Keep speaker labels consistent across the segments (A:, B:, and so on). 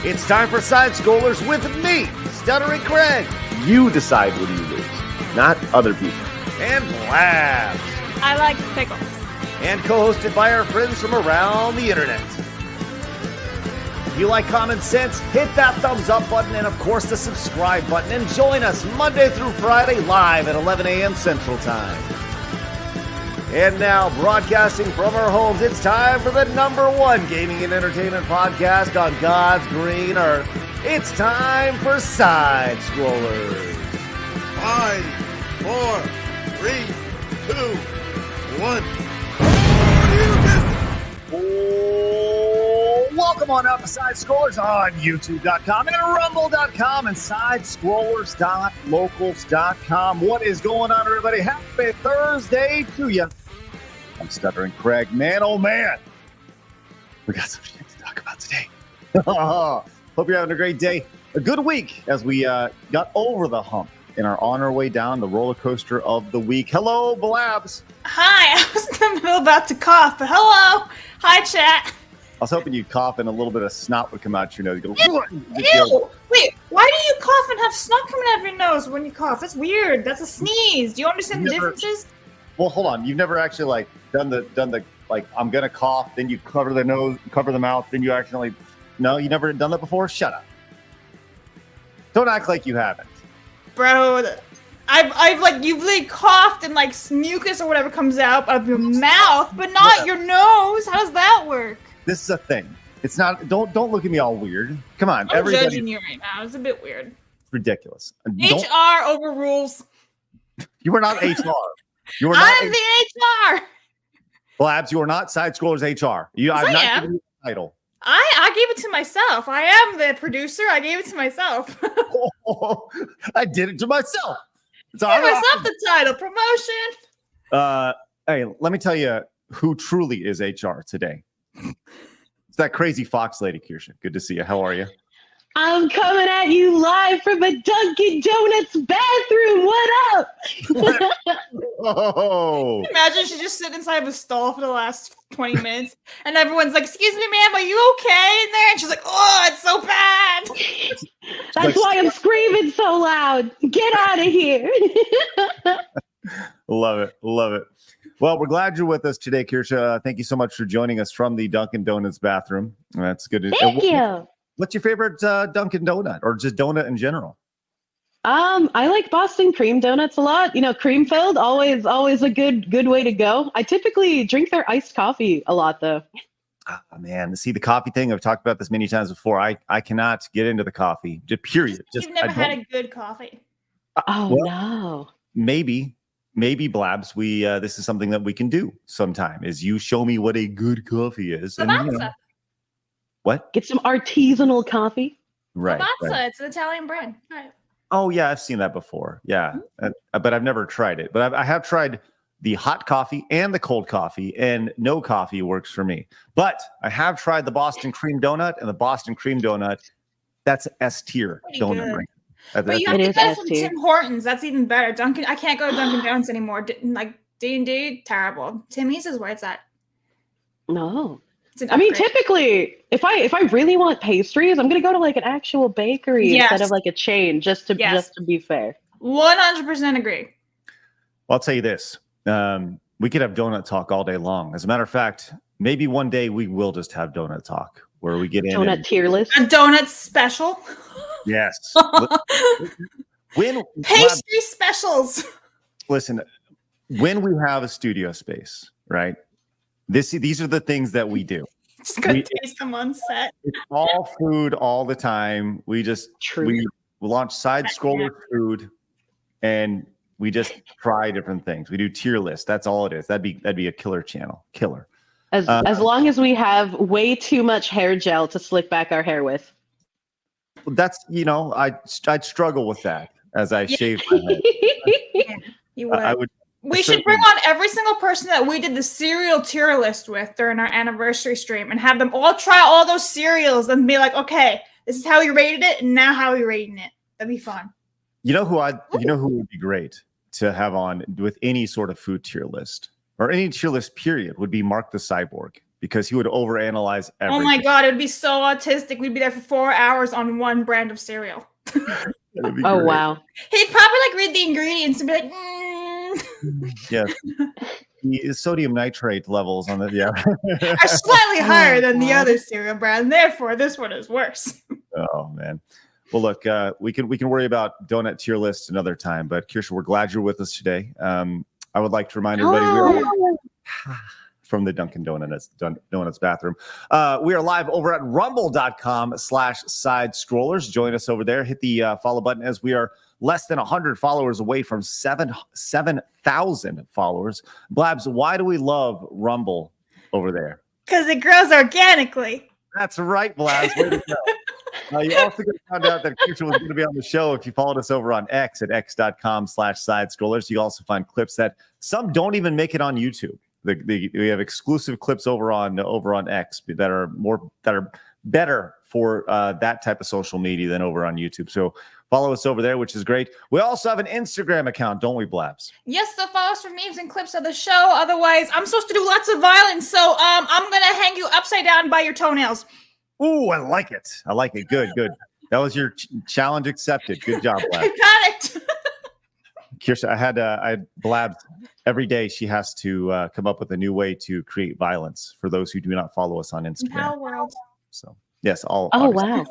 A: It's time for Side Scrollers with me, Stuttering Craig.
B: You decide when you lose, not other people.
A: And Blabs.
C: I like pickles.
A: And co-hosted by our friends from around the internet. If you like common sense, hit that thumbs up button and, of course, the subscribe button. And join us Monday through Friday live at 11 a.m. Central Time. And now, broadcasting from our homes, it's time for the #1 gaming and entertainment podcast on God's green earth. It's time for Side Scrollers.
D: 5, 4, 3, 2, 1.
A: Welcome on out to Side Scrollers on YouTube.com and Rumble.com and SideScrollers.locals.com. What is going on, everybody? Happy Thursday to you. I'm Stuttering Craig. Man, oh man, we got some shit to talk about today. Hope you're having a great day. A good week as we got over the hump and are on our way down the roller coaster of the week. Hello, Blabs.
C: Hi, I was in the middle about to cough, but hello. Hi, chat.
A: I was hoping you'd cough and a little bit of snot would come out your nose. You go,
C: Ew. Wait, why do you cough and have snot coming out of your nose when you cough? That's weird. That's a sneeze. Do you understand the differences?
A: Well, hold on. You've never actually done the like I'm gonna cough, then you cover the nose, cover the mouth, then you actually no, you never done that before? Shut up. Don't act like you haven't.
C: Bro, I've you've coughed and mucus or whatever comes out of your mouth, but not your nose. How does that work?
A: This is a thing. It's not. Don't look at me all weird. Come on,
C: I'm
A: everybody.
C: judging you right now. It's a bit weird.
A: It's ridiculous.
C: HR overrules.
A: You are not HR. You are not.
C: I'm the HR.
A: Blabs, you are not Side Scrollers HR. I've not given you the title.
C: I gave it to myself. I am the producer. I gave it to myself.
A: I did it to myself.
C: Give myself the title. Promotion.
A: Hey, let me tell you who truly is HR today. It's that crazy Fox lady, Kirsha. Good to see you. How are you?
E: I'm coming at you live from a Dunkin' Donuts bathroom. What up?
A: Oh!
C: Imagine she just sitting inside of a stall for the last 20 minutes, and everyone's like, "Excuse me, ma'am, are you okay in there?" And she's like, "Oh, it's so bad."
E: That's why I'm screaming so loud. Get out of here.
A: Love it. Love it. Well, we're glad you're with us today, Kirsha. Thank you so much for joining us from the Dunkin' Donuts bathroom. That's good.
E: Thank you.
A: What's your favorite Dunkin' Donut, or just donut in general?
E: I like Boston cream donuts a lot. You know, cream filled, always a good way to go. I typically drink their iced coffee a lot, though.
A: Oh, man, see the coffee thing. I've talked about this many times before. I cannot get into the coffee. Just period.
C: You've never had a good coffee.
E: No.
A: Maybe Blabs. This is something that we can do sometime. Is you show me what a good coffee is, what?
E: Get some artisanal coffee.
A: Right.
C: Lavazza, it's an Italian brand. Right.
A: Oh yeah, I've seen that before. Yeah, but I've never tried it. But I have tried the hot coffee and the cold coffee, and no coffee works for me. But I have tried the Boston cream donut, and the Boston cream donut, that's S tier donut. Right?
C: But you have to get from Tim Hortons. That's even better. Dunkin', I can't go to Dunkin' Donuts anymore. D&D, terrible. Timmy's is where it's at.
E: No. I mean, typically, if I really want pastries, I'm gonna go to an actual bakery instead of a chain, just to be fair.
C: 100% agree.
A: Well, I'll tell you this: we could have donut talk all day long. As a matter of fact, maybe one day we will just have donut talk where we get in
E: donut tier list,
C: a donut special.
A: Yes.
C: Pastry specials.
A: Listen, when we have a studio space, right? These are the things that we do.
C: Just go taste them on set.
A: It's all food all the time. We launch Side Scroller food, and we just try different things. We do tier lists. That's all it is. That'd be a killer channel. Killer.
E: As long as we have way too much hair gel to slick back our hair with.
A: That's I'd struggle with that as I shave my head.
C: Yeah, you would.
A: I would.
C: We should bring on every single person that we did the cereal tier list with during our anniversary stream and have them all try all those cereals and be like, okay, this is how we rated it, and now how are we rating it? That'd be fun.
A: You know who would be great to have on with any sort of food tier list or any tier list period would be Mark the Cyborg, because he would overanalyze everything.
C: Oh my God, it would be so autistic. We'd be there for 4 hours on one brand of cereal.
E: Oh, wow.
C: He'd probably like read the ingredients and be like,
A: Yes. The sodium nitrate levels on the
C: are slightly higher than the other cereal brand. Therefore, this one is worse.
A: Oh man. Well, look, we can worry about donut tier lists another time. But Kirsha, we're glad you're with us today. I would like to remind everybody we're from the Dunkin' Donuts bathroom. We are live over at rumble.com/side scrollers. Join us over there. Hit the follow button as we are less than 100 followers away from 7,000 followers. Blabs, why do we love Rumble over there?
C: Because it grows organically.
A: That's right, Blabs. Way to go. You also found out that Kirsha was going to be on the show if you followed us over on X at x.com/side scrollers. You also find clips that some don't even make it on YouTube. We have exclusive clips over on X that are better for that type of social media than over on YouTube. So follow us over there, which is great. We also have an Instagram account, don't we, Blabs?
C: Yes, so follow us for memes and clips of the show. Otherwise, I'm supposed to do lots of violence, so I'm gonna hang you upside down by your toenails.
A: Ooh, I like it. Good. That was your challenge accepted. Good job, Blabs.
C: I got it.
A: Kirsha, I had Blabs every day. She has to come up with a new way to create violence for those who do not follow us on Instagram.
C: Pal World.
A: So yes, all.
E: Oh wow!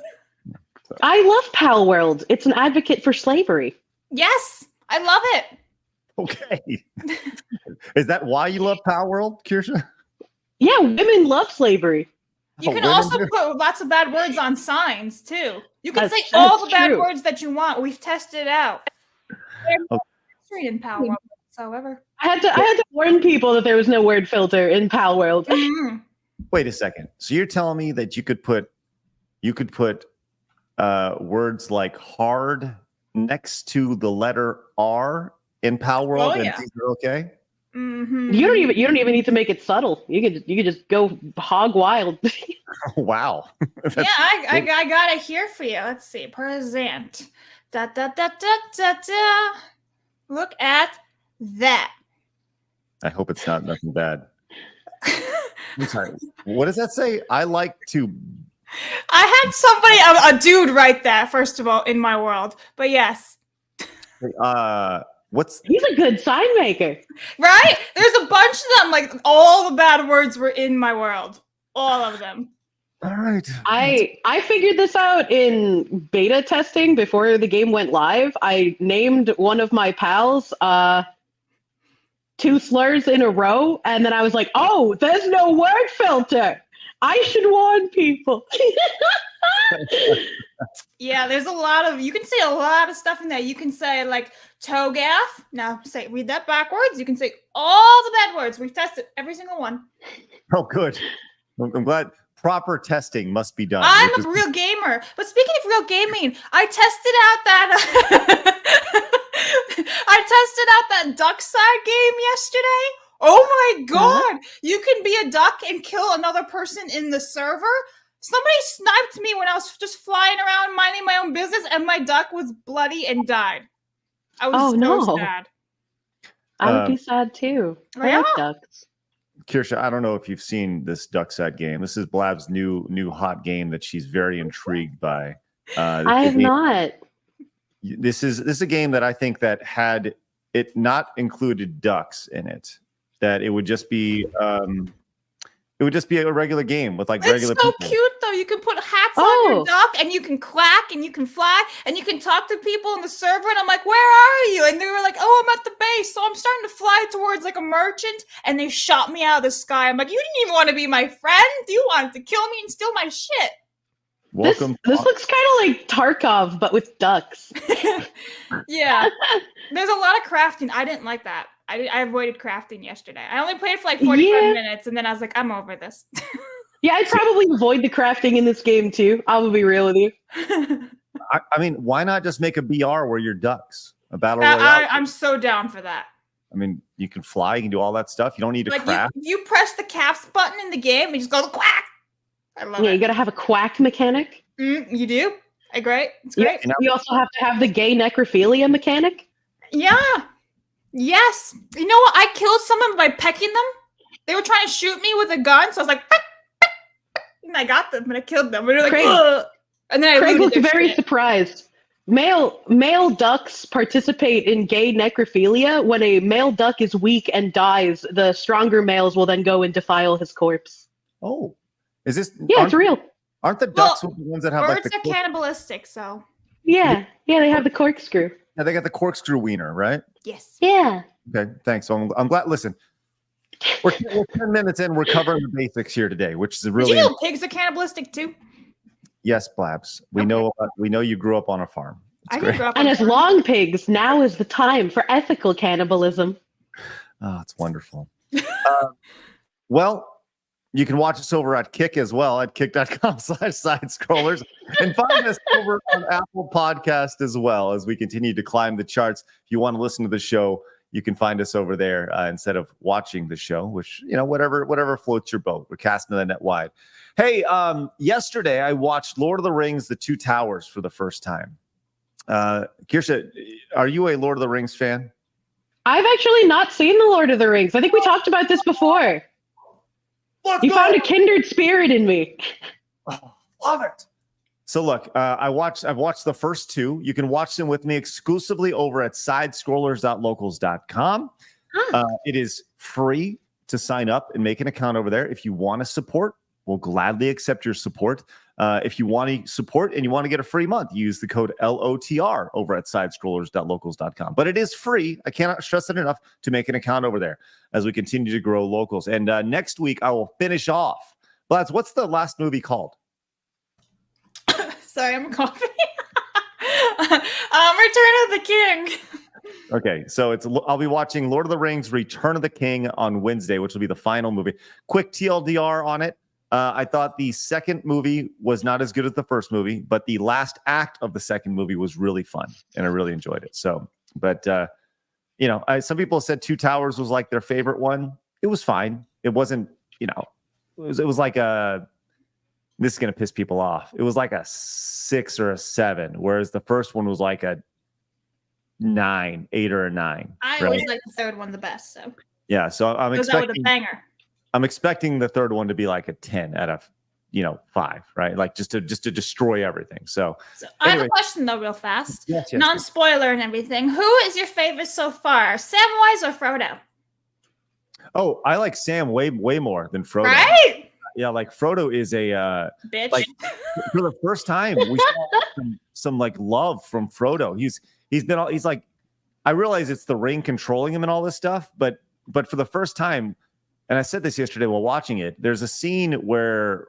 E: So. I love Pal World. It's an advocate for slavery.
C: Yes, I love it.
A: Okay, is that why you love Pal World, Kirsha?
E: Yeah, women love slavery.
C: You can also put lots of bad words on signs too. You can say all the bad words that you want. We've tested it out. In Pal World whatsoever. I had
E: to warn people that there was no word filter in Pal World.
C: Mm-hmm.
A: Wait a second. So you're telling me that you could put words like hard next to the letter R in Pal World and things are okay?
C: Mm-hmm.
E: You don't even need to make it subtle. You could just go hog wild.
A: Wow.
C: Yeah, I got it here for you. Let's see. Present. Da da da da da da. Look at that.
A: I hope it's not nothing bad. I'm sorry. What does that say? I like to.
C: I had somebody, a dude, write that first of all in my world. But yes.
E: He's a good sign maker,
C: right? There's a bunch of them. Like all the bad words were in my world. All of them.
A: All right.
E: I figured this out in beta testing before the game went live. I named one of my pals 2 slurs in a row, and then I was like, "Oh, there's no word filter. I should warn people."
C: Yeah, there's a lot of. You can say a lot of stuff in there. You can say like toe gaff. Now read that backwards. You can say all the bad words. We've tested every single one.
A: Oh, good. I'm glad. Proper testing must be done.
C: I'm a real gamer. But speaking of real gaming, I tested out that Duckside game yesterday. Oh my God. You can be a duck and kill another person in the server. Somebody sniped me when I was just flying around minding my own business, and my duck was bloody and died. I was so sad.
E: I would be sad too. I like ducks.
A: Kirsha, I don't know if you've seen this Duckside game. This is Blab's new hot game that she's very intrigued by.
E: I have not.
A: This is a game that I think that had it not included ducks in it, that it would just be a regular game with like regular people.
C: It's so cute though. You can put hats on your duck and you can quack and you can fly and you can talk to people in the server, and I'm like, "Where are you?" And they were like, "Oh, I'm at the base." So I'm starting to fly towards like a merchant, and they shot me out of the sky. I'm like, "You didn't even want to be my friend. You wanted to kill me and steal my shit."
A: Welcome.
E: This looks kind of like Tarkov, but with ducks.
C: Yeah. There's a lot of crafting. I didn't like that. I avoided crafting yesterday. I only played for like 45 minutes, and then I was like, I'm over this.
E: Yeah, I'd probably avoid the crafting in this game too. I will be real with you.
A: I mean, why not just make a BR where you're ducks? A battle royale?
C: I'm so down for that.
A: I mean, you can fly, you can do all that stuff. You don't need to craft.
C: You press the caps button in the game, and you just go quack. I love it.
E: Yeah, you got to have a quack mechanic.
C: You do? Great. It's great.
E: Yeah, you also have to have the gay necrophilia mechanic.
C: Yeah. Yes. You know what? I killed someone by pecking them. They were trying to shoot me with a gun, so I was like, peck. and I got them and I killed them. And they're like,
E: Craig-
C: ugh. And then I
E: Craig
C: looted
E: looked
C: their
E: very
C: shit.
E: surprised. Male ducks participate in gay necrophilia. When a male duck is weak and dies, the stronger males will then go and defile his corpse.
B: Oh, is this?
E: Yeah, it's real.
B: Aren't the
C: Well,
B: ducks the ones that have like
C: Birds
B: the?
C: are cannibalistic, so
E: Yeah, they have the corkscrew.
B: Yeah, they got the corkscrew wiener, right?
C: yes.
E: Yeah.
B: Okay, thanks. So I'm glad. Listen, we're 10 minutes in. We're covering the basics here today, which is
C: Did
B: really
C: you know pigs are cannibalistic too?
B: yes, Blabs. We
C: Okay.
B: know. We know you grew up on a farm. It's
C: I
B: great.
C: didn't grow up
E: And
C: on
E: as
C: farms.
E: long pigs, now is the time for ethical cannibalism.
B: Oh, it's wonderful. Well, you can watch us over at Kick as well at kick.com/side-scrollers and find us over on Apple Podcast as well as we continue to climb the charts. If you want to listen to the show, you can find us over there instead of watching the show, which, whatever floats your boat. We're casting the net wide. Hey, yesterday I watched Lord of the Rings, The Two Towers for the first time. Kirsha, are you a Lord of the Rings fan?
E: I've actually not seen The Lord of the Rings. I think we talked about this before.
B: Let's
E: You
B: go!
E: found a kindred spirit in me.
B: Oh, love it. So look, I've watched the first two. You can watch them with me exclusively over at sidescrollers.locals.com. It is free to sign up and make an account over there. If you want to support, we'll gladly accept your support. If you want to support and you want to get a free month, use the code LOTR over at sidescrollers.locals.com. But it is free. I cannot stress it enough to make an account over there as we continue to grow locals. And next week, I will finish off. Blads, what's the last movie called?
C: Sorry, I'm coughing. Return of the King.
B: Okay, so I'll be watching Lord of the Rings Return of the King on Wednesday, which will be the final movie. Quick TLDR on it. I thought the second movie was not as good as the first movie, but the last act of the second movie was really fun, and I really enjoyed it. So, but some people said Two Towers was like their favorite one. It was fine. It wasn't, it was like this is going to piss people off. It was like a 6 or a 7, whereas the first one was like a 9, 8 or a 9.
C: I
B: right?
C: always like the third one the best. So
B: Yeah, so I'm
C: goes out with a
B: expecting
C: banger.
B: I'm expecting the third one to be like a 10 out of 5, right? Like just to destroy everything. So
C: I have
B: anyway.
C: a question though, real fast.
B: yes.
C: Non-spoiler and everything. Who is your favorite so far, Samwise or Frodo?
B: Oh, I like Sam way more than Frodo.
C: Right,
B: Yeah, like Frodo is a
C: bitch.
B: like for the first time we saw some like love from Frodo. He's like, I realize it's the ring controlling him and all this stuff, but for the first time, and I said this yesterday while watching it, there's a scene where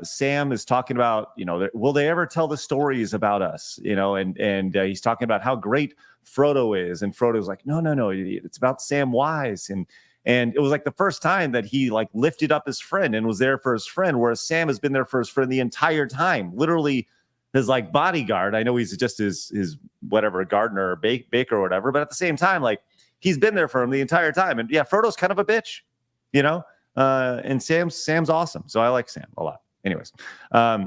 B: Sam is talking about, will they ever tell the stories about us? And he's talking about how great Frodo is, and Frodo's like, no, it's about Samwise, and it was like the first time that he like lifted up his friend and was there for his friend, whereas Sam has been there for his friend the entire time, literally his like bodyguard. I know he's just his whatever gardener or baker or whatever, but at the same time, like he's been there for him the entire time. And yeah, Frodo's kind of a bitch, and Sam's awesome. So I like Sam a lot. Anyways,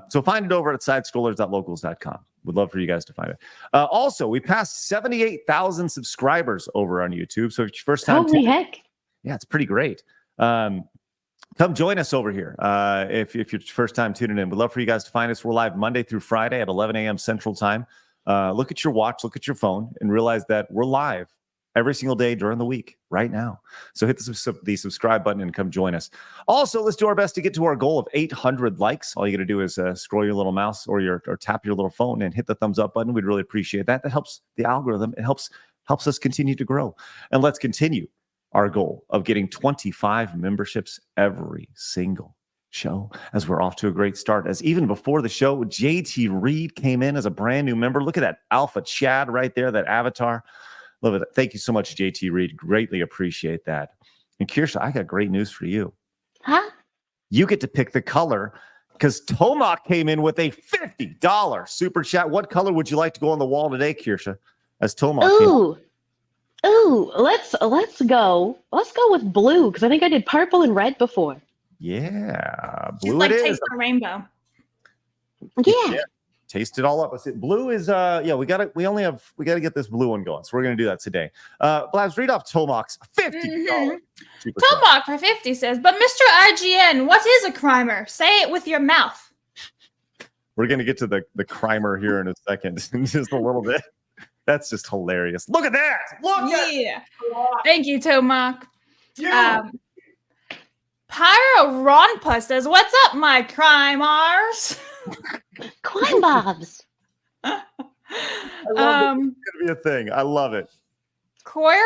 B: so find it over at sidescrollers.locals.com. Would love for you guys to find it. Also, we passed 78,000 subscribers over on YouTube. So if it's your first time,
E: Holy heck.
B: yeah, it's pretty great. Come join us over here if you're first time tuning in. We'd love for you guys to find us. We're live Monday through Friday at 11 a.m. Central Time. Look at your watch, look at your phone, and realize that we're live every single day during the week right now. So hit the subscribe button and come join us. Also, let's do our best to get to our goal of 800 likes. All you got to do is scroll your little mouse or tap your little phone and hit the thumbs up button. We'd really appreciate that. That helps the algorithm. It helps us continue to grow. And let's continue our goal of getting 25 memberships every single show, as we're off to a great start. As even before the show, JT Reed came in as a brand new member. Look at that Alpha Chad right there, that avatar. Love it. Thank you so much, JT Reed. Greatly appreciate that. And Kirsha, I got great news for you.
E: Huh?
B: You get to pick the color because Tomac came in with a $50 super chat. What color would you like to go on the wall today, Kirsha? As Tomac came in.
E: Ooh, let's go with blue, because I think I did purple and red before.
B: Yeah,
C: She's
B: blue
C: like
B: it is.
C: Taste the Rainbow.
E: Yeah.
B: taste it all up. Let's see. Blue is we gotta get this blue one going. So we're gonna do that today. Blabs, read off Tomok's $50.
C: Tomok for 50 says, but Mr. IGN, what is a crimer? Say it with your mouth.
B: We're gonna get to the crimer here in a second, in just a little bit. That's just hilarious. Look at that! Look at
C: Thank you, Tomok. Pyro Ronpa says, what's up, my crimers?
E: Crime Bobs.
B: I love it. It's gonna be a thing. I love it.
C: Coiro?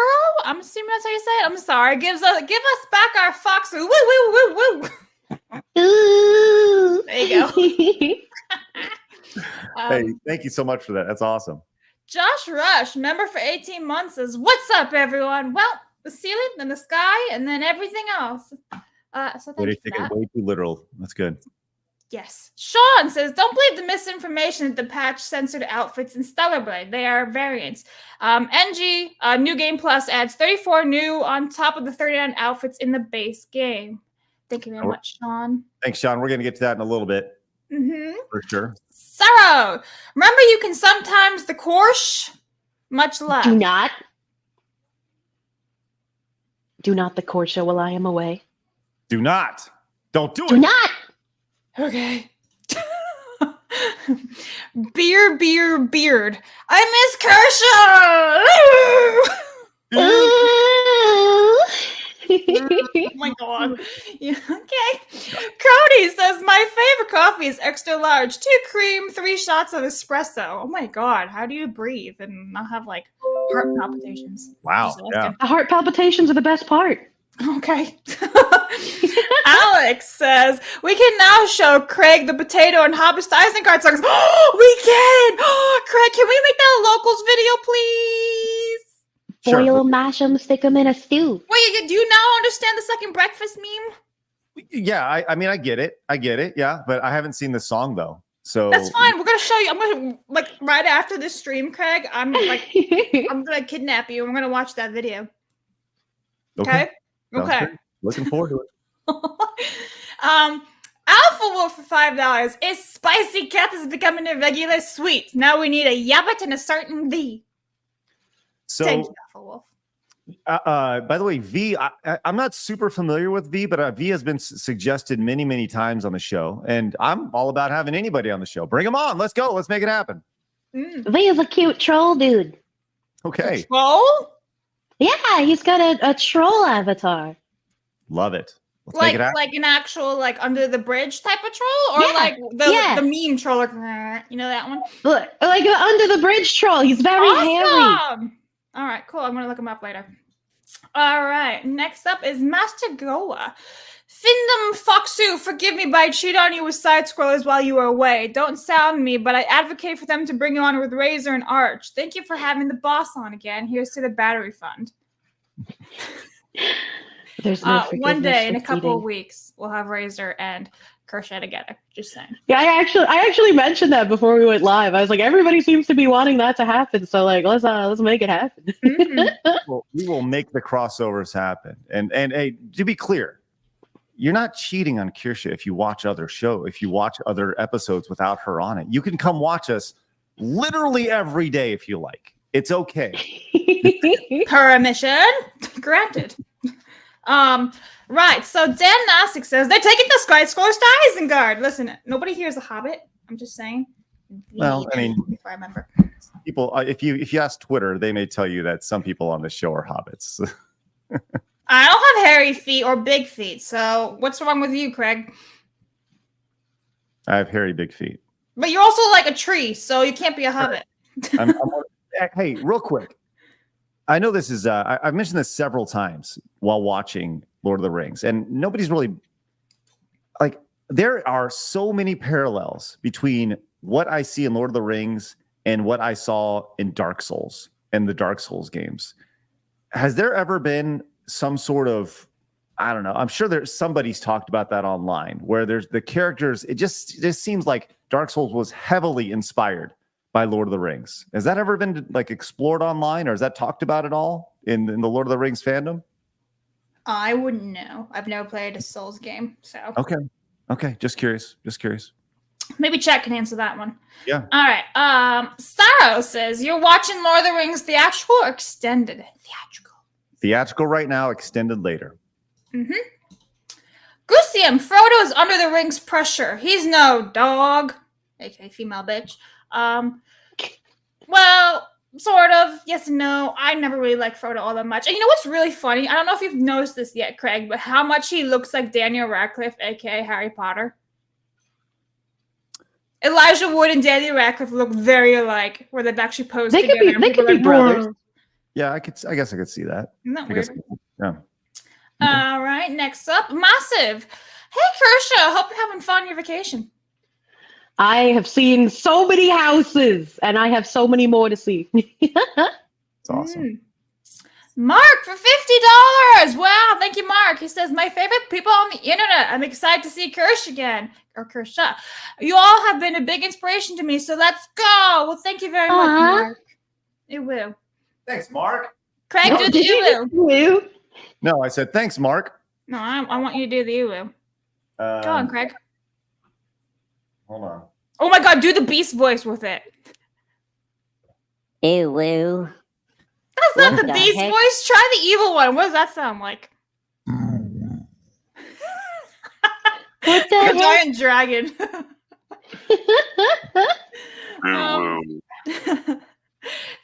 C: I'm assuming that's how you say it. I'm sorry. Give us back our fox. Woo, woo, woo, woo.
E: Ooh.
C: There you go.
B: Hey, thank you so much for that. That's awesome.
C: Josh Rush, member for 18 months, says, what's up, everyone? Well, the ceiling, then the sky, and then everything else. So thank you for that.
B: Way too literal. That's good.
C: Yes. Sean says, don't believe the misinformation that the patch censored outfits in Stellar Blade. They are variants. NG, New Game Plus adds 34 new on top of the 39 outfits in the base game. Thank you very much, Sean.
B: Thanks, Sean. We're going to get to that in a little bit. For sure.
C: Sarah, remember you can sometimes the course. Much love.
E: Do not the course while I am away.
B: Do not. Don't do it.
E: Do not.
C: Okay. Beard. I miss Kershaw. Oh my god. Yeah, okay. Cody says, my favorite coffee is extra large, 2 cream, 3 shots of espresso. Oh my god, how do you breathe and not have like heart palpitations?
B: Wow. Yeah.
E: The heart palpitations are the best part.
C: Okay. Alex says, we can now show Craig the potato and Hobbist Isengard songs. Oh, we can! Oh, Craig, can we make that a locals video, please?
E: Boil
B: Sure.
E: them, mash them, stick them in a stew.
C: Wait, do you now understand the second breakfast meme?
B: Yeah, I mean, I get it. Yeah, but I haven't seen the song though. So
C: That's fine. We're gonna show you. I'm gonna like right after this stream, Craig. I'm gonna kidnap you. I'm gonna watch that video. Okay.
B: Sounds
C: Okay.
B: great. Looking forward to it.
C: Alpha Wolf for $5. Is spicy cat is becoming a regular sweet. Now we need a yabbit and a certain V.
B: So,
C: Thank you, Alpha Wolf.
B: by the way, V, I'm not super familiar with V, but V has been suggested many, many times on the show, and I'm all about having anybody on the show. Bring them on. Let's go. Let's make it happen.
E: V is a cute troll dude.
B: Okay.
C: Troll?
E: Yeah, he's got a troll avatar.
B: Love it. Let's make it happen.
C: Like an actual like under the bridge type of troll, or
E: Yeah,
C: like the meme troll, like, you know that one?
E: Look, like an under the bridge troll. He's very hairy.
C: Awesome. All right, cool. I'm gonna look him up later. All right, next up is Master Goa. Findom Foxu, forgive me, but I cheat on you with side scrollers while you were away. Don't sound me, but I advocate for them to bring you on with Razor and Arch. Thank you for having the boss on again. Here's to the battery fund.
E: There's no
C: one day in a
E: forgiveness for
C: couple of
E: cheating.
C: weeks, we'll have Razor and Kershaw together. Just saying.
E: Yeah, I actually mentioned that before we went live. I was like, everybody seems to be wanting that to happen, so like let's make it happen.
B: Well, we will make the crossovers happen. And hey, to be clear, you're not cheating on Kirsha if you watch other episodes without her on it. You can come watch us literally every day if you like. It's okay.
C: Permission granted. Right. So Dan Nasic says they're taking the side scrollers to Isengard. Listen, nobody here's a Hobbit. I'm just saying.
B: Well, I mean,
C: if I remember,
B: people, if you ask Twitter, they may tell you that some people on the show are hobbits.
C: I don't have hairy feet or big feet. So what's wrong with you, Craig?
B: I have hairy big feet.
C: But you're also like a tree, so you can't be a Hobbit.
B: Hey, real quick. I know this is, I've mentioned this several times while watching Lord of the Rings, and nobody's really, like, there are so many parallels between what I see in Lord of the Rings and what I saw in Dark Souls and the Dark Souls games. Has there ever been some sort of, I don't know, I'm sure somebody's talked about that online, where there's the characters, it just seems like Dark Souls was heavily inspired by Lord of the Rings. Has that ever been like explored online, or is that talked about at all in the Lord of the Rings fandom?
C: I wouldn't know. I've never played a Souls game, so.
B: Okay. Just curious.
C: Maybe chat can answer that one.
B: Yeah.
C: All right. Starro says, you're watching Lord of the Rings theatrical or extended? Theatrical.
B: Theatrical right now, extended later.
C: Mm-hmm. Gusium, Frodo is under the ring's pressure. He's no dog. Okay, female bitch. Well, sort of. Yes and no. I never really liked Frodo all that much. And you know what's really funny? I don't know if you've noticed this yet, Craig, but how much he looks like Daniel Radcliffe, aka Harry Potter. Elijah Wood and Daniel Radcliffe look very alike, where they've actually posed together.
E: They could be brothers.
B: Yeah, I guess I could see that.
C: Isn't that
B: I guess,
C: weird?
B: yeah.
C: All right, next up, Massive. Hey, Kershaw, hope you're having fun on your vacation.
E: I have seen so many houses, and I have so many more to see.
B: It's awesome.
C: Mark for $50. Wow, thank you, Mark. He says, my favorite people on the internet. I'm excited to see Kirsch again. Or Kershaw. You all have been a big inspiration to me, so let's go. Well, thank you very much, Mark. It will.
B: Thanks, Mark.
C: Craig,
E: No,
C: do the
E: did you
C: Ewu.
B: No, I said thanks, Mark.
C: No, I want you to do the Ewu. Go on, Craig.
B: Hold on.
C: Oh my God, do the Beast voice with it.
F: Ew.
C: That's not
F: What
C: the
F: the
C: Beast
F: heck?
C: voice. Try the evil one. What does that sound like?
F: What the
C: A
F: heck?
C: giant dragon.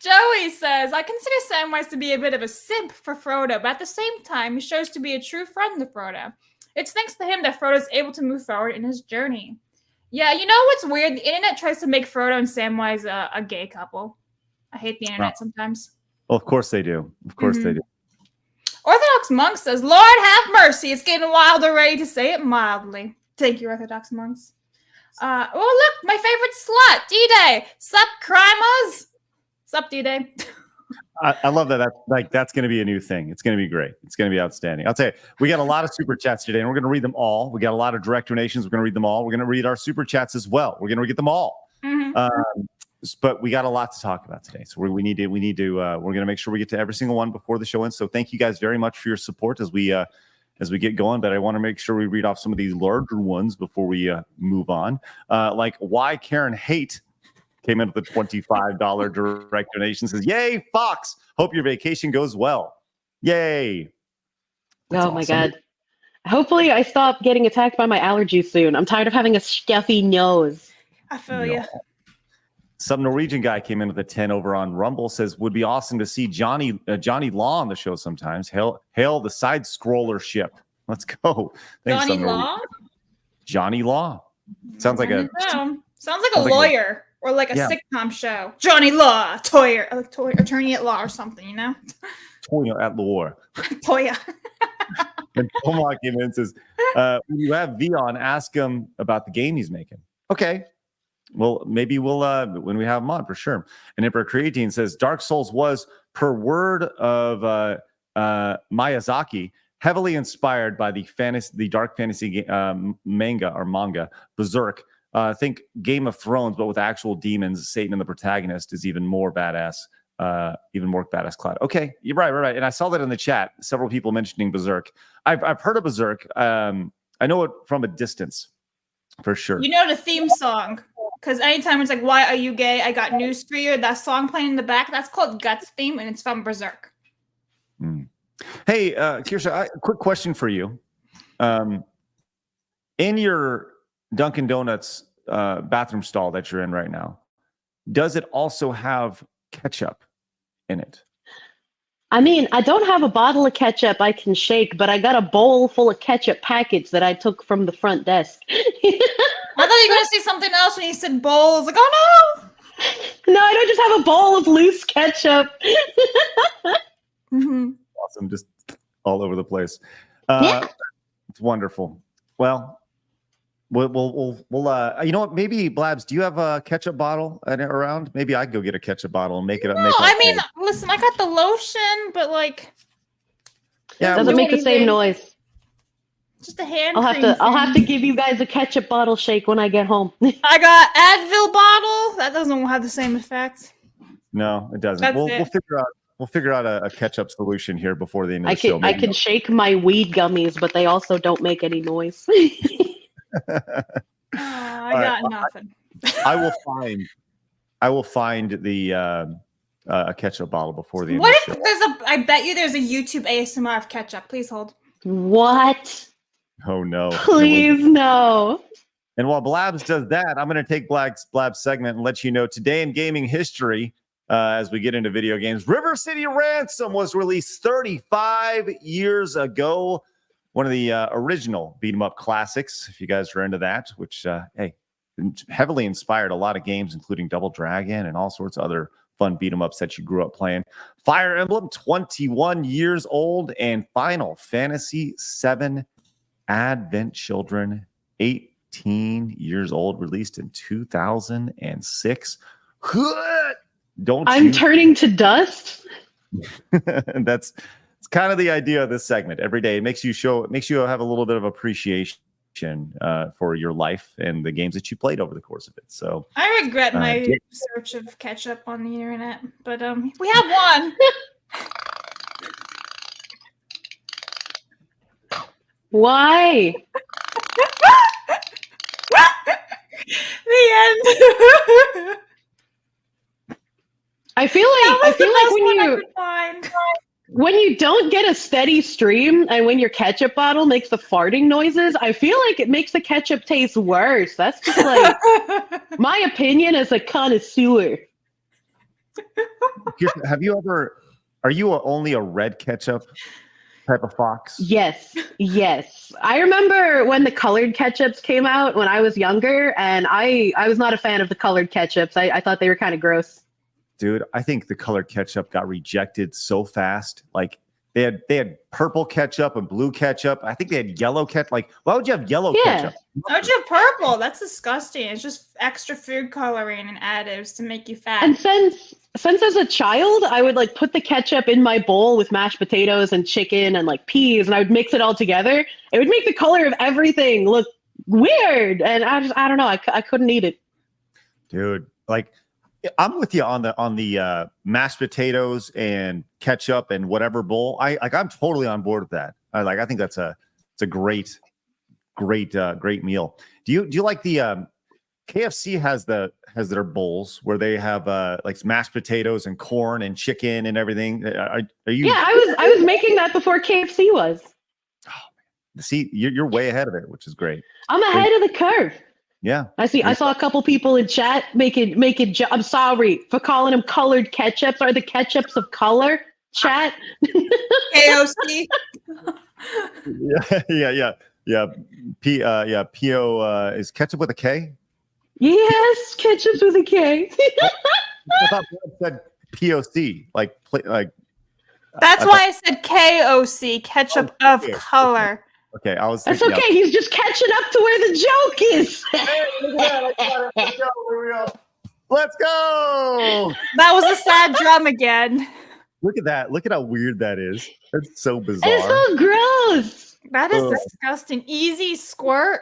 C: Joey says, I consider Samwise to be a bit of a simp for Frodo, but at the same time, he shows to be a true friend to Frodo. It's thanks to him that Frodo is able to move forward in his journey. Yeah, you know what's weird? The internet tries to make Frodo and Samwise a gay couple. I hate the internet sometimes.
B: Well, of course they do. Of course they do.
C: Orthodox Monk says, Lord have mercy, it's getting wild already, to say it mildly. Thank you, Orthodox Monks. Oh, look, my favorite slut, D-Day. Sup, crimers? Sup, D-Day.
B: I love that. That's going to be a new thing. It's going to be great. It's going to be outstanding. I'll tell you, we got a lot of super chats today, and we're going to read them all. We got a lot of direct donations. We're going to read them all. We're going to read our super chats as well. We're going to get them all. But we got a lot to talk about today, so we're going to make sure we get to every single one before the show ends. So thank you guys very much for your support as we get going. But I want to make sure we read off some of these larger ones before we move on. Like why Karen Hate came in with a $25 direct donation. Says, "Yay, Fox! Hope your vacation goes well. Yay!" That's
E: Oh my
B: awesome.
E: God. Hopefully I stop getting attacked by my allergies soon. I'm tired of having a stuffy nose.
C: I feel you.
B: Some Norwegian guy came in with a 10 over on Rumble. Says, would be awesome to see Johnny Law on the show sometimes. Hail the side scroller ship. Let's go. Thanks,
C: Johnny
B: some
C: Law?
B: Norwegian. Johnny Law. Sounds like a
C: Sounds like a
B: sounds like a-
C: lawyer or like a
B: Yeah.
C: sitcom show. Johnny Law, attorney at law or something, you know?
B: toy at war.
C: Toya.
B: And Omar came in and says, when you have V on, ask him about the game he's making. Okay. Well, maybe we'll when we have him on for sure. And Emperor Creatine says Dark Souls was, per word of Miyazaki, heavily inspired by the dark fantasy manga Berserk. Think Game of Thrones, but with actual demons. Satan and the protagonist is even more badass. Cloud. Okay, you're right. And I saw that in the chat. Several people mentioning Berserk. I've heard of Berserk. I know it from a distance, for sure.
C: You know the theme song. Because anytime it's like, why are you gay? I got news for you. That song playing in the back, that's called Guts theme, and it's from Berserk.
B: Hey, Kirsha, quick question for you. In your Dunkin' Donuts bathroom stall that you're in right now, does it also have ketchup in it?
E: I mean, I don't have a bottle of ketchup I can shake, but I got a bowl full of ketchup packets that I took from the front desk.
C: I thought you were going to say something else when you said bowls. Like, oh no!
E: No, I don't just have a bowl of loose ketchup.
B: Awesome, just all over the place. It's wonderful. Well, we'll you know what? Maybe Blabs, do you have a ketchup bottle around? Maybe I could go get a ketchup bottle and make it up.
C: No, I mean, listen, I got the lotion, but like,
B: yeah,
E: Doesn't make the same noise.
C: just a hand.
E: I'll have to give you guys a ketchup bottle shake when I get home.
C: I got Advil bottle. That doesn't have the same effect.
B: No, it doesn't.
C: That's
B: We'll
C: it.
B: figure out a ketchup solution here before the end of the show.
E: I can shake my weed gummies, but they also don't make any noise.
C: I I got nothing.
B: I will find the a ketchup bottle before the end
C: What
B: of the
C: if
B: show.
C: I bet you there's a YouTube ASMR of ketchup. Please hold.
E: What?
B: Oh no.
E: Please no.
B: And while Blabs does that, I'm going to take Blab's segment and let you know today in gaming history, as we get into video games, River City Ransom was released 35 years ago. One of the original beat 'em up classics, if you guys are into that, which, hey, heavily inspired a lot of games, including Double Dragon and all sorts of other fun beat 'em ups that you grew up playing. Fire Emblem, 21 years old, and Final Fantasy VII Advent Children, 18 years old, released in 2006.
E: I'm turning to dust.
B: It's kind of the idea of this segment. Every day it makes you have a little bit of appreciation for your life and the games that you played over the course of it. So
C: I regret my search of ketchup on the internet, but we have one.
E: Why?
C: The end.
E: I feel like when you don't get a steady stream and when your ketchup bottle makes the farting noises, I feel like it makes the ketchup taste worse. That's just like my opinion as a connoisseur.
B: Are you only a red ketchup type of fox?
E: Yes. I remember when the colored ketchups came out when I was younger, and I was not a fan of the colored ketchups. I thought they were kind of gross.
B: Dude, I think the colored ketchup got rejected so fast. Like they had purple ketchup and blue ketchup. I think they had yellow ketchup. Like, why would you have yellow ketchup?
C: Why would you have purple? That's disgusting. It's just extra food coloring and additives to make you fat.
E: And since as a child, I would like put the ketchup in my bowl with mashed potatoes and chicken and like peas, and I would mix it all together. It would make the color of everything look weird, and I don't know. I couldn't eat it.
B: Dude, like I'm with you on the mashed potatoes and ketchup and whatever bowl. I'm totally on board with that. I think it's a great meal. Do you like the KFC has their bowls where they have like mashed potatoes and corn and chicken and everything. Are you?
E: Yeah, I was making that before KFC was.
B: Oh, man. See, you're way ahead of it, which is great.
E: I'm ahead of the curve.
B: Yeah,
E: I saw a couple people in chat making. I'm sorry for calling them colored ketchups. Are the ketchups of color? Chat.
C: AOC.
B: Yeah. PO is ketchup with a K?
E: Yes, ketchups with a K.
B: I thought it said POC, like.
C: That's why I said KOC, ketchup of color.
B: Okay, I was.
E: That's okay. He's just catching up to where the joke is.
B: Let's go.
C: That was a sad drum again.
B: Look at that. Look at how weird that is. That's so bizarre.
E: It's so gross.
C: That is disgusting. Easy squirt.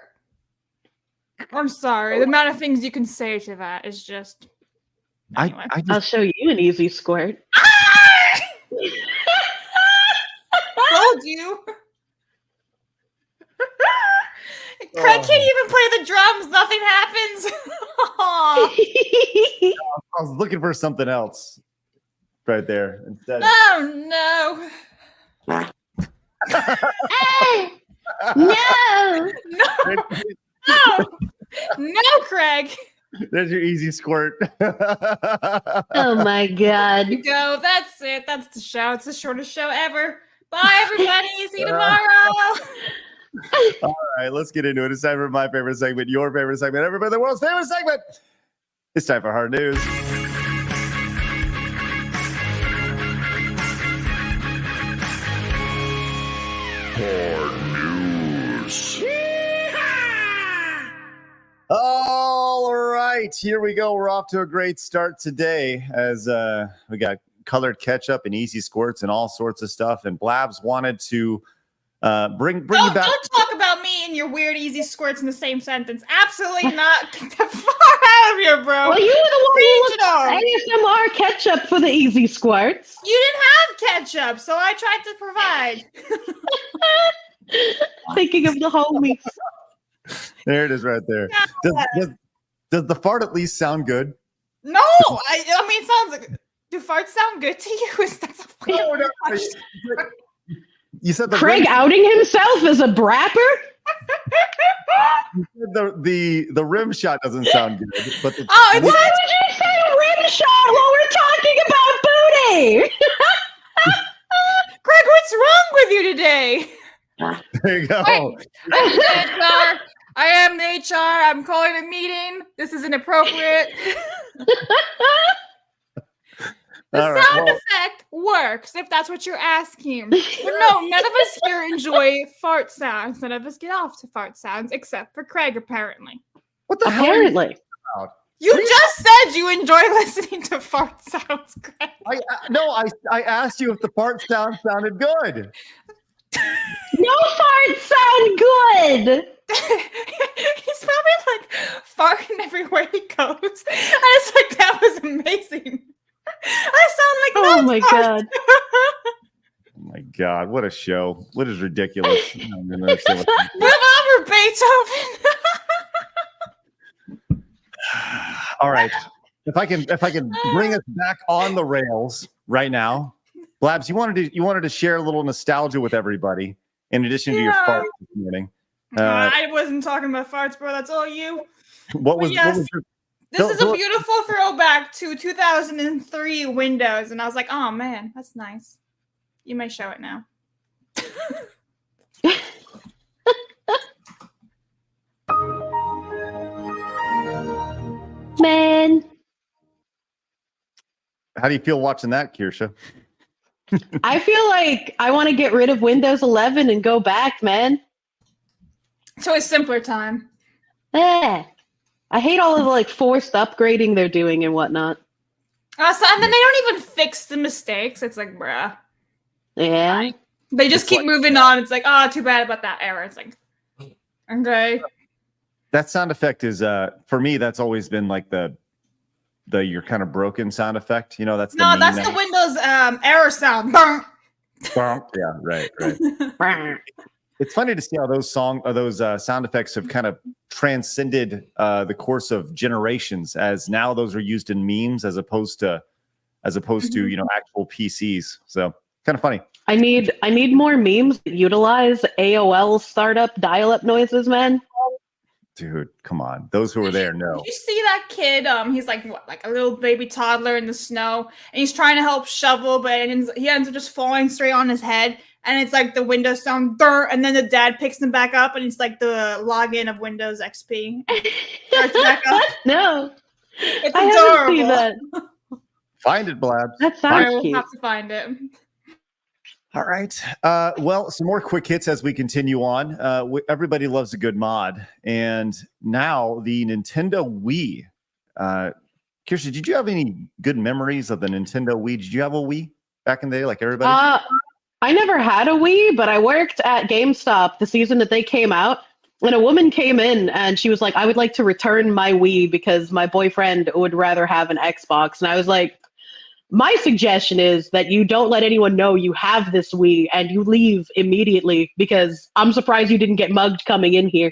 C: I'm sorry. The amount of things you can say to that is just. Anyway.
E: I'll show you an easy squirt.
C: Told you. Craig can't even play the drums. Nothing happens.
B: I was looking for something else right there instead.
C: Oh no.
E: Hey! No!
C: No, Craig.
B: There's your easy squirt.
E: Oh my god.
C: There you go. That's it. That's the show. It's the shortest show ever. Bye, everybody. See you tomorrow.
B: All right, let's get into it. It's time for my favorite segment, your favorite segment, everybody in the world's favorite segment. It's time for Hard News. Hard News. All right, here we go. We're off to a great start today as we got colored ketchup and easy squirts and all sorts of stuff. And Blabs wanted to bring you back.
C: Don't talk about me and your weird easy squirts in the same sentence. Absolutely not. Get the far out of here, bro.
E: Well, you were the one who looked ASMR ketchup for the easy squirts.
C: You didn't have ketchup, so I tried to provide.
E: Thinking of the homies.
B: There it is right there. Does the fart at least sound good?
C: No, I mean, it sounds like. Do farts sound good to you? Is that the
B: No, you said
E: Craig outing himself as a brapper?
B: the rim shot doesn't sound good. But
E: Why would you say rim shot while we're talking about booty?
C: Greg, what's wrong with you today?
B: there you go.
C: I'm the HR. I am the HR. I'm calling a meeting. This is inappropriate. The sound effect works if that's what you're asking. But no, none of us here enjoy fart sounds. None of us get off to fart sounds except for Craig, apparently.
B: What the hell?
E: Apparently.
C: You just said you enjoy listening to fart sounds, Craig.
B: I asked you if the fart sound sounded good.
E: No farts sound good.
C: He's probably like farting everywhere he goes. And it's like, that was amazing. I sound like
E: oh my god.
B: Oh my god, what a show. What is ridiculous. I don't even understand
C: Move over, Beethoven.
B: All right. If I can bring us back on the rails right now. Blabs, you wanted to share a little nostalgia with everybody in addition to your farts this morning.
C: I wasn't talking about farts, bro. That's all you.
B: What was your
C: This is a beautiful throwback to 2003 Windows, and I was like, "Oh man, that's nice." You may show it now.
E: Man.
B: How do you feel watching that, Kirsha?
E: I feel like I want to get rid of Windows 11 and go back, man.
C: So it's simpler time.
E: I hate all of the forced upgrading they're doing and whatnot.
C: And then they don't even fix the mistakes. It's like, bruh.
E: Yeah.
C: They just keep moving on. It's like, oh, too bad about that error. It's like, okay.
B: That sound effect is for me. That's always been like the you're kind of broken sound effect. You know, that's
C: the Windows error sound.
B: Yeah, right. It's funny to see how those sound effects have kind of transcended the course of generations. As now those are used in memes as opposed to actual PCs. So kind of funny.
E: I need more memes that utilize AOL startup dial-up noises, man.
B: Dude, come on. Those who were there know.
C: Did you see that kid? He's like a little baby toddler in the snow, and he's trying to help shovel, but he ends up just falling straight on his head. And it's like the Windows sound, and then the dad picks him back up, and it's like the login of Windows XP. Starts back up.
E: No,
C: it's
E: I
C: adorable.
E: haven't seen that.
B: Find it, Blabs.
E: That
C: I
E: sounds
C: will
E: cute.
C: have to find it.
B: All right. Well, some more quick hits as we continue on. Everybody loves a good mod, and now the Nintendo Wii. Kirsha, did you have any good memories of the Nintendo Wii? Did you have a Wii back in the day, like everybody?
E: I never had a Wii, but I worked at GameStop the season that they came out, and a woman came in and she was like, I would like to return my Wii because my boyfriend would rather have an Xbox. And I was like, my suggestion is that you don't let anyone know you have this Wii and you leave immediately because I'm surprised you didn't get mugged coming in here.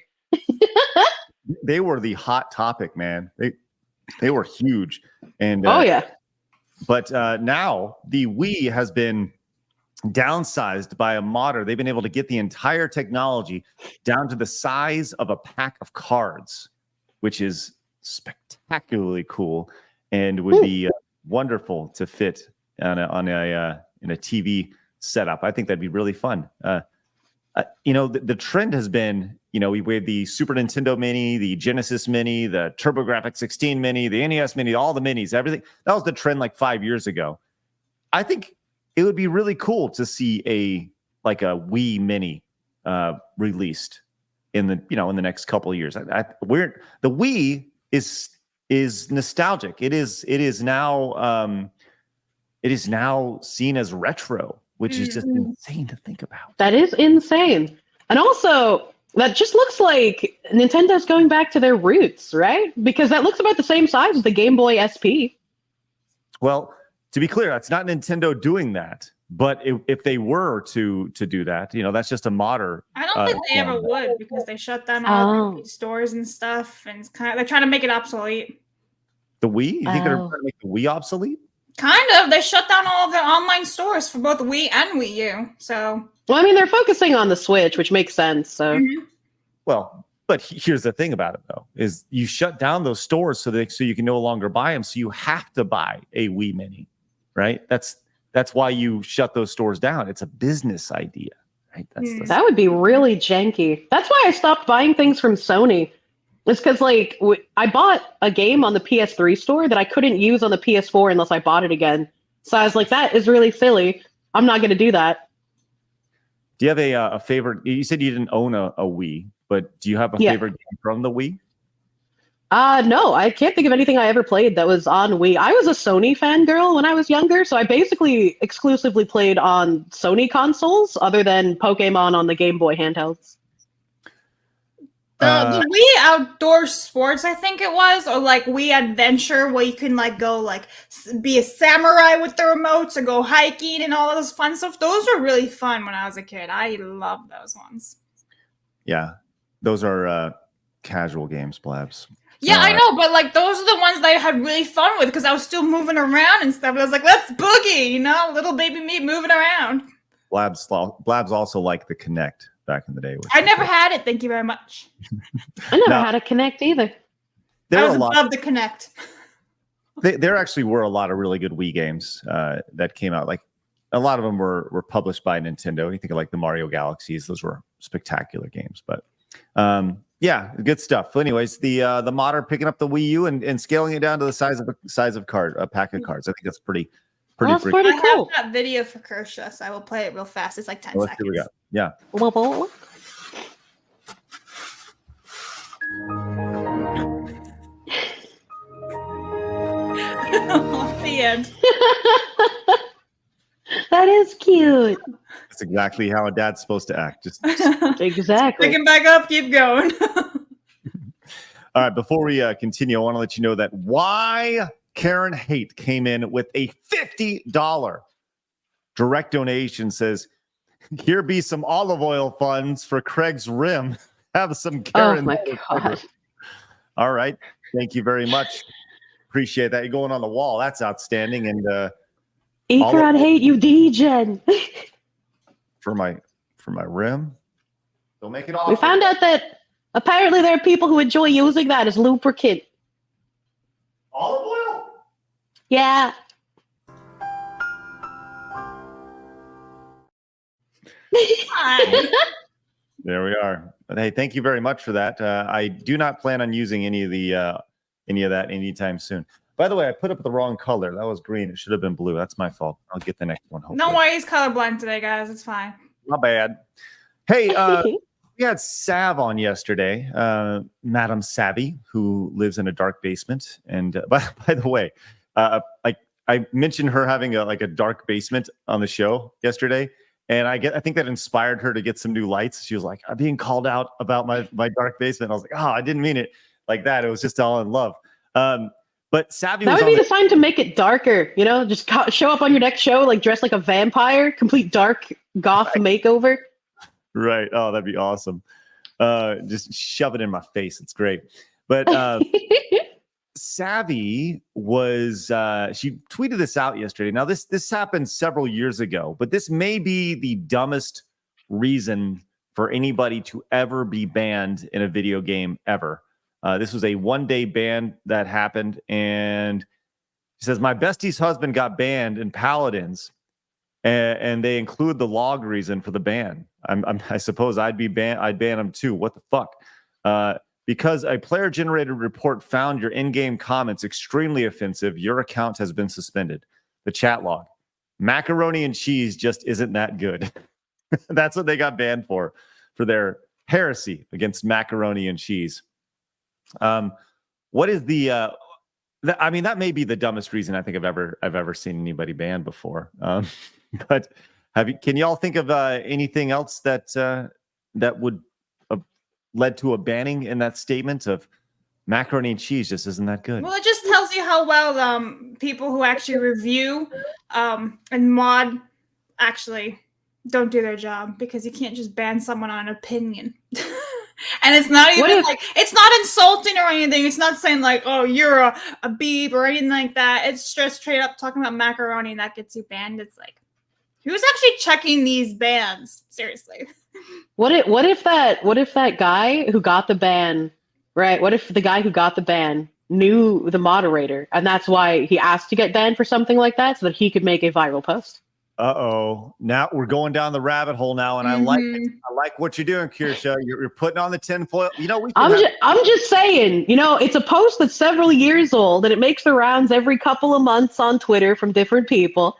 B: They were the hot topic, man. They were huge. And
E: oh, yeah.
B: But now the Wii has been downsized by a modder. They've been able to get the entire technology down to the size of a pack of cards, which is spectacularly cool and would be wonderful to fit in a TV setup. I think that'd be really fun. The trend has been, we had the Super Nintendo Mini, the Genesis Mini, the TurboGrafx 16 Mini, the NES Mini, all the minis, everything. That was the trend like 5 years ago. I think it would be really cool to see a Wii Mini released in the next couple of years. The Wii is nostalgic. It is now seen as retro, which is just insane to think about.
E: That is insane. And also, that just looks like Nintendo's going back to their roots, right? Because that looks about the same size as the Game Boy SP.
B: Well, to be clear, that's not Nintendo doing that. But if they were to do that, that's just a modder.
C: I don't think they ever would because they shut down all the stores and stuff, and it's they're trying to make it obsolete.
B: The Wii? You think they're trying to make the Wii obsolete?
C: Kind of. They shut down all of their online stores for both Wii and Wii U. So.
E: Well, I mean, they're focusing on the Switch, which makes sense. So.
C: Mm-hmm.
B: Well, but here's the thing about it, though, is you shut down those stores so you can no longer buy them. So you have to buy a Wii Mini, right? That's why you shut those stores down. It's a business idea, right?
E: That would be really janky. That's why I stopped buying things from Sony. It's because, like, I bought a game on the PS3 store that I couldn't use on the PS4 unless I bought it again. So I was like, that is really silly. I'm not going to do that.
B: Do you have a favorite? You said you didn't own a Wii, but do you have a favorite game from the Wii?
E: No, I can't think of anything I ever played that was on Wii. I was a Sony fangirl when I was younger, so I basically exclusively played on Sony consoles other than Pokemon on the Game Boy handhelds.
C: The Wii Outdoor Sports, I think it was, or like Wii Adventure, where you can like go like be a samurai with the remotes or go hiking and all those fun stuff. Those were really fun when I was a kid. I loved those ones.
B: Yeah, those are casual games, Blabs.
C: Yeah, I know, but like those are the ones that I had really fun with because I was still moving around and stuff. I was like, let's boogie, little baby me moving around.
B: Blabs also liked the Kinect back in the day.
C: I never had it. Thank you very much.
E: I never had a Kinect either.
C: I was above the Kinect.
B: There actually were a lot of really good Wii games that came out. Like a lot of them were published by Nintendo. You think of like the Mario Galaxies; those were spectacular games. But yeah, good stuff. So anyways, the modder picking up the Wii U and scaling it down to the size of a pack of cards. I think that's pretty
E: Pretty
C: I
E: cool.
C: have that video for Kershaw, so I will play it real fast. It's like 10
B: Let's see
C: seconds.
B: what we got. Yeah.
C: The end.
E: That is cute.
B: That's exactly how a dad's supposed to act. Just
E: Exactly.
C: Pick him back up, keep going.
B: all right. Before we continue, I want to let you know that why Karen Haight came in with a $50 direct donation. Says, here be some olive oil funds for Craig's rim. Have some Karen.
E: Oh my God.
B: All right. Thank you very much. Appreciate that. You're going on the wall. That's outstanding. And
E: Ekron hate you, D-Gen.
B: for my rim. Don't make it all.
E: We found out that apparently there are people who enjoy using that as lubricant.
B: Olive oil?
E: Yeah.
B: There we are. But hey, thank you very much for that. I do not plan on using any of that anytime soon. By the way, I put up the wrong color. That was green. It should have been blue. That's my fault. I'll get the next one. Hopefully.
C: Don't worry, he's colorblind today, guys. It's fine.
B: Not bad. Hey, we had Sav on yesterday, Madam Savvy, who lives in a dark basement. And by the way, like I mentioned her having a dark basement on the show yesterday. And I think that inspired her to get some new lights. She was like, I'm being called out about my dark basement. I was like, oh, I didn't mean it like that. It was just all in love. But Savvy
E: that would be the sign to make it darker. Just show up on your next show, like dressed like a vampire, complete dark goth makeover.
B: Right. Oh, that'd be awesome. Just shove it in my face. It's great. But Savvy was she tweeted this out yesterday. Now this happened several years ago, but this may be the dumbest reason for anybody to ever be banned in a video game ever. This was a one-day ban that happened, and she says, my bestie's husband got banned in Paladins, and they include the log reason for the ban. I suppose I'd ban him too. What the fuck? Because a player-generated report found your in-game comments extremely offensive, your account has been suspended. The chat log. Macaroni and cheese just isn't that good. That's what they got banned for their heresy against macaroni and cheese. What is I mean, that may be the dumbest reason I think I've ever seen anybody banned before. But can y'all think of anything else that would have led to a banning in that statement of macaroni and cheese just isn't that good?
C: Well, it just tells you how well people who actually review and mod actually don't do their job, because you can't just ban someone on opinion. And it's not even it's not insulting or anything. It's not saying like, oh, you're a beeb or anything like that. It's just straight up talking about macaroni and that gets you banned. It's like, who's actually checking these bans? Seriously.
E: What if that guy who got the ban, right? What if the guy who got the ban knew the moderator, and that's why he asked to get banned for something like that, so that he could make a viral post?
B: Now we're going down the rabbit hole now, and I like it. I like what you're doing, Kirsha. You're putting on the tinfoil. You know,
E: I'm just saying, you know, it's a post that's several years old, and it makes the rounds every couple of months on Twitter from different people.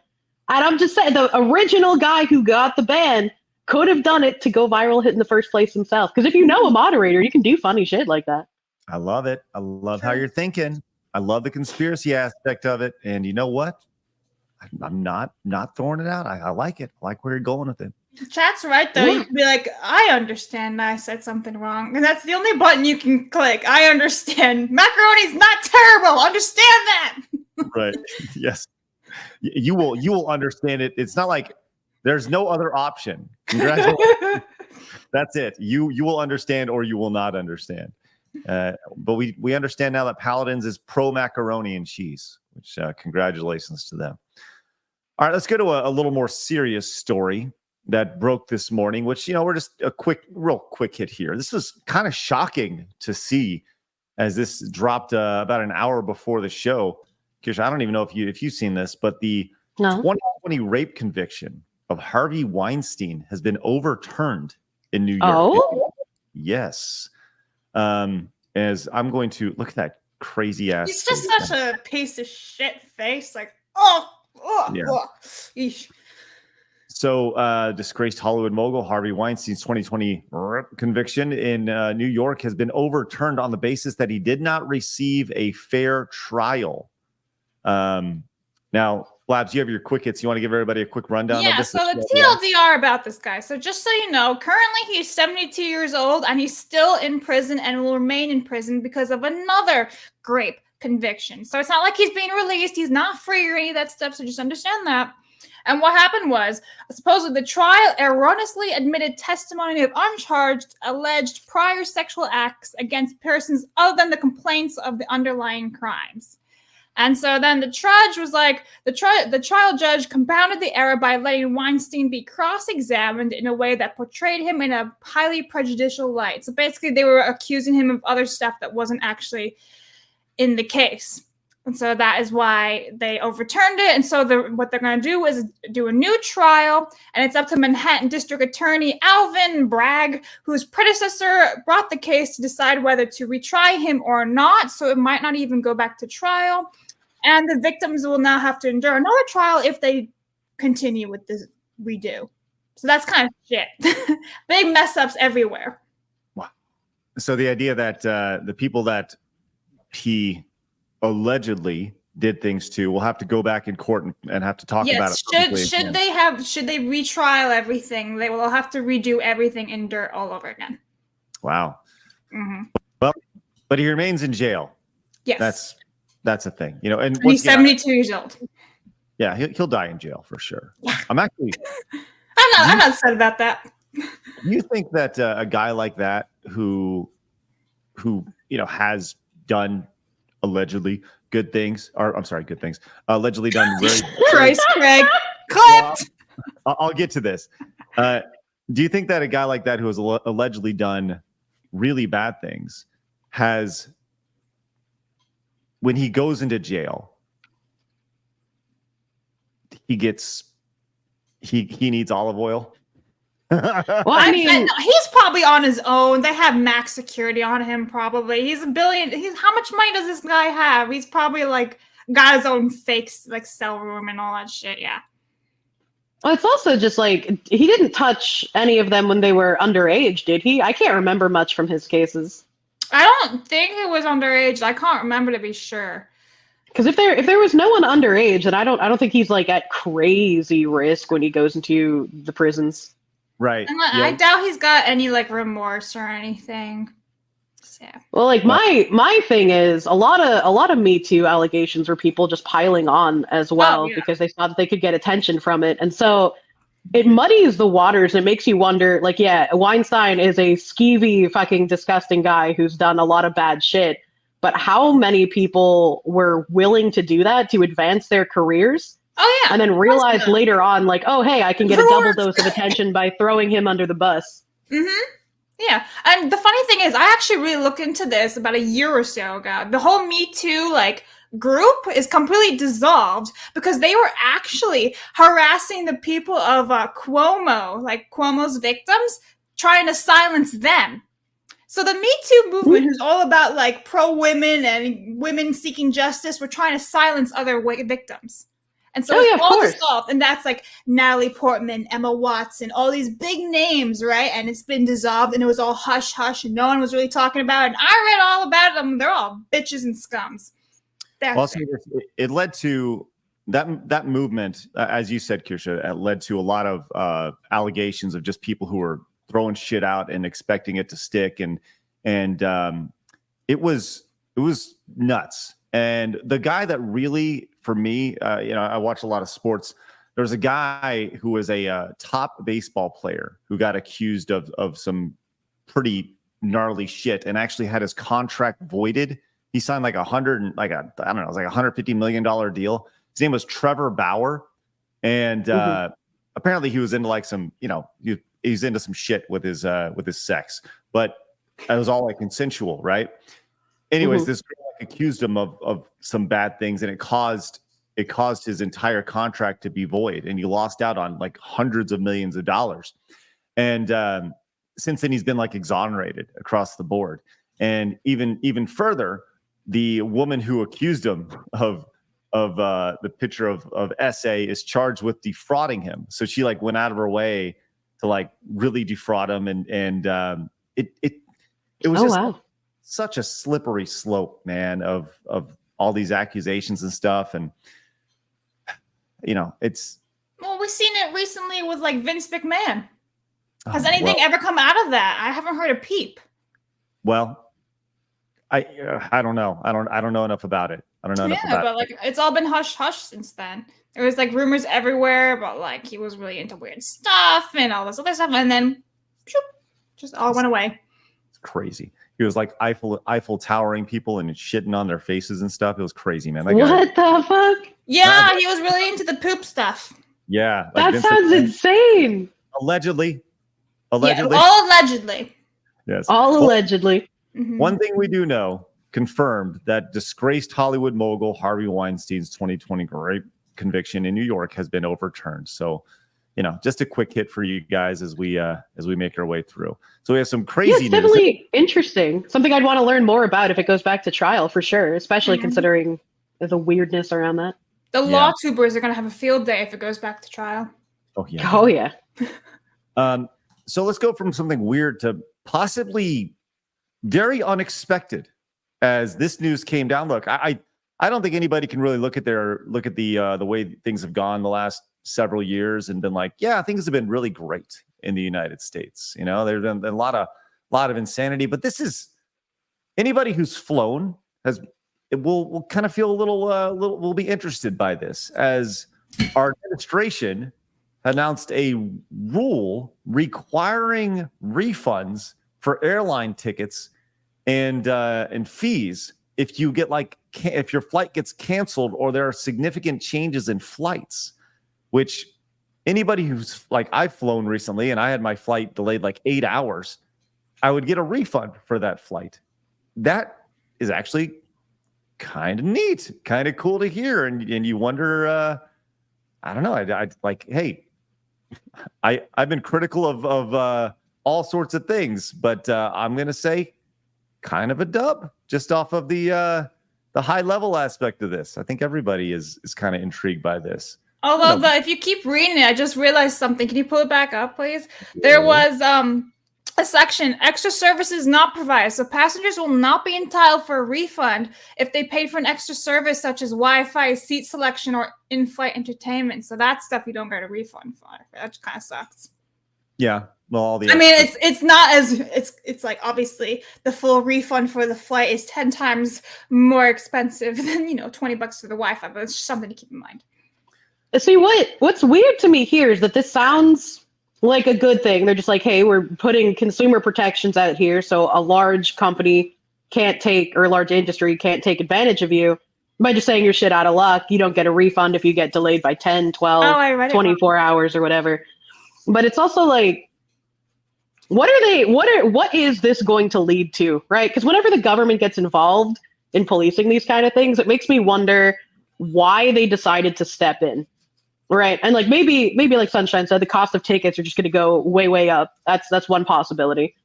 E: And I'm just saying, the original guy who got the ban could have done it to go viral hit in the first place himself. Because if you know a moderator, you can do funny shit like that.
B: I love it. I love how you're thinking. I love the conspiracy aspect of it. And you know what? I'm not throwing it out. I like it. I like where you're going with it.
C: Chat's right, though. You can be like, I understand I said something wrong. And that's the only button you can click. I understand. Macaroni's not terrible. Understand that.
B: Right. Yes. You will understand it. It's not like there's no other option. Congratulations. That's it. You will understand or you will not understand. But we understand now that Paladin's is pro macaroni and cheese, which congratulations to them. All right, let's go to a little more serious story that broke this morning, which, you know, we're just real quick hit here. This was kind of shocking to see as this dropped about an hour before the show. Kirsha, I don't even know if you've seen this, but the 2020 rape conviction of Harvey Weinstein has been overturned in New York.
E: Oh,
B: yes. As I'm going to look at that crazy ass.
C: He's just such a piece of shit face. Like, eesh.
B: So, disgraced Hollywood mogul Harvey Weinstein's 2020 conviction in New York has been overturned on the basis that he did not receive a fair trial. Now, Labs, you have your quick hits. You want to give everybody a quick rundown of this?
C: So the TLDR about this guy. So just so you know, currently he's 72 years old and he's still in prison and will remain in prison because of another rape conviction. So it's not like he's being released. He's not free or any of that stuff. So just understand that. And what happened was, supposedly the trial erroneously admitted testimony of uncharged, alleged prior sexual acts against persons other than the complaints of the underlying crimes. And so then the judge was like, the trial judge compounded the error by letting Weinstein be cross-examined in a way that portrayed him in a highly prejudicial light. So basically they were accusing him of other stuff that wasn't actually in the case. And so that is why they overturned it. And so what they're going to do is do a new trial. And it's up to Manhattan District Attorney Alvin Bragg, whose predecessor brought the case, to decide whether to retry him or not. So it might not even go back to trial. And the victims will now have to endure another trial if they continue with this redo. So that's kind of shit. Big mess ups everywhere.
B: Wow. So the idea that the people that he allegedly did things to will have to go back in court and have to talk about it.
C: Should they retrial everything? They will have to redo everything in dirt all over again.
B: Wow.
C: Mm-hmm.
B: Well, but he remains in jail.
C: Yes.
B: That's a thing, you know. And
C: he's 72 years old.
B: Yeah, he'll die in jail for sure.
C: Yeah.
B: I'm actually.
C: I'm not sad about that.
B: You think that a guy like that who has done allegedly good things, allegedly done very.
C: Christ, Craig, clipped.
B: I'll get to this. Do you think that a guy like that who has allegedly done really bad things when he goes into jail, he needs olive oil?
E: Well, I mean,
C: he's probably on his own. They have max security on him. Probably he's a billion. How much money does this guy have? He's probably like got his own fake like cell room and all that shit. Yeah.
E: Well, it's also just like he didn't touch any of them when they were underage, did he? I can't remember much from his cases.
C: I don't think it was underage. I can't remember to be sure.
E: Because if there was no one underage, then I don't think he's like at crazy risk when he goes into the prisons.
B: Right.
C: And I doubt he's got any like remorse or anything. So.
E: Well, like my thing is a lot of Me Too allegations were people just piling on as well because they thought that they could get attention from it. And so it muddies the waters. It makes you wonder, like, yeah, Weinstein is a skeevy, fucking disgusting guy who's done a lot of bad shit. But how many people were willing to do that to advance their careers?
C: Oh yeah.
E: And then realize later on, like, oh, hey, I can get a double dose of attention by throwing him under the bus.
C: Mm-hmm. Yeah. And the funny thing is, I actually really looked into this about a year or so ago. The whole Me Too, like, group is completely dissolved because they were actually harassing the people of Cuomo, like Cuomo's victims, trying to silence them. So the Me Too movement, who's all about like pro-women and women seeking justice, were trying to silence other victims. And so it's all dissolved. And that's like Natalie Portman, Emma Watson, all these big names, right? And it's been dissolved and it was all hush hush and no one was really talking about it. And I read all about them. They're all bitches and scums.
B: Also, it led to that movement, as you said, Kirsha, it led to a lot of allegations of just people who were throwing shit out and expecting it to stick. And it was nuts. And the guy that really, for me, I watch a lot of sports. There's a guy who was a top baseball player who got accused of some pretty gnarly shit and actually had his contract voided. He signed like $150 million deal. His name was Trevor Bauer, and apparently he was into like some, he's into some shit with his sex, but it was all like consensual, right? Anyways, this girl accused him of some bad things, and it caused his entire contract to be void, and he lost out on like hundreds of millions of dollars. And since then, he's been like exonerated across the board. And even further, the woman who accused him of the picture of SA is charged with defrauding him. So she like went out of her way to like really defraud him, and it was such a slippery slope, man, of all these accusations and stuff. And it's
C: we've seen it recently with like Vince McMahon. Has anything ever come out of that? I haven't heard a peep.
B: Well, I don't know. I don't know enough about it. I don't know enough about it.
C: But like it's all been hush hush since then. There was like rumors everywhere about like he was really into weird stuff and all this other stuff, and then just all went away.
B: It's crazy. He was like Eiffel towering people and shitting on their faces and stuff. It was crazy, man.
E: What the fuck?
C: Yeah, he was really into the poop stuff.
B: Yeah.
E: Like that sounds insane.
B: Allegedly.
C: Yeah, all allegedly.
B: Yes.
E: All allegedly.
B: One thing we do know, confirmed, that disgraced Hollywood mogul Harvey Weinstein's 2020 rape conviction in New York has been overturned. So, just a quick hit for you guys as we make our way through. So we have some crazy news.
E: It's definitely interesting. Something I'd want to learn more about if it goes back to trial, for sure, especially considering the weirdness around that.
C: The law tubers are going to have a field day if it goes back to trial.
B: Oh, yeah.
E: Oh, yeah.
B: So let's go from something weird to possibly very unexpected as this news came down. Look, I don't think anybody can really look at the way things have gone the last several years and been like, yeah, things have been really great in the United States. There's been a lot of insanity, but this is anybody who's flown will kind of feel a little will be interested by this, as our administration announced a rule requiring refunds for airline tickets and fees if you get if your flight gets canceled or there are significant changes in flights, which anybody who's like, I've flown recently and I had my flight delayed like 8 hours, I would get a refund for that flight. That is actually kind of neat, kind of cool to hear. And you wonder, I don't know. I like, hey, I've been critical of all sorts of things, but I'm going to say kind of a dub just off of the high level aspect of this. I think everybody is kind of intrigued by this.
C: Although, if you keep reading it, I just realized something. Can you pull it back up, please? There was a section, extra services not provided. So passengers will not be entitled for a refund if they paid for an extra service such as Wi-Fi, seat selection, or in-flight entertainment. So that's stuff you don't get a refund for. That kind of sucks.
B: Yeah. Well, all the
C: it's not as it's like obviously the full refund for the flight is 10 times more expensive than $20 for the Wi-Fi, but it's just something to keep in mind.
E: See, what's weird to me here is that this sounds like a good thing. They're just like, hey, we're putting consumer protections out here so a large company can't take, or a large industry can't take advantage of you by just saying you're shit out of luck. You don't get a refund if you get delayed by 10, 12, 24 hours or whatever. But it's also like, what is this going to lead to, right? Because whenever the government gets involved in policing these kind of things, it makes me wonder why they decided to step in. Right. And like maybe like Sunshine said, the cost of tickets are just going to go way, way up. That's one possibility.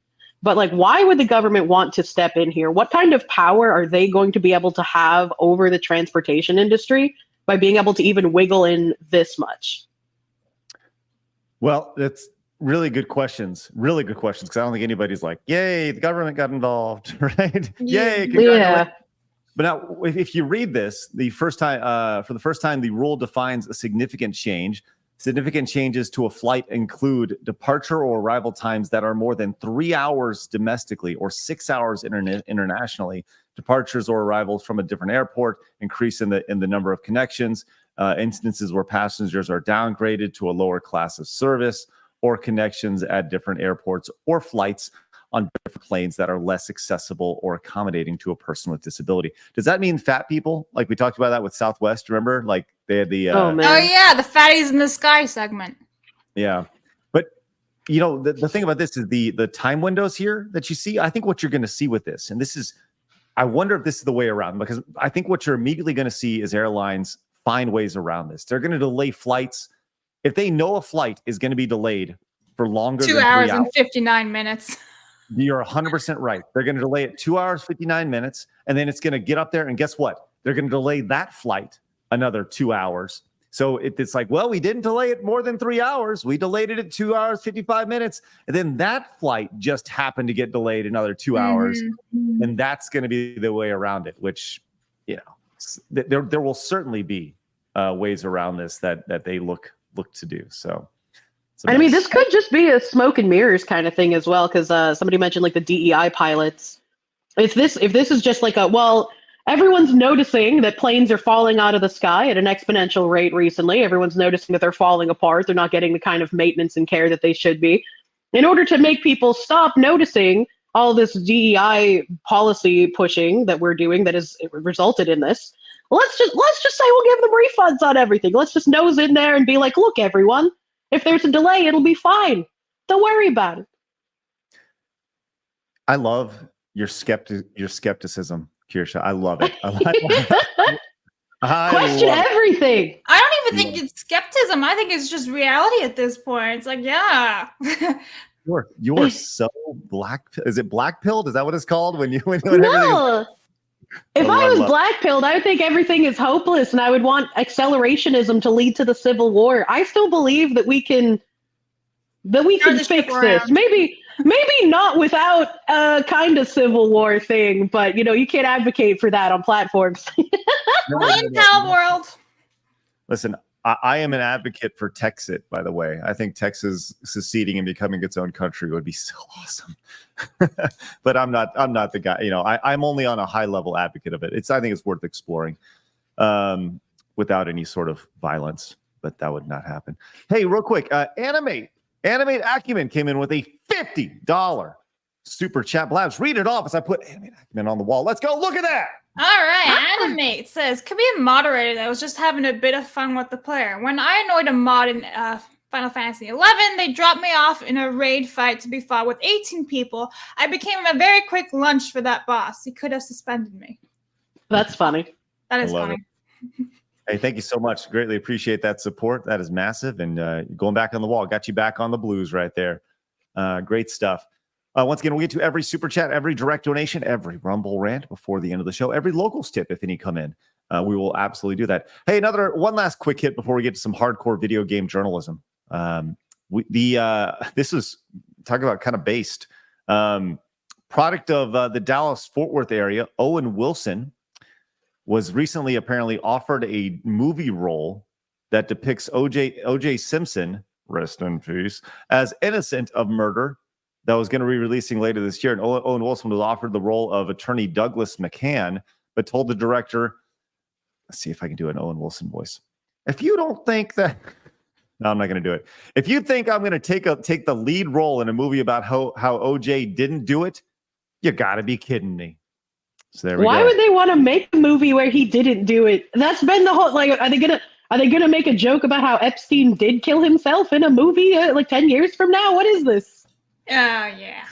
E: But like, why would the government want to step in here? What kind of power are they going to be able to have over the transportation industry by being able to even wiggle in this much?
B: Well, that's really good questions. Really good questions. Because I don't think anybody's like, yay, the government got involved, right? Yay, congratulations.
E: Yeah.
B: But now, if you read this, for the first time, the rule defines a significant change. Significant changes to a flight include departure or arrival times that are more than 3 hours domestically or 6 hours internationally. Departures or arrivals from a different airport, increase in the number of connections, instances where passengers are downgraded to a lower class of service, or connections at different airports or flights on different planes that are less accessible or accommodating to a person with disability. Does that mean fat people? Like we talked about that with Southwest, remember? Like they had the...
C: Oh yeah, the fatties in the sky segment.
B: Yeah. But, you know, the thing about this is the time windows here that you see, I think what you're going to see with this, and this is, I wonder if this is the way around, because I think what you're immediately going to see is airlines find ways around this. They're going to delay flights. If they know a flight is going to be delayed for longer than
C: 2 hours and 59 minutes.
B: You're 100% right. They're going to delay it 2 hours, 59 minutes, and then it's going to get up there. And guess what? They're going to delay that flight another 2 hours. So it's like, well, we didn't delay it more than 3 hours. We delayed it at 2 hours, 55 minutes. And then that flight just happened to get delayed another 2 hours. And that's going to be the way around it, which, you know, there will certainly be ways around this that they look to do. So.
E: I mean, this could just be a smoke and mirrors kind of thing as well, because somebody mentioned like the DEI pilots. If this is just like everyone's noticing that planes are falling out of the sky at an exponential rate recently. Everyone's noticing that they're falling apart. They're not getting the kind of maintenance and care that they should be. In order to make people stop noticing all this DEI policy pushing that we're doing that has resulted in this, let's just say we'll give them refunds on everything. Let's just nose in there and be like, look, everyone. If there's a delay, it'll be fine. Don't worry about it.
B: I love your skepticism, Kirsha. I love it.
E: Question everything.
C: I don't even think it's skepticism. I think it's just reality at this point. It's like, yeah.
B: You're so black. Is it black pilled? Is that what it's called? When
E: No. If I was black pilled, I would think everything is hopeless and I would want accelerationism to lead to the Civil War. I still believe that we can fix this. Maybe not without a kind of Civil War thing, but you know, you can't advocate for that on platforms.
C: Pal world.
B: Listen, I am an advocate for Texit, by the way. I think Texas seceding and becoming its own country would be so awesome. But I'm not the guy, you know, I'm only on a high level advocate of it. I think it's worth exploring without any sort of violence, but that would not happen. Hey, real quick, Animate Acumen came in with a $50 super chat. Labs, read it off as I put Animate Acumen on the wall. Let's go. Look at that.
C: All right, Animate says, could be a moderator that was just having a bit of fun with the player. When I annoyed a mod in Final Fantasy XI, they dropped me off in a raid fight to be fought with 18 people. I became a very quick lunch for that boss. He could have suspended me.
E: That's funny.
C: That is funny.
B: Hey, thank you so much. Greatly appreciate that support. That is massive. And going back on the wall, got you back on the blues right there. Great stuff. Once again, we'll get to every super chat, every direct donation, every Rumble rant before the end of the show, every locals tip, if any come in. We will absolutely do that. Hey, one last quick hit before we get to some hardcore video game journalism. This is talking about kind of based product of the Dallas-Fort Worth area. Owen Wilson was recently apparently offered a movie role that depicts O.J. Simpson, rest in peace, as innocent of murder. That was going to be releasing later this year. And Owen Wilson was offered the role of attorney Douglas McCann, but told the director, let's see if I can do an Owen Wilson voice. if you don't think that, no, I'm not going to do it. If you think I'm going to take the lead role in a movie about how OJ didn't do it, you got to be kidding me. So there we go.
E: Why would they want to make a movie where he didn't do it? That's been the whole, like, are they gonna make a joke about how Epstein did kill himself in a movie like 10 years from now? What is this?
C: Yeah.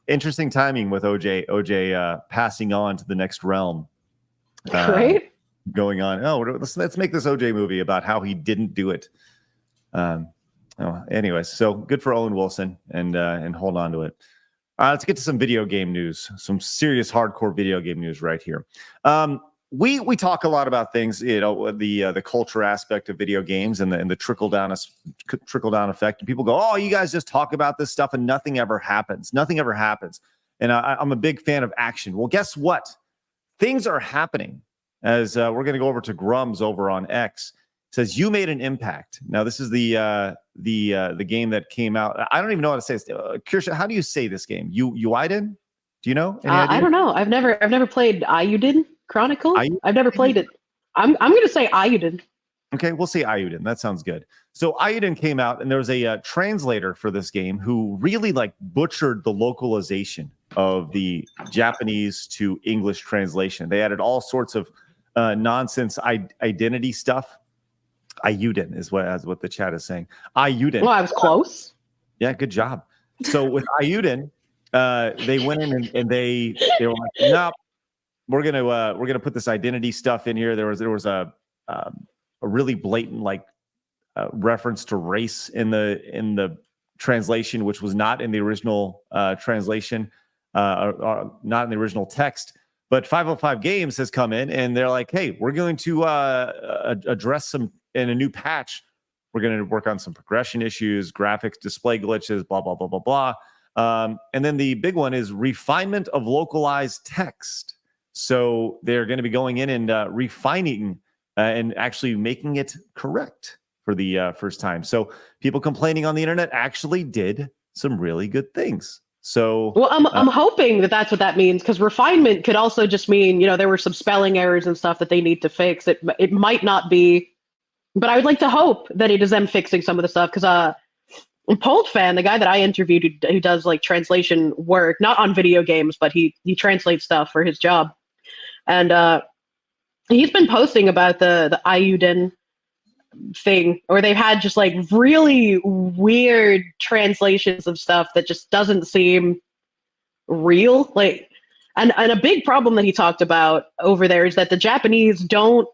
B: Interesting timing with OJ passing on to the next realm.
E: Right?
B: Going on. Oh, let's make this OJ movie about how he didn't do it. Anyways, so good for Owen Wilson and hold on to it. Let's get to some video game news, some serious hardcore video game news right here. We talk a lot about things, the culture aspect of video games and the trickle down effect. And people go, "Oh, you guys just talk about this stuff and nothing ever happens. Nothing ever happens." And I'm a big fan of action. Well, guess what? Things are happening. As we're going to go over to Grums over on X. It says you made an impact. Now this is the game that came out. I don't even know how to say this. Kirsha, how do you say this game? Eiyuden? Do you know?
E: I don't know. I've never played Eiyuden Chronicle. I've never played it. I'm going to say Eiyuden.
B: Okay, we'll say Eiyuden. That sounds good. So Eiyuden came out, and there was a translator for this game who really butchered the localization of the Japanese to English translation. They added all sorts of nonsense identity stuff. Eiyuden is what the chat is saying. Eiyuden.
E: Well, I was close.
B: Yeah, good job. So with Eiyuden, they went in and they were like, "No, we're gonna put this identity stuff in here." There was a really blatant reference to race in the translation, which was not in the original translation, or not in the original text. But 505 Games has come in and they're like, "Hey, we're going to address some in a new patch. We're going to work on some progression issues, graphics, display glitches, blah blah blah blah blah." And then the big one is refinement of localized text. So they're going to be going in and refining and actually making it correct for the first time. So people complaining on the internet actually did some really good things. So
E: well, I'm hoping that that's what that means, because refinement could also just mean, there were some spelling errors and stuff that they need to fix. It might not be, but I would like to hope that it is them fixing some of the stuff, because Polt Fan, the guy that I interviewed who does translation work, not on video games, but he translates stuff for his job, and he's been posting about the Eiyuden thing, or they've had just really weird translations of stuff that just doesn't seem real. And a big problem that he talked about over there is that the Japanese don't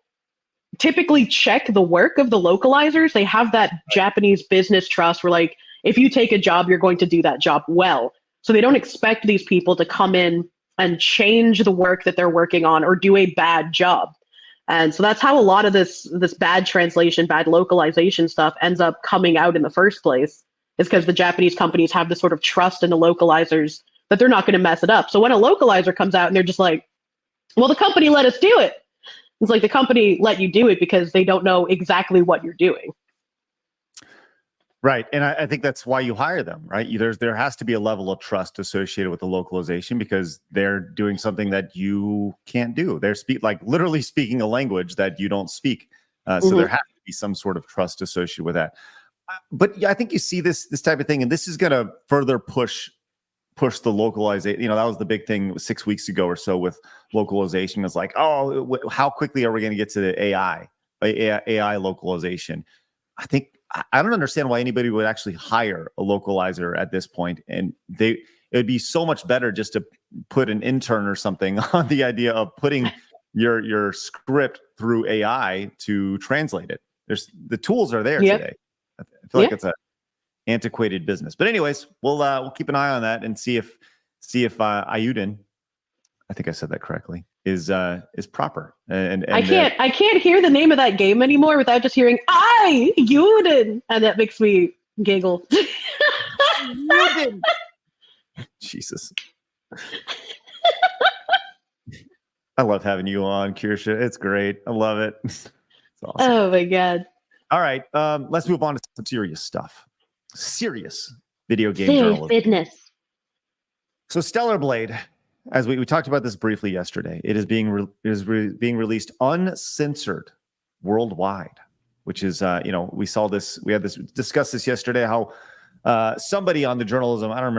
E: typically check the work of the localizers. They have that Japanese business trust where if you take a job, you're going to do that job well. So they don't expect these people to come in and change the work that they're working on or do a bad job. And so that's how a lot of this bad translation, bad localization stuff ends up coming out in the first place, is because the Japanese companies have this sort of trust in the localizers that they're not going to mess it up. So when a localizer comes out and they're just like, "Well, the company let us do it." It's the company let you do it because they don't know exactly what you're doing.
B: Right. And I think that's why you hire them, right? There has to be a level of trust associated with the localization, because they're doing something that you can't do. They're literally speaking a language that you don't speak. So there has to be some sort of trust associated with that. But yeah, I think you see this type of thing, and this is going to further push the localization. That was the big thing 6 weeks ago or so with localization. It's how quickly are we going to get to the AI localization? I don't understand why anybody would actually hire a localizer at this point. And it would be so much better just to put an intern or something on the idea of putting your script through AI to translate it. The tools are there today. I feel like it's a antiquated business. But anyways, we'll keep an eye on that and see if Eiyuden, I think I said that correctly, is proper. And
E: I can't hear the name of that game anymore without just hearing Eiyuden, and that makes me giggle.
B: Jesus. I love having you on, Kirsha. It's great. I love it. It's awesome.
E: Oh my God.
B: All right. Let's move on to some serious stuff. Serious video game
F: Serious
B: journalism.
F: business.
B: So Stellar Blade, as we talked about this briefly yesterday, it is being released uncensored worldwide, which is, we saw this, discussed this yesterday, how somebody on the journalism, I don't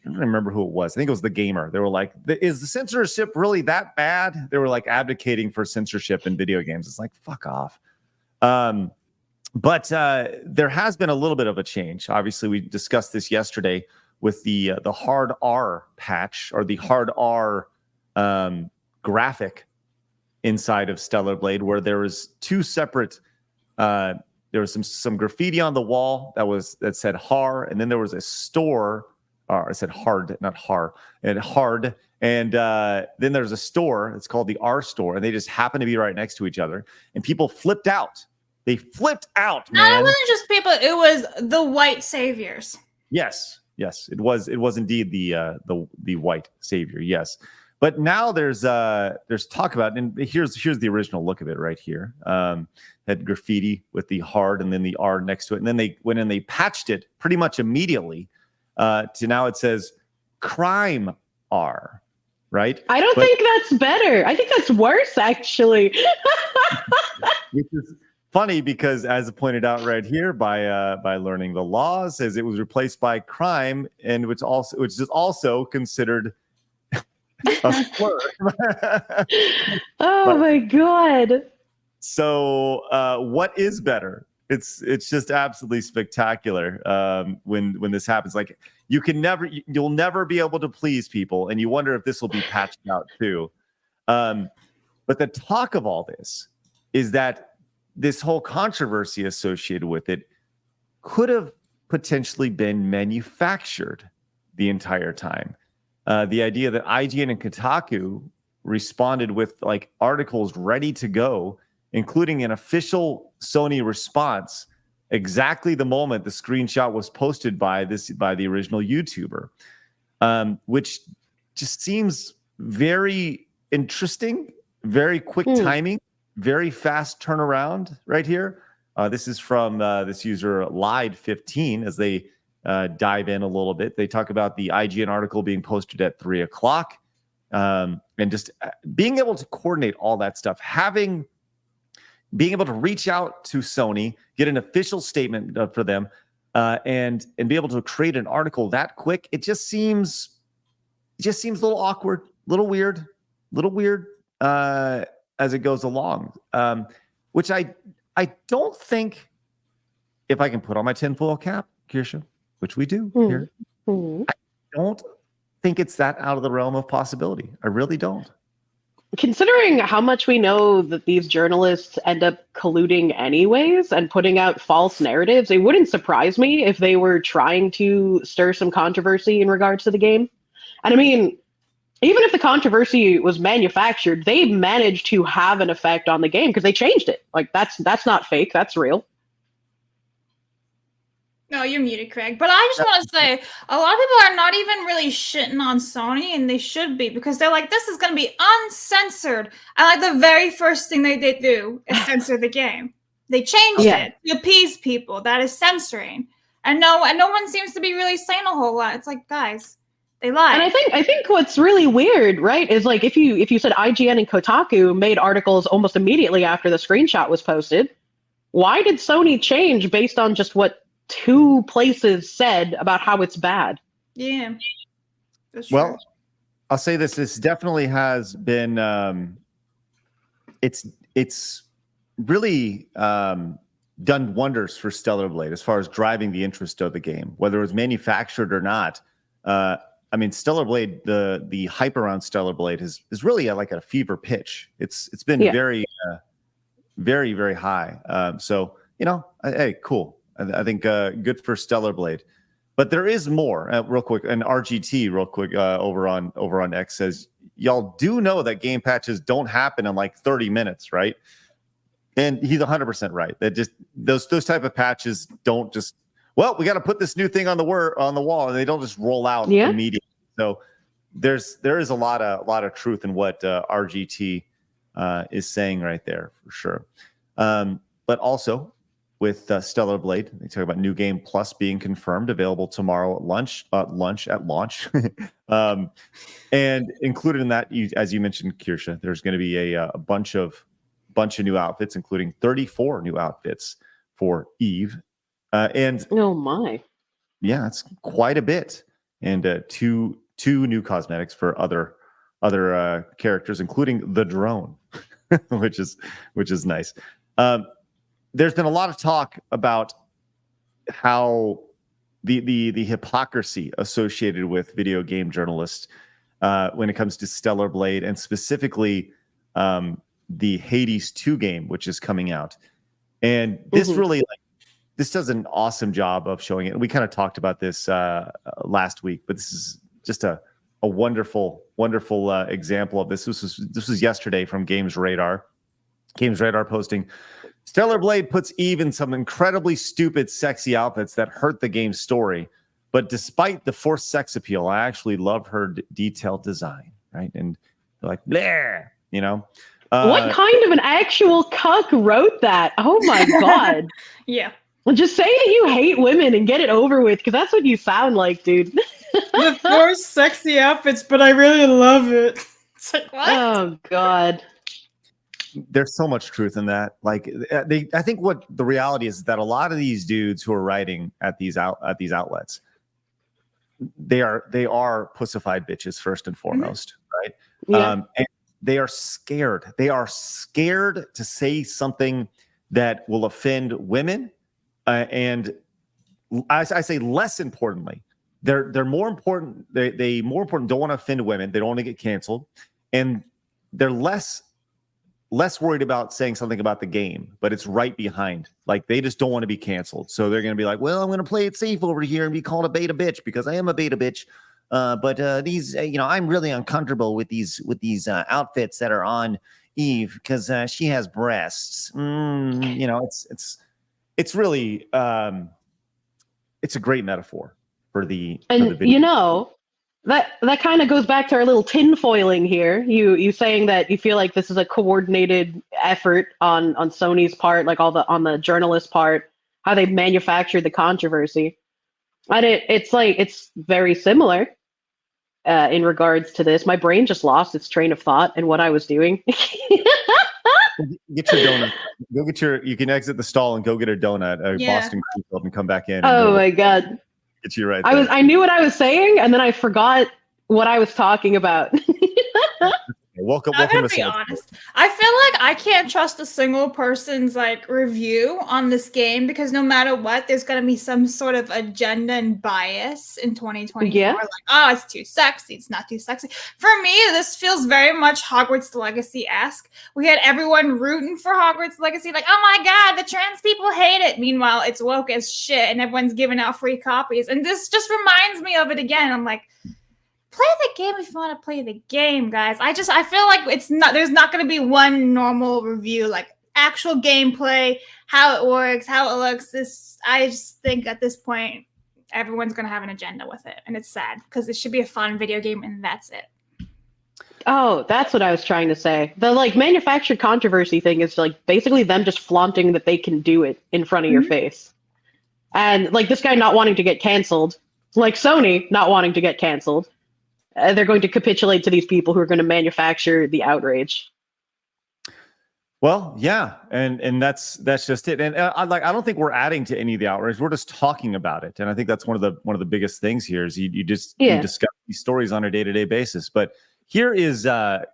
B: remember who it was. I think it was The Gamer. They were like, is the censorship really that bad? They were like advocating for censorship in video games. It's like, fuck off. But there has been a little bit of a change. Obviously, we discussed this yesterday with the hard R patch, or the hard R graphic inside of Stellar Blade, where there was two separate. There was some graffiti on the wall that said "har," and then there was a store. It said "hard," not "har," and "hard." And then there's a store. It's called the R store, and they just happen to be right next to each other. And people flipped out. They flipped out, man.
C: No, it wasn't just people. It was the white saviors.
B: Yes, it was indeed the white savior. Yes, but now there's talk about, and here's the original look of it right here. Had graffiti with the hard and then the R next to it, and then they went and they patched it pretty much immediately to now it says crime R. Right?
E: I don't think that's better. I think that's worse, actually.
B: Which is funny because, as pointed out right here by learning the law, says it was replaced by crime, and which is also considered a slur.
E: Oh my god!
B: So, what is better? It's just absolutely spectacular when this happens. Like you'll never be able to please people, and you wonder if this will be patched out too. But the talk of all this is that this whole controversy associated with it could have potentially been manufactured the entire time. The idea that IGN and Kotaku responded with like articles ready to go, including an official Sony response exactly the moment the screenshot was posted by the original YouTuber, which just seems very interesting, very quick timing, very fast turnaround right here. This is from this user Lied15 as they dive in a little bit. They talk about the IGN article being posted at 3:00 and just being able to coordinate all that stuff, being able to reach out to Sony, get an official statement for them, and be able to create an article that quick. It just seems a little awkward, little weird as it goes along. Which I don't think, if I can put on my tinfoil cap, Kirsha, which we do here, I don't think it's that out of the realm of possibility. I really don't.
E: Considering how much we know that these journalists end up colluding anyways and putting out false narratives, it wouldn't surprise me if they were trying to stir some controversy in regards to the game. And I mean, even if the controversy was manufactured, they managed to have an effect on the game because they changed it. Like that's not fake, that's real.
C: No, you're muted, Craig. But I just want to say, a lot of people are not even really shitting on Sony, and they should be, because they're like, this is going to be uncensored. And like the very first thing they did do is censor the game. They changed it to appease people. That is censoring. And no one seems to be really saying a whole lot. It's like, guys, they lied.
E: And I think what's really weird, right, is like if you said IGN and Kotaku made articles almost immediately after the screenshot was posted, why did Sony change based on just what two places said about how it's bad?
C: Yeah.
B: Well, I'll say this. This definitely has been it's really done wonders for Stellar Blade as far as driving the interest of the game, whether it was manufactured or not. I mean, Stellar Blade, the hype around Stellar Blade is really like a fever pitch. It's been very, very, very high. So, hey, cool. I think good for Stellar Blade, but there is more. Real quick, and RGT, real quick, over on X says, y'all do know that game patches don't happen in like 30 minutes, right? And he's 100% right. That just those type of patches don't just, well, we got to put this new thing on the wall, and they don't just roll out immediately. So there is a lot of truth in what RGT is saying right there for sure. But also, with Stellar Blade, they talk about New Game Plus being confirmed, available tomorrow at launch. And included in that, as you mentioned, Kirsha, there's going to be a bunch of bunch of new outfits, including 34 new outfits for Eve. And
E: oh my.
B: Yeah, it's quite a bit. And two new cosmetics for other characters, including the drone, which is nice. There's been a lot of talk about how the hypocrisy associated with video game journalists when it comes to Stellar Blade, and specifically the Hades 2 game, which is coming out. And this really this does an awesome job of showing it. We kind of talked about this last week, but this is just a wonderful example of this. This was yesterday from Games Radar. Games Radar posting, Stellar Blade puts Eve in some incredibly stupid, sexy outfits that hurt the game's story. But despite the forced sex appeal, I actually love her detailed design, right? And they're like, bleh, you know?
E: What kind of an actual cuck wrote that? Oh my God.
C: Yeah.
E: Well, just say that you hate women and get it over with, because that's what you sound like, dude.
C: The forced sexy outfits, but I really love it. It's like, what?
E: Oh God.
B: There's so much truth in that. Like, I think what the reality is that a lot of these dudes who are writing at these outlets, they are pussified bitches first and foremost, right?
E: Yeah.
B: And they are scared. They are scared to say something that will offend women, and I say less importantly, they're more important. They more important don't want to offend women. They don't want to get canceled, and they're less worried about saying something about the game, but it's right behind. Like, they just don't want to be canceled. So they're going to be like, well, I'm going to play it safe over here and be called a beta bitch because I am a beta bitch. But these, I'm really uncomfortable with these outfits that are on Eve because she has breasts. It's really, it's a great metaphor for the video.
E: That kind of goes back to our little tinfoiling here. You saying that you feel like this is a coordinated effort on Sony's part, like on the journalist part, how they manufactured the controversy. And it's very similar in regards to this. My brain just lost its train of thought and what I was doing.
B: Get your donut. You can exit the stall and go get a donut at Boston Creekfield and come back in.
E: Oh my God.
B: Get you right there.
E: I knew what I was saying, and then I forgot what I was talking about.
B: Welcome.
C: I'm gonna be honest. I feel like I can't trust a single person's review on this game because no matter what, there's gonna be some sort of agenda and bias in 2024.
E: Yeah.
C: Like, oh, it's too sexy. It's not too sexy. For me, this feels very much Hogwarts Legacy-esque. We had everyone rooting for Hogwarts Legacy, like, oh my God, the trans people hate it. Meanwhile, it's woke as shit, and everyone's giving out free copies. And this just reminds me of it again. I'm like, play the game if you want to play the game, guys. I feel like there's not going to be one normal review, like actual gameplay, how it works, how it looks. I just think at this point, everyone's going to have an agenda with it. And it's sad because it should be a fun video game and that's it.
E: Oh, that's what I was trying to say. The manufactured controversy thing is basically them just flaunting that they can do it in front of your face. And this guy not wanting to get canceled, like Sony not wanting to get canceled. They're going to capitulate to these people who are going to manufacture the outrage.
B: Well, yeah, and that's just it. And I don't think we're adding to any of the outrage. We're just talking about it, and I think that's one of the biggest things here is you discuss these stories on a day-to-day basis. But here is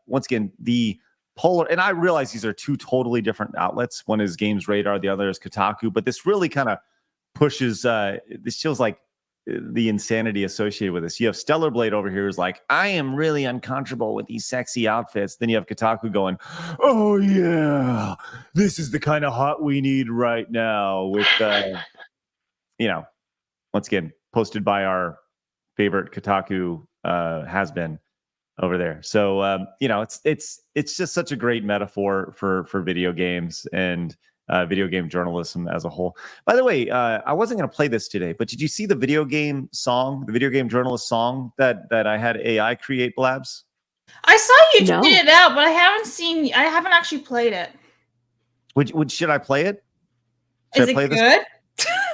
B: once again the polar, and I realize these are two totally different outlets. One is Games Radar, the other is Kotaku. But this really kind of pushes. This shows the insanity associated with this. You have Stellar Blade over here who's like, I am really uncomfortable with these sexy outfits. Then you have Kotaku going, oh yeah, this is the kind of hot we need right now with, once again, posted by our favorite Kotaku has-been over there. So, it's just such a great metaphor for video games and video game journalism as a whole. By the way, I wasn't going to play this today, but did you see the video game journalist song that I had AI create, Blabs?
C: I saw you tweet it out, but I haven't actually played it.
B: Should I play it?
C: Is it good?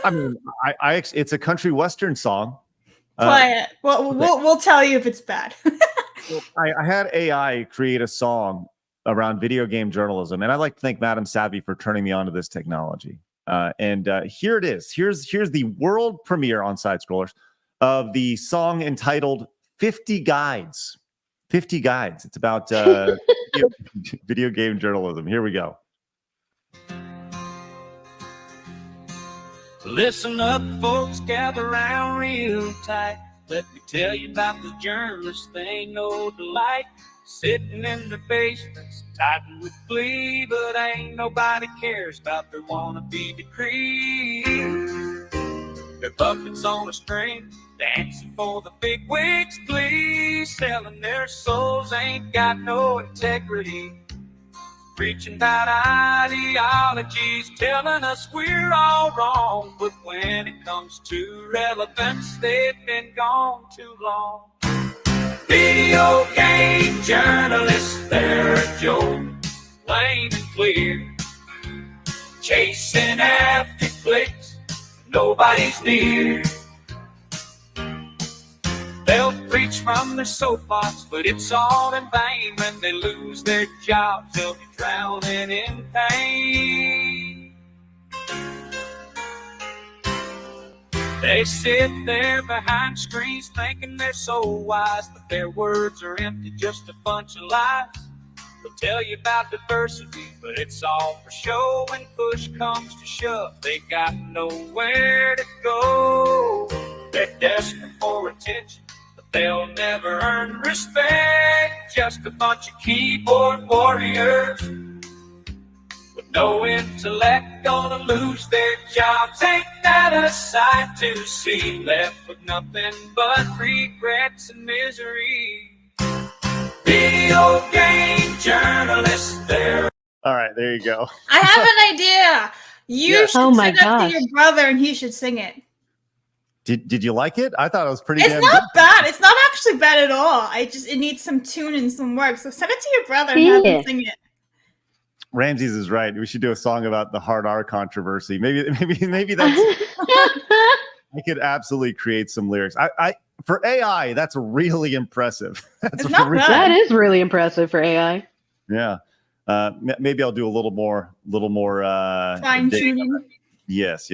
B: I mean, it's a country western song.
C: Play it. Well, we'll tell you if it's bad.
B: I had AI create a song around video game journalism, and I'd like to thank Madam Savvy for turning me on to this technology. And here it is. Here's the world premiere on Side Scrollers of the song entitled 50 Guides. 50 Guides. It's about video game journalism. Here we go.
G: Listen up, folks, gather around real tight. Let me tell you about the journalists, they ain't no delight. Sitting in the basements, typing with glee, but ain't nobody cares about their wannabe decree. They're puppets on a string, dancing for the big wigs' glee. Selling their souls, ain't got no integrity. Preaching about ideologies, telling us we're all wrong. But when it comes to relevance, they've been gone too long. Video game journalists, they're a joke, plain and clear. Chasing after clicks, nobody's near. They'll preach from their soapbox, but it's all in vain. When they lose their jobs, they'll be drowning in pain. They sit there behind screens thinking they're so wise, but their words are empty, just a bunch of lies. They'll tell you about diversity, but it's all for show. When push comes to shove, they got nowhere to go. They're desperate for attention, but they'll never earn respect. Just a bunch of keyboard warriors with no intellect, gonna lose their jobs. Ain't that a sight to see? Left with nothing but regrets and misery. Video game journalists, they're...
B: All right, there you go.
C: I have an idea. You
B: Yes.
C: should
E: Oh my
C: send it to
E: gosh.
C: your brother and he should sing it.
B: Did you like it? I thought it was pretty
C: It's
B: damn
C: not
B: good.
C: bad. It's not actually bad at all. It needs some tune and some work. So send it to your brother and have him
F: Yeah.
C: sing it.
B: Ramses is right. We should do a song about the hard R controversy. Maybe that's I could absolutely create some lyrics. I for AI, that's really impressive. That's
C: It's not
B: really-
C: bad.
E: That is really impressive for AI.
B: Yeah. Maybe I'll do a little more
C: Fine
B: dig-
C: tuning.
B: Yes.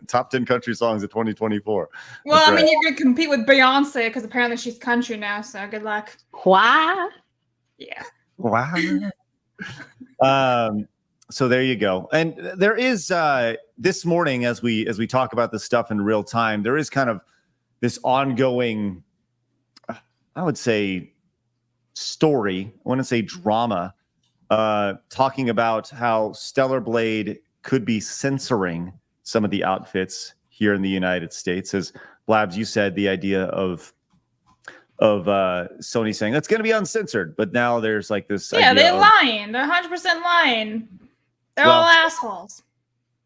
B: Top 10 country songs of 2024.
C: Well,
B: That's
C: I mean,
B: right.
C: you're gonna compete with Beyonce because apparently she's country now. So good luck.
E: Why?
C: Yeah.
B: Wow. So there you go. And there is this morning, as we talk about this stuff in real time, there is kind of this ongoing, I would say, story. I want to say drama, talking about how Stellar Blade could be censoring some of the outfits here in the United States. As Blabs, you said, the idea of Sony saying it's going to be uncensored, but now there's like this.
C: Yeah,
B: idea
C: they're
B: of,
C: lying. They're 100% lying. They're
B: Well,
C: all assholes.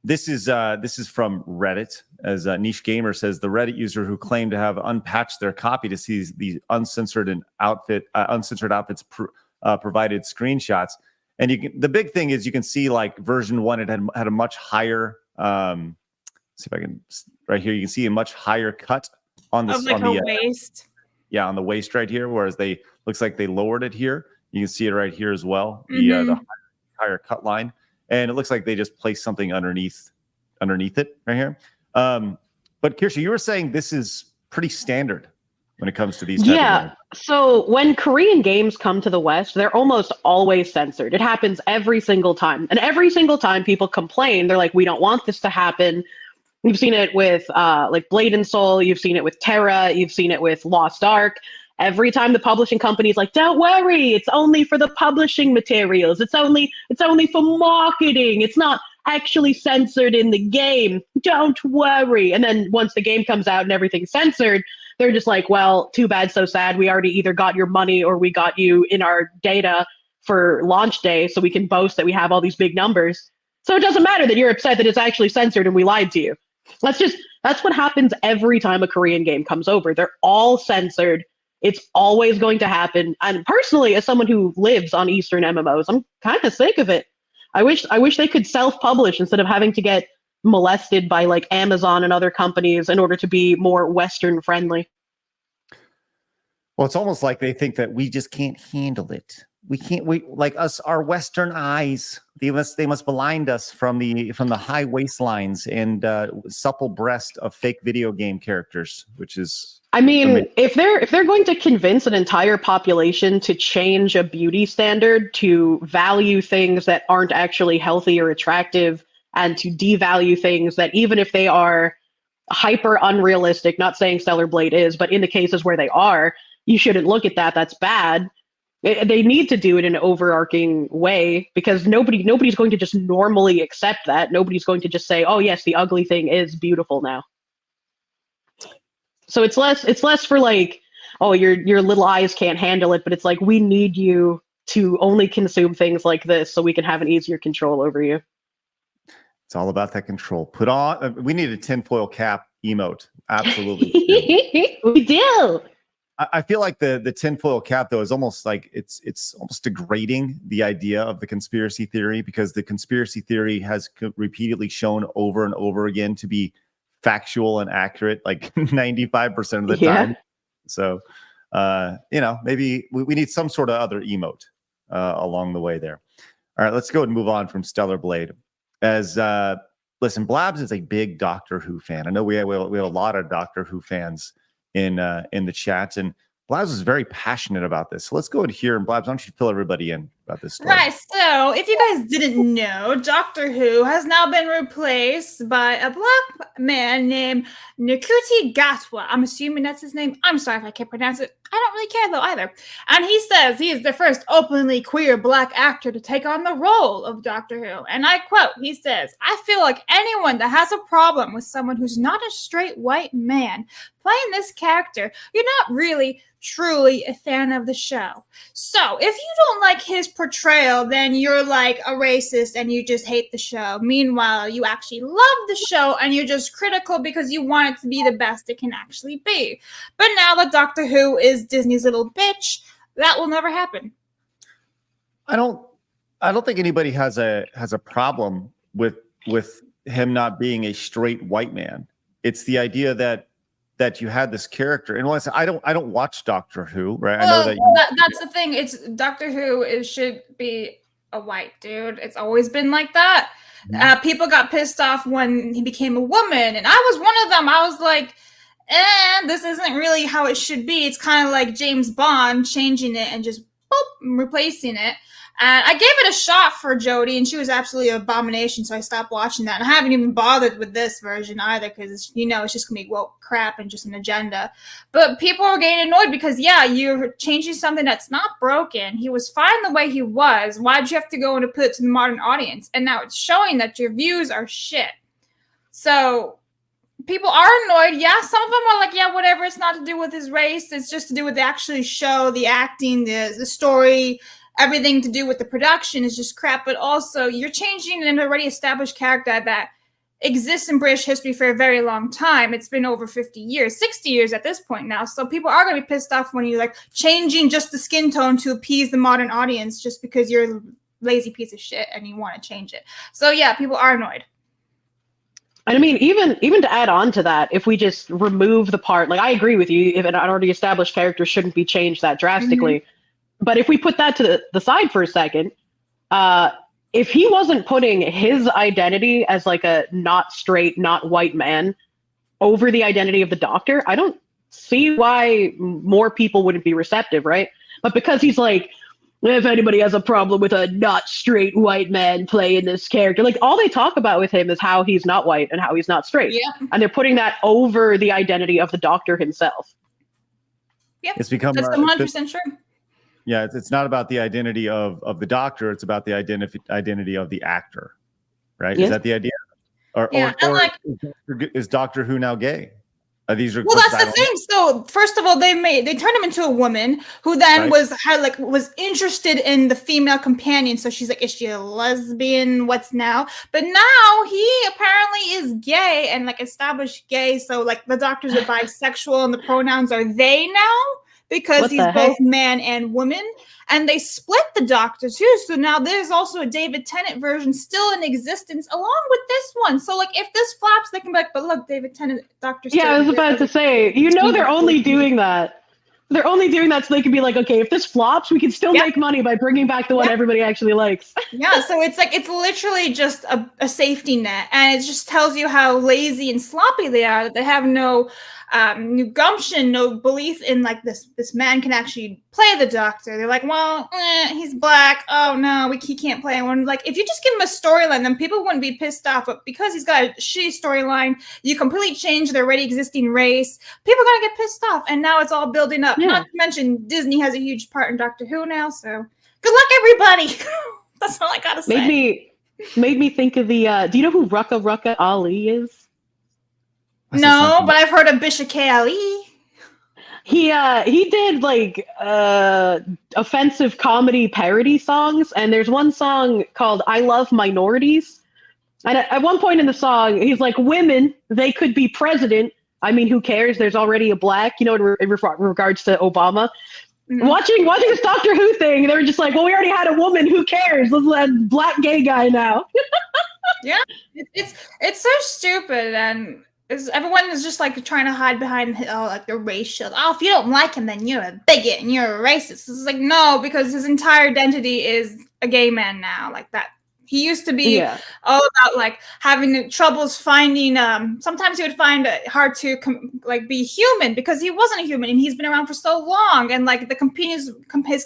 B: This is from Reddit, as Niche Gamer says, the Reddit user who claimed to have unpatched their copy to see the uncensored outfits provided screenshots. And the big thing is you can see like version 1, it had a much higher. See if I can right here. You can see a much higher cut on
C: Of like a waist.
B: Yeah, on the waist right here, whereas looks like they lowered it here. You can see it right here as well,
C: Mhm.
B: the higher cut line, and it looks like they just placed something underneath it right here. But Kirsha, you were saying this is pretty standard when it comes to these. Type
E: Yeah.
B: of
E: So when Korean games come to the West, they're almost always censored. It happens every single time. And every single time people complain, they're like, we don't want this to happen. You've seen it with like Blade and Soul. You've seen it with Terra. You've seen it with Lost Ark. Every time the publishing company's like, don't worry, it's only for the publishing materials. It's only for marketing. It's not actually censored in the game. Don't worry. And then once the game comes out and everything's censored, they're just like, well, too bad, so sad. We already either got your money or we got you in our data for launch day, so we can boast that we have all these big numbers. So it doesn't matter that you're upset that it's actually censored and we lied to you. That's what happens every time a Korean game comes over. They're all censored. It's always going to happen. And personally, as someone who lives on Eastern MMOs, I'm kind of sick of it. I wish they could self-publish instead of having to get molested by like Amazon and other companies in order to be more Western friendly.
B: Well, it's almost like they think that we just can't handle it. we can't like us, our Western eyes, they must blind us from the high waistlines and supple breast of fake video game characters, which is,
E: I mean,
B: amazing.
E: if they're going to convince an entire population to change a beauty standard to value things that aren't actually healthy or attractive, and to devalue things that, even if they are hyper unrealistic, not saying Stellar Blade is, but in the cases where they are, you shouldn't look at that. That's bad. They need to do it in an overarching way, because nobody's going to just normally accept that. Nobody's going to just say, "Oh yes, the ugly thing is beautiful now." So it's less for like, "Oh, your little eyes can't handle it," but it's like, we need you to only consume things like this so we can have an easier control over you.
B: It's all about that control. Put on. We need a tinfoil cap emote. Absolutely.
E: We do.
B: I feel like the tinfoil cap, though, is almost like it's almost degrading the idea of the conspiracy theory, because the conspiracy theory has repeatedly shown over and over again to be factual and accurate, like 95% of the time. So, maybe we need some sort of other emote along the way there. All right, let's go and move on from Stellar Blade. Listen, Blabs is a big Doctor Who fan. I know we have a lot of Doctor Who fans in the chat, and Blabs is very passionate about this. So let's go and hear. And Blabs, why don't you fill everybody in about this story?
C: Right. So, if you guys didn't know, Doctor Who has now been replaced by a black man named Nkuti Gatwa. I'm assuming that's his name. I'm sorry if I can't pronounce it. I don't really care though either. And he says he is the first openly queer black actor to take on the role of Doctor Who. And I quote, he says, "I feel like anyone that has a problem with someone who's not a straight white man playing this character, you're not really truly a fan of the show. So if you don't like his portrayal, then you're like a racist and you just hate the show. Meanwhile, you actually love the show and you're just critical because you want it to be the best it can actually be. But now that Doctor Who is Disney's little bitch, that will never happen."
B: I don't think anybody has a problem with him not being a straight white man. It's the idea that you had this character, and I don't watch Doctor Who, right?
C: Well,
B: I know
C: that's the thing. It's Doctor Who should be a white dude. It's always been like that. People got pissed off when he became a woman, and I was one of them. I was like, this isn't really how it should be. It's kind of like James Bond changing it and just boop, replacing it. And I gave it a shot for Jodie, and she was absolutely an abomination, so I stopped watching that. And I haven't even bothered with this version either, because, it's just going to be woke crap and just an agenda. But people are getting annoyed because, you're changing something that's not broken. He was fine the way he was. Why'd you have to go and put it to the modern audience? And now it's showing that your views are shit. So people are annoyed. Yeah, some of them are like, whatever. It's not to do with his race. It's just to do with the actual show, the acting, the story. Everything to do with the production is just crap, but also you're changing an already established character that exists in British history for a very long time. It's been over 50 years, 60 years at this point now. So people are going to be pissed off when you're like changing just the skin tone to appease the modern audience just because you're a lazy piece of shit and you want to change it. So people are annoyed.
E: And I mean, even to add on to that, if we just remove the part, like I agree with you, if an already established character shouldn't be changed that drastically. Mm-hmm. But if we put that to the side for a second, if he wasn't putting his identity as like a not straight, not white man over the identity of the Doctor, I don't see why more people wouldn't be receptive, right? But because he's like, if anybody has a problem with a not straight white man playing this character, like all they talk about with him is how he's not white and how he's not straight. Yeah. And they're putting that over the identity of the Doctor himself.
C: Yeah,
B: it's become
C: that's 100% true.
B: Yeah, it's not about the identity of the Doctor. It's about the identity of the actor, right? Yeah. Is that the idea? Or is Doctor Who now gay? Are these
C: well, that's the thing. So first of all, they turned him into a woman who then was interested in the female companion. So she's like, is she a lesbian? What's now? But now he apparently is gay and like established gay. So like the Doctors are bisexual and the pronouns are they now. Because he's both man and woman, and they split the Doctor too. So now there's also a David Tennant version still in existence along with this one. So like if this flops, they can be like, but look, David Tennant, Doctor.
E: Yeah, I was about to say, they're only doing that They're only doing that so they can be like, okay, if this flops, we can still make money by bringing back the one everybody actually likes.
C: Yeah, so it's like it's literally just a safety net, and it just tells you how lazy and sloppy they are. That they have no gumption, no belief in like this man can actually play the Doctor. They're like, well, he's black. Oh no, he can't play one. Like if you just give him a storyline, then people wouldn't be pissed off. But because he's got a shitty storyline, you completely change their already existing race. People are gonna get pissed off, and now it's all building up.
E: Yeah.
C: Not to mention Disney has a huge part in Doctor Who now. So good luck, everybody. That's all I gotta say.
E: Made me think of the. Do you know who Rucka Rucka Ali is?
C: No, but I've heard of Bishop K. Ali.
E: He did like offensive comedy parody songs, and there's one song called "I Love Minorities," and at one point in the song, he's like, "Women, they could be president. I mean, who cares? There's already a black." You know, in regards to Obama. Mm-hmm. Watching this Doctor Who thing, they were just like, "Well, we already had a woman. Who cares? Let's let a black gay guy now."
C: Yeah, it's so stupid, and everyone is just like trying to hide behind like the race shield. Oh, if you don't like him, then you're a bigot and you're a racist. It's like no, because his entire identity is a gay man now. Like that, he used to be all about like having troubles finding. Sometimes he would find it hard to be human because he wasn't a human and he's been around for so long. And like his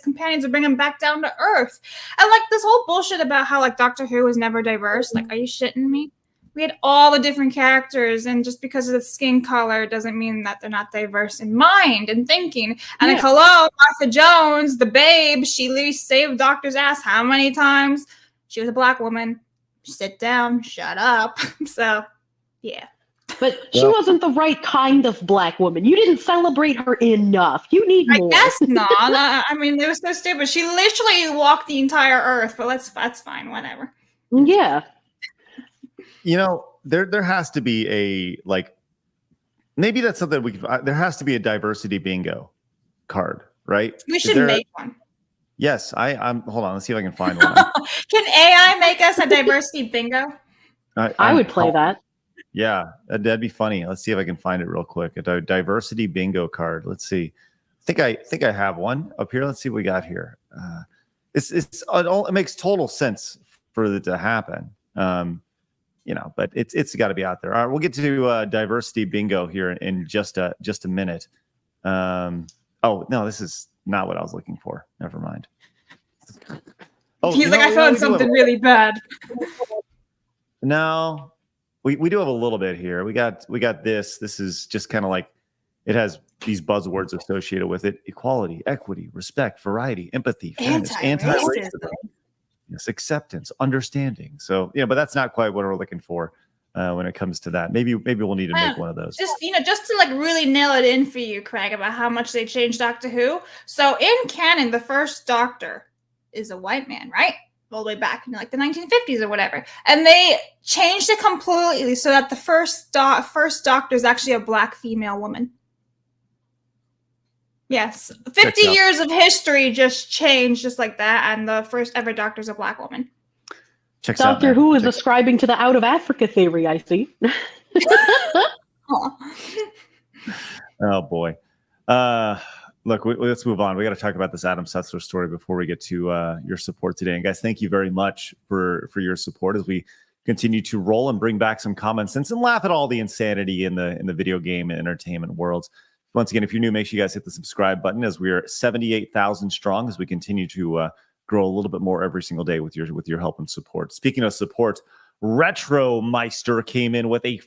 C: companions would bring him back down to earth. And like this whole bullshit about how like Doctor Who was never diverse. Like, are you shitting me? We had all the different characters, and just because of the skin color doesn't mean that they're not diverse in mind and thinking. And like, hello, Martha Jones, the babe, she literally saved Doctor's ass how many times? She was a black woman. Sit down, shut up. So, yeah.
E: But she wasn't the right kind of black woman. You didn't celebrate her enough. You need more.
C: I guess not. I mean, it was so stupid. She literally walked the entire earth, but that's fine, whatever.
E: Yeah.
B: You know, there has to be a maybe that's something there has to be a diversity bingo card, right?
C: We should make one.
B: Yes, I'm. Hold on, let's see if I can find one.
C: Can AI make us a diversity bingo?
E: I would play that.
B: Yeah, that'd be funny. Let's see if I can find it real quick. A diversity bingo card. Let's see. I think I have one up here. Let's see what we got here. It makes total sense for it to happen. But it's got to be out there. All right, we'll get to diversity bingo here in just a minute. Oh no, this is not what I was looking for. Never mind. Oh,
C: he's like, I found something really bad.
B: No, we do have a little bit here. We got this. This is just kind of like it has these buzzwords associated with it: equality, equity, respect, variety, empathy, fairness, anti-racism. Yes, acceptance, understanding. So, but that's not quite what we're looking for when it comes to that. Maybe we'll need to make one of those.
C: Just to like really nail it in for you, Craig, about how much they changed Doctor Who. So in canon, the first Doctor is a white man, right? All the way back in like the 1950s or whatever. And they changed it completely so that the first Doctor is actually a black female woman. Yes, 50 years of history just changed just like that, and the first ever Doctor is a black woman.
E: Doctor Who is ascribing to the out of Africa theory, I see.
B: Oh boy. Look, let's move on. We got to talk about this Adam Sessler story before we get to your support today. And guys, thank you very much for your support as we continue to roll and bring back some common sense and laugh at all the insanity in the video game and entertainment worlds. Once again, if you're new, make sure you guys hit the subscribe button as we are 78,000 strong as we continue to grow a little bit more every single day with your help and support. Speaking of support, Retro Meister came in with a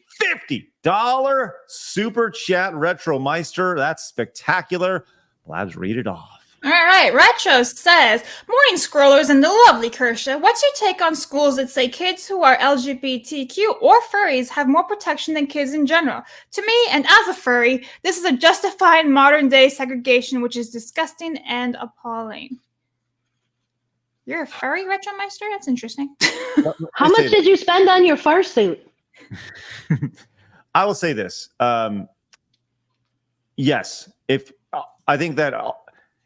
B: $50 super chat. Retro Meister, that's spectacular. Labs, read it off.
C: All right, Retro says, morning scrollers and the lovely Kirsha. What's your take on schools that say kids who are LGBTQ or furries have more protection than kids in general? To me, and as a furry, this is a justified modern day segregation, which is disgusting and appalling. You're a furry, Retro Meister? That's interesting.
E: How much did you spend on your fursuit?
B: I will say this. Yes, I think that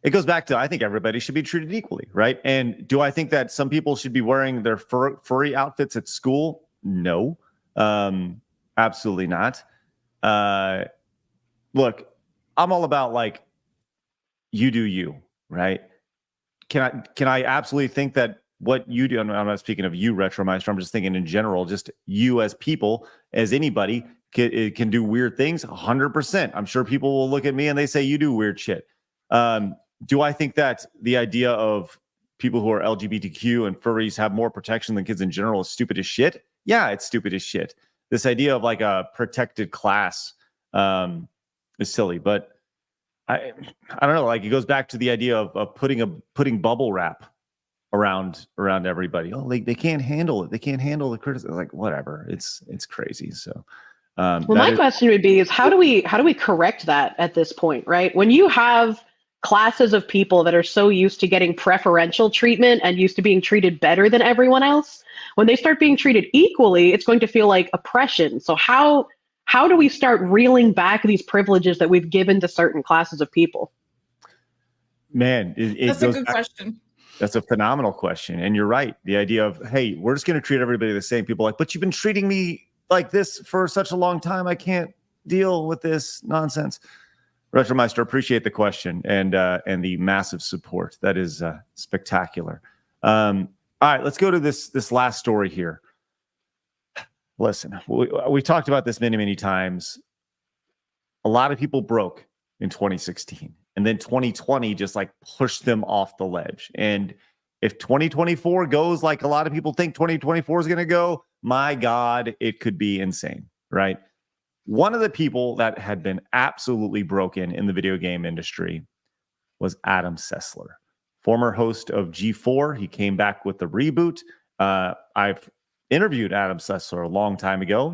B: it goes back to, I think everybody should be treated equally, right? And do I think that some people should be wearing their furry outfits at school? No, absolutely not. Look, I'm all about like you do you, right? Can I absolutely think that what you do, I'm not speaking of you, Retromeister, I'm just thinking in general, just you as people, as anybody, can do weird things? 100%. I'm sure people will look at me and they say, you do weird shit. Do I think that the idea of people who are LGBTQ and furries have more protection than kids in general is stupid as shit? Yeah, it's stupid as shit. This idea of like a protected class is silly, but I don't know. Like it goes back to the idea of putting bubble wrap around everybody. Oh, they can't handle it. They can't handle the criticism. Like whatever. It's crazy. So,
E: well, my question would be: is how do we correct that at this point? Right, when you have classes of people that are so used to getting preferential treatment and used to being treated better than everyone else, when they start being treated equally, it's going to feel like oppression. So how do we start reeling back these privileges that we've given to certain classes of people?
B: Man,
C: that's a good question.
B: That's a phenomenal question. And you're right. The idea of, hey, we're just going to treat everybody the same. People are like, but you've been treating me like this for such a long time. I can't deal with this nonsense. Retromeister, appreciate the question and the massive support. That is spectacular. All right, let's go to this last story here. Listen, we talked about this many times. A lot of people broke in 2016, and then 2020 just like pushed them off the ledge. And if 2024 goes like a lot of people think 2024 is going to go, my God, it could be insane, right? One of the people that had been absolutely broken in the video game industry was Adam Sessler, former host of G4. He came back with the reboot. I've interviewed Adam Sessler a long time ago.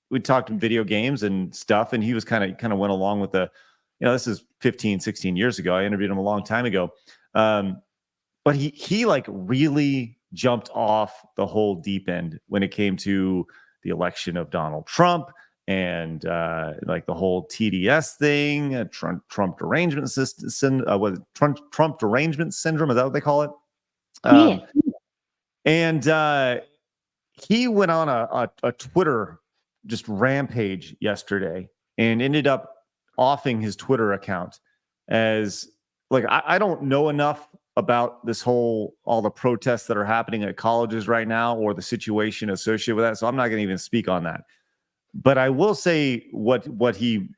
B: We talked video games and stuff, and he was kind of went along with this is 15, 16 years ago. I interviewed him a long time ago. But he like really jumped off the whole deep end when it came to the election of Donald Trump and like the whole TDS thing, Trump derangement Trump derangement syndrome, is that what they call it?
F: Yeah.
B: And he went on a Twitter just rampage yesterday and ended up offing his Twitter account as like, I don't know enough about all the protests that are happening at colleges right now or the situation associated with that. So I'm not going to even speak on that. But I will say what he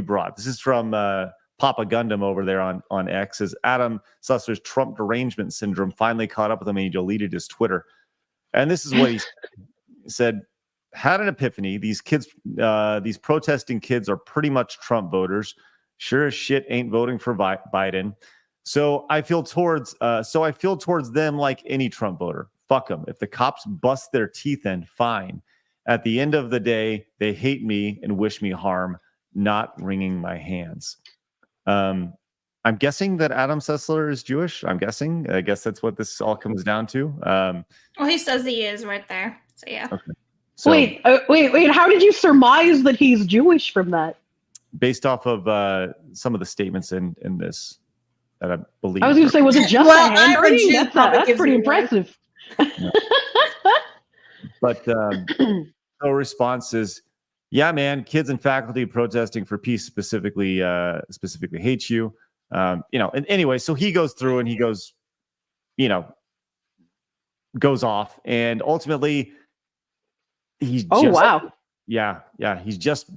B: brought. This is from Papa Gundam over there on X. As Adam Sessler's Trump derangement syndrome finally caught up with him and he deleted his Twitter. And this is what he said. Had an epiphany. These kids, these protesting kids are pretty much Trump voters. Sure as shit ain't voting for Biden. So I feel towards them like any Trump voter. Fuck them. If the cops bust their teeth in, fine. At the end of the day, they hate me and wish me harm, not wringing my hands. I'm guessing that Adam Sessler is Jewish. I guess that's what this all comes down to.
C: Well, he says he is right there. So yeah.
B: Okay. So,
E: wait. How did you surmise that he's Jewish from that?
B: Based off of some of the statements in this that I believe.
E: I was going to say, was it just
C: Well,
E: a handwriting?
C: I'm a Jew,
E: That's pretty
C: you
E: impressive.
B: No. But the response is, yeah, man, kids and faculty protesting for peace specifically hate you. And anyway, so he goes through and he goes off, and ultimately he's
E: wow.
B: Yeah, he's just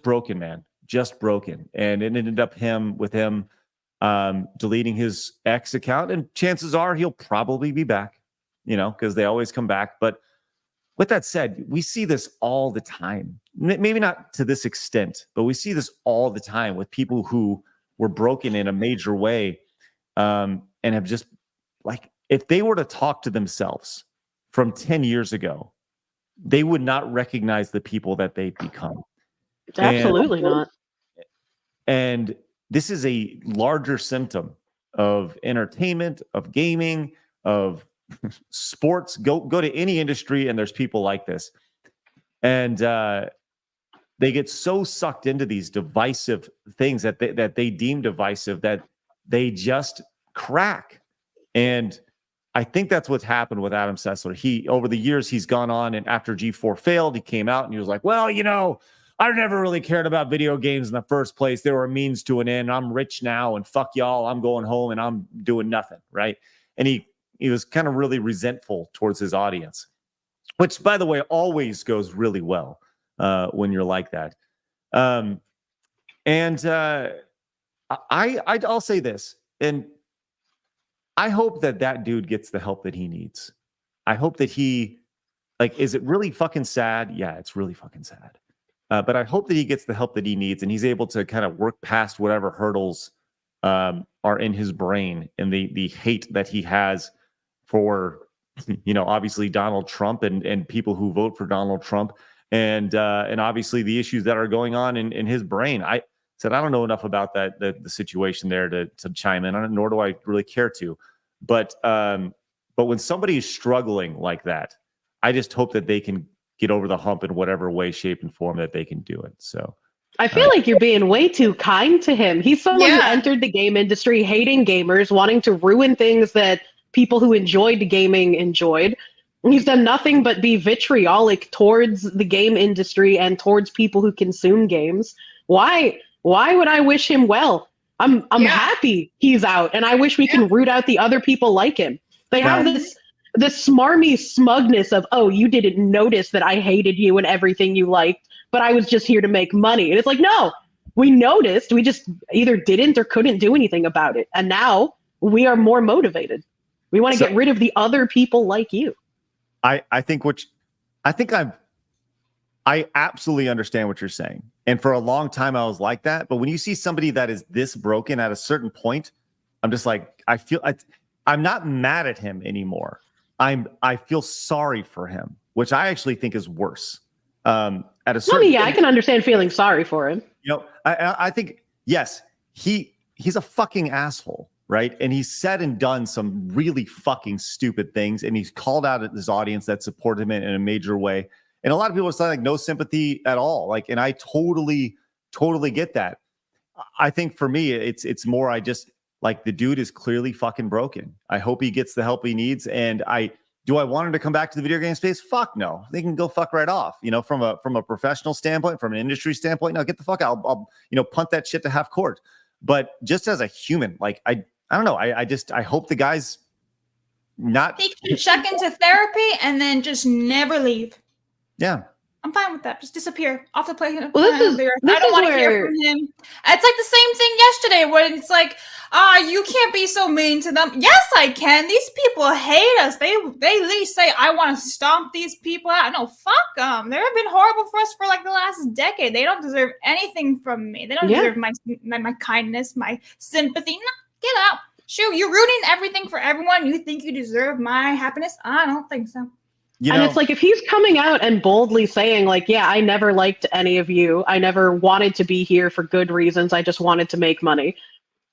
B: broken, man. Just broken. And it ended up with him deleting his X account, and chances are he'll probably be back, because they always come back. But with that said, we see this all the time. Maybe not to this extent, but we see this all the time with people who were broken in a major way, and have just, like, if they were to talk to themselves from 10 years ago, they would not recognize the people that they've become.
E: Absolutely not.
B: And this is a larger symptom of entertainment, of gaming, of sports. Go to any industry and there's people like this. And they get so sucked into these divisive things that they deem divisive that they just crack. And I think that's what's happened with Adam Sessler. Over the years, he's gone on, and after G4 failed, he came out and he was like, well, I never really cared about video games in the first place. They were a means to an end. I'm rich now, and fuck y'all. I'm going home and I'm doing nothing, right? And he was kind of really resentful towards his audience, which, by the way, always goes really well when you're like that. I'll say this, and I hope that dude gets the help that he needs. I hope that is it really fucking sad? Yeah, it's really fucking sad. But I hope that he gets the help that he needs and he's able to kind of work past whatever hurdles are in his brain and the hate that he has for, obviously Donald Trump and people who vote for Donald Trump and obviously the issues that are going on in his brain. I don't know enough about the situation there to chime in on it, nor do I really care to. But when somebody is struggling like that, I just hope that they can get over the hump in whatever way, shape, and form that they can do it. So
E: I feel like you're being way too kind to him. He's someone who entered the game industry hating gamers, wanting to ruin things that people who enjoyed gaming enjoyed. He's done nothing but be vitriolic towards the game industry and towards people who consume games. Why would I wish him well? I'm happy he's out, and I wish we can root out the other people like him. They have this smarmy smugness of, oh, you didn't notice that I hated you and everything you liked, but I was just here to make money. And it's like, no, we noticed. We just either didn't or couldn't do anything about it. And now we are more motivated. We want to get rid of the other people like you.
B: I absolutely understand what you're saying. And for a long time, I was like that. But when you see somebody that is this broken at a certain point, I'm just like, I'm not mad at him anymore. I feel sorry for him, which I actually think is worse. At a certain
E: I can understand feeling sorry for him.
B: I think, yes, he's a fucking asshole, right? And he's said and done some really fucking stupid things, and he's called out at his audience that supported him in a major way. And a lot of people are saying like no sympathy at all. And I totally get that. I think for me, it's more the dude is clearly fucking broken. I hope he gets the help he needs. And do I want him to come back to the video game space? Fuck no. They can go fuck right off. From a professional standpoint, from an industry standpoint, no, get the fuck out. I'll punt that shit to half court. But just as a human, I don't know. I hope the guy's not.
C: He can check into therapy and then just never leave.
B: Yeah.
C: I'm fine with that. Just disappear off the plate.
E: Well, I
C: don't want to hear from him. It's like the same thing yesterday when it's like, you can't be so mean to them. Yes, I can. These people hate us. They at least say, I want to stomp these people out. No, fuck them. They've been horrible for us for the last decade. They don't deserve anything from me. They don't deserve my kindness, my sympathy. No, get out. Shoot, you're ruining everything for everyone. You think you deserve my happiness? I don't think so.
E: And it's like, if he's coming out and boldly saying I never liked any of you. I never wanted to be here for good reasons. I just wanted to make money.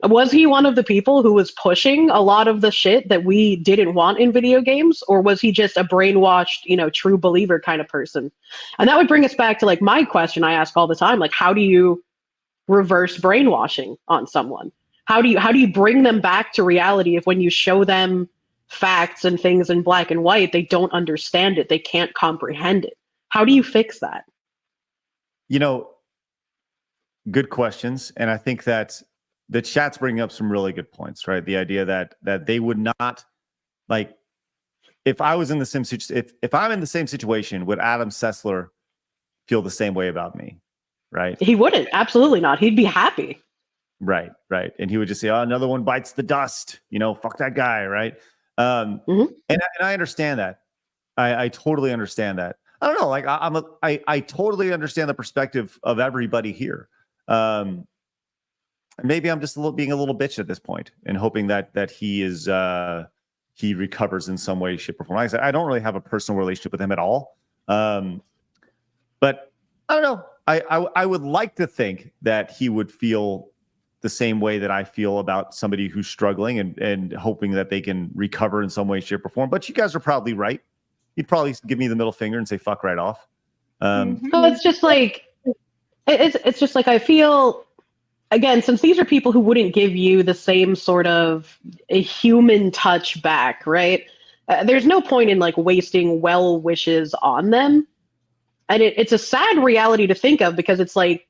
E: Was he one of the people who was pushing a lot of the shit that we didn't want in video games? Or was he just a brainwashed, true believer kind of person? And that would bring us back to my question I ask all the time. How do you reverse brainwashing on someone? How do you bring them back to reality if when you show them facts and things in black and white, they don't understand it, they can't comprehend it? How do you fix that?
B: Good questions. And I think that the chat's bringing up some really good points, right? The idea that they would not, if I was in the same if I'm in the same situation, would Adam Sessler feel the same way about me, right?
E: He wouldn't. Absolutely not. He'd be happy.
B: Right. And he would just say, oh, another one bites the dust, fuck that guy, right? And I understand that. I totally understand that. I don't know. I totally understand the perspective of everybody here. Maybe I'm just being a little bitch at this point and hoping that he is he recovers in some way, shape, or form. Like I said, I don't really have a personal relationship with him at all. But I don't know. I would like to think that he would feel the same way that I feel about somebody who's struggling and hoping that they can recover in some way, shape, or form. But you guys are probably right. He'd probably give me the middle finger and say, fuck right off.
E: So it's just it's just I feel, again, since these are people who wouldn't give you the same sort of a human touch back, right? There's no point in wasting well wishes on them. And it's a sad reality to think of because it's like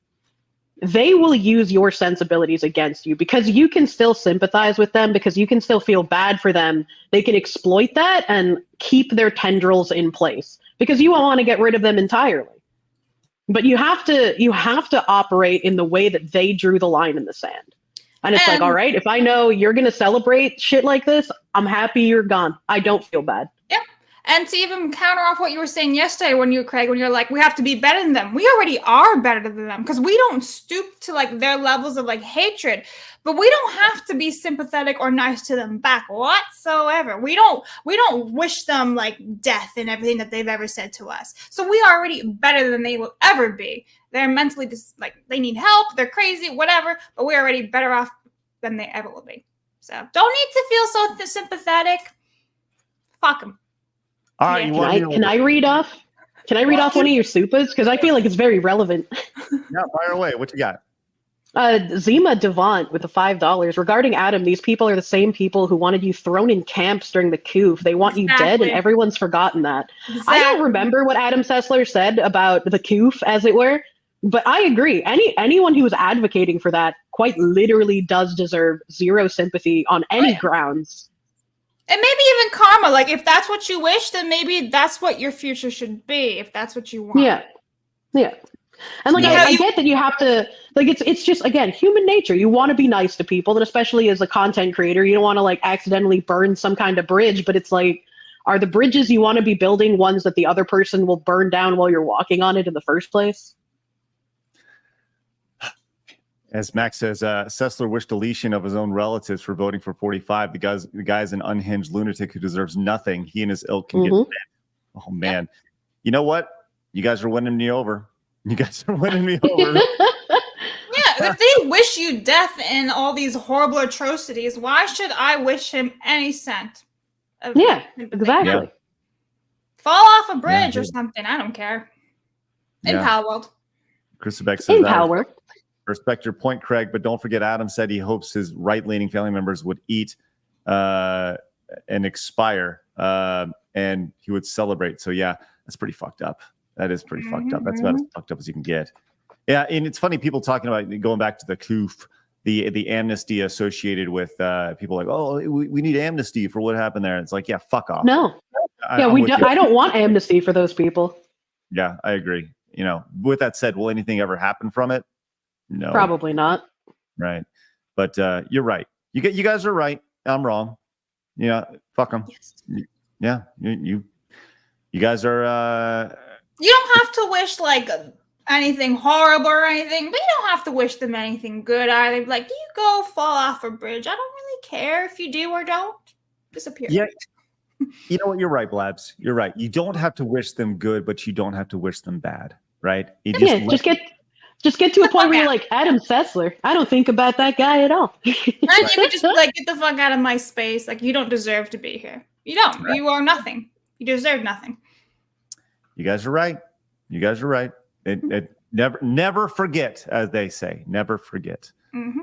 E: they will use your sensibilities against you because you can still sympathize with them, because you can still feel bad for them. They can exploit that and keep their tendrils in place because you won't want to get rid of them entirely. But you have to operate in the way that they drew the line in the sand. And it's like, all right, if I know you're going to celebrate shit like this, I'm happy you're gone. I don't feel bad.
C: Yep. And to even counter off what you were saying yesterday when you're like, we have to be better than them. We already are better than them because we don't stoop to like their levels of like hatred, but we don't have to be sympathetic or nice to them back whatsoever. We don't wish them like death and everything that they've ever said to us. So we are already better than they will ever be. They're mentally just like, they need help. They're crazy, whatever, but we're already better off than they ever will be. So don't need to feel so sympathetic. Fuck them.
B: All right,
E: Can I read off one of your supas? Because I feel like it's very relevant.
B: Yeah, fire away. What you got?
E: Zima Devant with the $5. Regarding Adam, these people are the same people who wanted you thrown in camps during the coup. They want you dead, and everyone's forgotten that. Exactly. I don't remember what Adam Sessler said about the coup, as it were, but I agree. Anyone who is advocating for that quite literally does deserve zero sympathy on any grounds.
C: And maybe even karma. Like, if that's what you wish, then maybe that's what your future should be, if that's what you want.
E: Yeah. And like, I get that you have to, like, it's just, again, human nature. You want to be nice to people, and especially as a content creator, you don't want to like accidentally burn some kind of bridge, but it's like, are the bridges you want to be building ones that the other person will burn down while you're walking on it in the first place?
B: As Max says, Sessler wished deletion of his own relatives for voting for 45. The guy's an unhinged lunatic who deserves nothing. He and his ilk can get bent. Oh, man. You know what? You guys are winning me over. Yeah,
C: if they wish you death and all these horrible atrocities, why should I wish him any cent?
E: Exactly.
B: Yeah.
C: Fall off a bridge or something. I don't care. In Palworld.
B: Chris Beck says
E: in Palworld.
B: Respect your point, Craig, but don't forget Adam said he hopes his right-leaning family members would eat and expire and he would celebrate. So, yeah, that's pretty fucked up. That is pretty fucked up. That's about as fucked up as you can get. Yeah, and it's funny, people talking about, going back to the coup, the amnesty associated with people like, oh, we need amnesty for what happened there. It's like, yeah, fuck off.
E: No. I don't want amnesty for those people.
B: Yeah, I agree. You know, with that said, will anything ever happen from it? No,
E: probably not.
B: Right, but you're right. You guys are right. I'm wrong. Yeah, fuck them. Yes. Yeah, you guys are.
C: You don't have to wish like anything horrible or anything, but you don't have to wish them anything good either. Like, you go fall off a bridge. I don't really care if you do or don't. Disappear.
B: Yeah. You know what? You're right, Blabs. You're right. You don't have to wish them good, but you don't have to wish them bad. Right?
E: Just get to a point where you're like, Adam Sessler, I don't think about that guy at all.
C: And you could just like, get the fuck out of my space. Like, you don't deserve to be here. You don't. Right. You are nothing. You deserve nothing.
B: You guys are right. You guys are right. It never forget, as they say. Never forget.
C: Mm-hmm.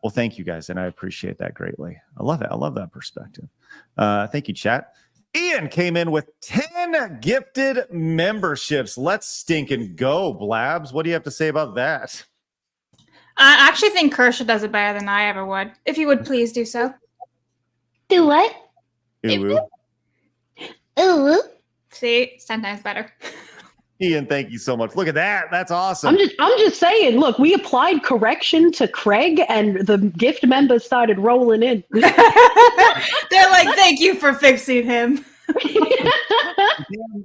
B: Well, thank you guys, and I appreciate that greatly. I love it. I love that perspective. Thank you, chat. Ian came in with 10 gifted memberships. Let's stinking go, Blabs. What do you have to say about that?
C: I actually think Kershaw does it better than I ever would. If you would please do so.
F: Do what?
B: Ooh.
F: Ooh.
C: See, it's 10 times better.
B: Ian, thank you so much. Look at that. That's awesome.
E: I'm just saying, look, we applied correction to Craig and the gift members started rolling in.
C: They're like, thank you for fixing him.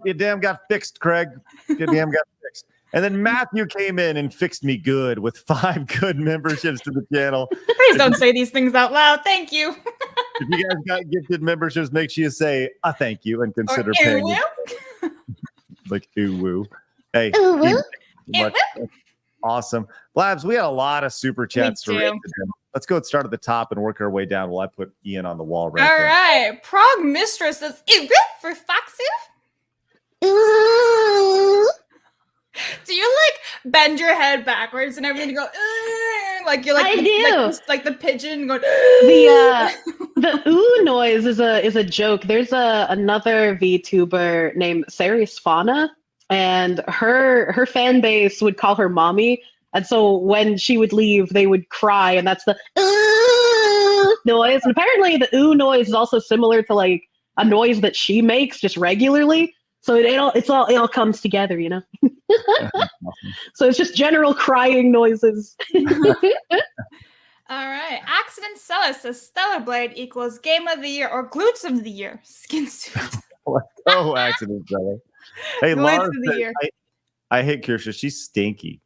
B: You damn got fixed, Craig. You damn got fixed. And then Matthew came in and fixed me good with 5 good memberships to the channel.
C: Please don't say these things out loud. Thank you.
B: If you guys got gifted memberships, make sure you say a thank you and consider paying. Like, ooh, woo. Hey,
F: Ooh, woo.
B: Awesome. Blabs, we had a lot of super chats to read today. Let's go start at the top and work our way down while I put Ian on the wall right
C: All
B: there.
C: right. Prague Mistress says, is it for Foxy?
F: Ooh.
C: Do you like bend your head backwards and everything go like you're like
E: I do.
C: Like the pigeon going
E: the ooh noise is a joke. There's another VTuber named Saris Fauna, and her fan base would call her mommy. And so when she would leave, they would cry, and that's the ooh noise. And apparently the ooh noise is also similar to like a noise that she makes just regularly. So it all comes together, you know. So it's just general crying noises.
C: All right. Accident Seller says Stellar Blade equals Game of the Year or Glutes of the Year. Skin suit.
B: Oh, accident, brother. Hey,
C: Glutes
B: Laura,
C: of the Year.
B: I hate Kirsha. She's stinky.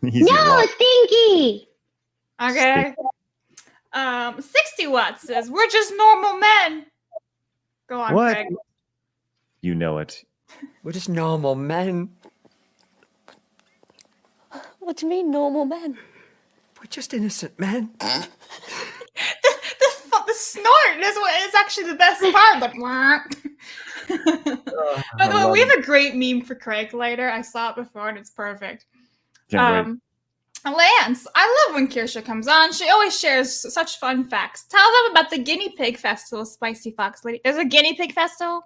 F: No, stinky.
C: Okay. 60 Watts says we're just normal men. Go on,
B: What?
C: Craig.
B: You know it.
H: We're just normal men.
I: What do you mean, normal men?
H: We're just innocent men.
C: The snort is actually the best part. But by the way, we have a great meme for Craig later. I saw it before and it's perfect. Lance, I love when Kirsha comes on. She always shares such fun facts. Tell them about the GuineaPig Festival, Spicy Fox Lady. There's a GuineaPig Festival?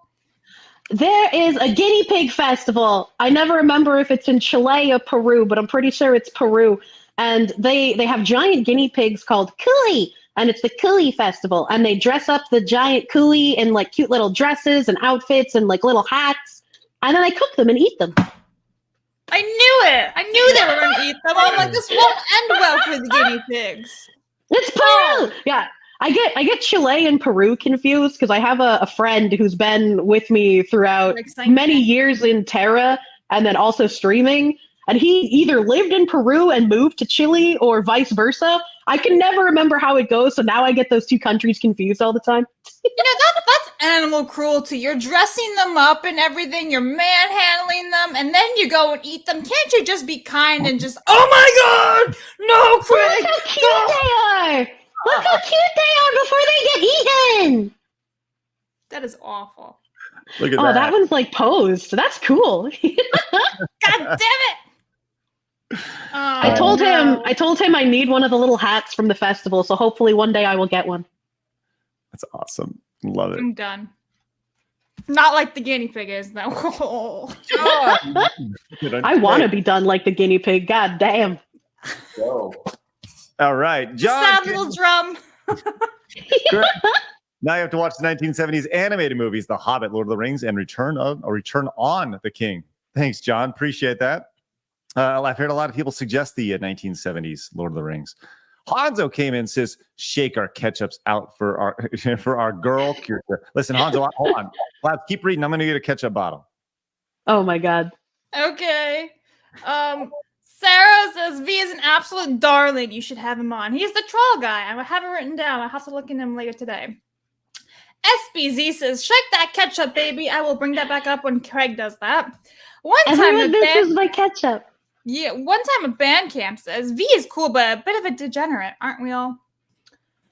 E: There is a guinea pig festival. I never remember if it's in Chile or Peru, but I'm pretty sure it's Peru. And they have giant guinea pigs called Cooey, and it's the Cooey Festival. And they dress up the giant Cooey in like cute little dresses and outfits and like little hats, and then they cook them and eat them.
C: I knew it. I knew they were going to eat them. I'm like, this won't end well for the guinea pigs.
E: It's Peru. Yeah, I get Chile and Peru confused because I have a friend who's been with me throughout many years in Terra and then also streaming. And he either lived in Peru and moved to Chile or vice versa. I can never remember how it goes, so now I get those two countries confused all the time.
C: You know, that's animal cruelty. You're dressing them up and everything. You're manhandling them, and then you go and eat them. Can't you just be kind and just, oh my God, no, Craig.
F: Look how cute they are. Look how cute they are before they get eaten.
C: That is awful.
B: Look at
E: Oh, that one's like posed. That's cool.
C: God damn it.
E: I told him I need one of the little hats from the festival, so hopefully one day I will get one.
B: That's awesome. Love it.
C: I'm done. Not like the guinea pig is, though.
E: I want to be done like the guinea pig. God damn.
B: All right, John.
C: Sad little drum.
B: Now you have to watch the 1970s animated movies, The Hobbit, Lord of the Rings, and Return on the King. Thanks, John. Appreciate that. I've heard a lot of people suggest the 1970s Lord of the Rings. Hanzo came in and says, "Shake our ketchups out for our for our girl." Listen, Hanzo, hold on. Flap, keep reading. I'm going to get a ketchup bottle.
E: Oh my God.
C: Okay. Sarah says V is an absolute darling. You should have him on. He's the troll guy. I have it written down. I'll have to look at him later today. SBZ says, "Shake that ketchup, baby." I will bring that back up when Craig does that.
F: This is my ketchup.
C: Yeah, one time a band camp says V is cool, but a bit of a degenerate, aren't we all?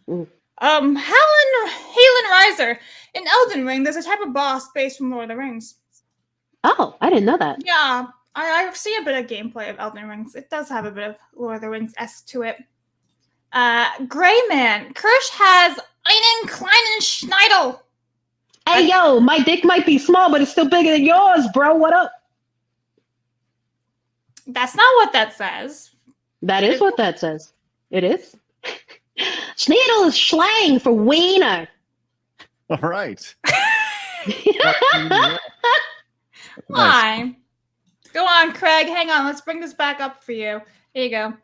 C: Helen Reiser, in Elden Ring, there's a type of boss based from Lord of the Rings.
E: Oh, I didn't know that.
C: Yeah, I've seen a bit of gameplay of Elden Rings. It does have a bit of Lord of the Rings-esque to it. Gray Man, Kirsch has einen kleinen Schneidel.
E: Hey, yo, my dick might be small, but it's still bigger than yours, bro. What up?
C: That's not what that says.
E: That is what that says. It is. Schneidel is slang for wiener.
B: All right.
C: Why? Go on, Craig. Hang on. Let's bring this back up for you. Here you go.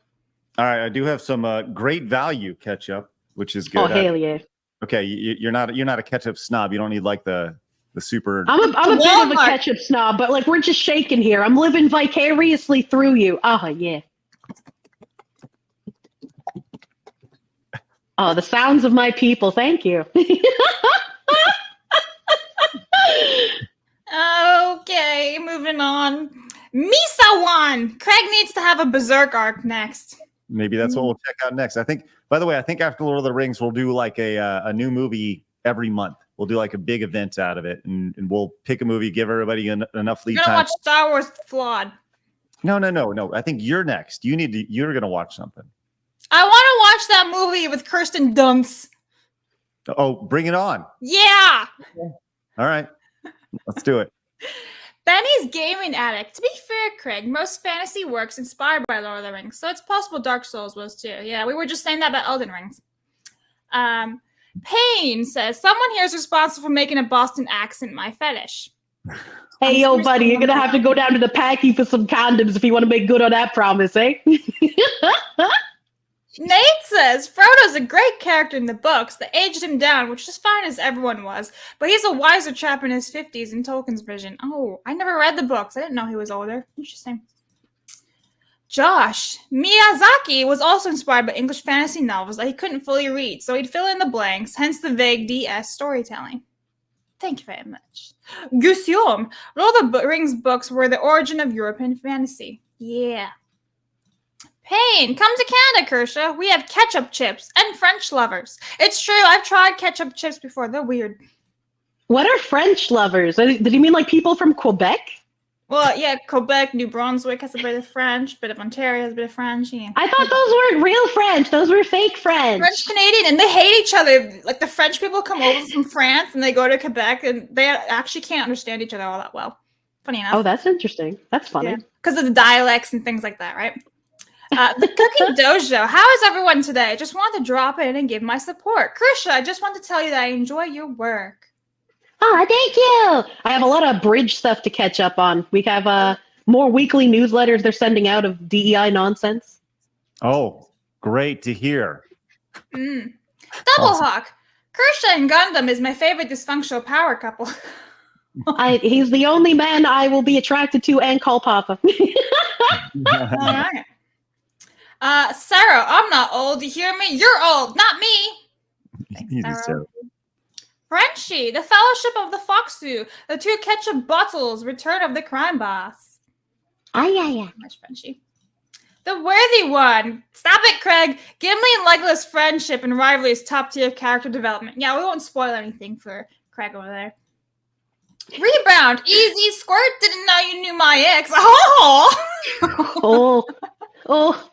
B: All right. I do have some great value ketchup, which is good.
E: Oh, hell yeah.
B: Okay, you're not a ketchup snob. You don't need like the super.
E: I'm a bit of a ketchup snob, but like we're just shaking here. I'm living vicariously through you. Oh yeah. Oh, the sounds of my people. Thank you.
C: Okay, moving on. Misawan. Craig needs to have a berserk arc next.
B: Maybe that's what we'll check out next. I think. By the way, I think after Lord of the Rings, we'll do like a new movie every month. We'll do like a big event out of it, and we'll pick a movie, give everybody enough lead
C: You're
B: time.
C: gonna watch Star Wars Flawed.
B: No. I think you're next. You're gonna watch something.
C: I want to watch that movie with Kirsten Dunst.
B: Oh, bring it on.
C: Yeah.
B: All right, let's do it.
C: Benny's Gaming Addict. To be fair, Craig, most fantasy works inspired by Lord of the Rings, so it's possible Dark Souls was too. Yeah, we were just saying that about Elden Rings. Payne says, someone here is responsible for making a Boston accent my fetish.
E: Hey, yo, buddy, you're going to have to go down to the packy for some condoms if you want to make good on that promise, eh?
C: Nate says, Frodo's a great character in the books. They aged him down, which is fine as everyone was, but he's a wiser chap in his 50s in Tolkien's vision. Oh, I never read the books. I didn't know he was older. Interesting. Josh, Miyazaki was also inspired by English fantasy novels that he couldn't fully read, so he'd fill in the blanks, hence the vague DS storytelling. Thank you very much. Guillaume, Lord of the Rings books were the origin of European fantasy. Yeah. Payne, come to Canada, Kershaw. We have ketchup chips and French lovers. It's true, I've tried ketchup chips before. They're weird.
E: What are French lovers? Did you mean like people from Quebec?
C: Well, yeah, Quebec, New Brunswick has a bit of French, bit of Ontario has a bit of French. Yeah.
E: I thought those weren't real French. Those were fake French.
C: French Canadian, and they hate each other. Like the French people come over from France and they go to Quebec, and they actually can't understand each other all that well. Funny enough.
E: Oh, that's interesting. That's funny.
C: Because of the dialects and things like that, right? The Cooking Dojo. How is everyone today? Just wanted to drop in and give my support. Krisha, I just want to tell you that I enjoy your work.
E: Oh, thank you. I have a lot of bridge stuff to catch up on. We have more weekly newsletters they're sending out of DEI nonsense.
B: Oh, great to hear.
C: Double Hawk. Krisha and Gundam is my favorite dysfunctional power couple.
E: He's the only man I will be attracted to and call Papa.
C: All right. Sarah, I'm not old. You hear me? You're old, not me.
B: You just said-
C: Frenchie, the Fellowship of the Foxu, the two ketchup bottles, Return of the Crime Boss.
F: Yeah.
C: Much Frenchie. The Worthy One. Stop it, Craig. Gimli and Legolas' friendship and rivalry is top tier character development. Yeah, we won't spoil anything for Craig over there. Rebound. Easy Squirt. Didn't know you knew my ex. Oh.
E: Oh.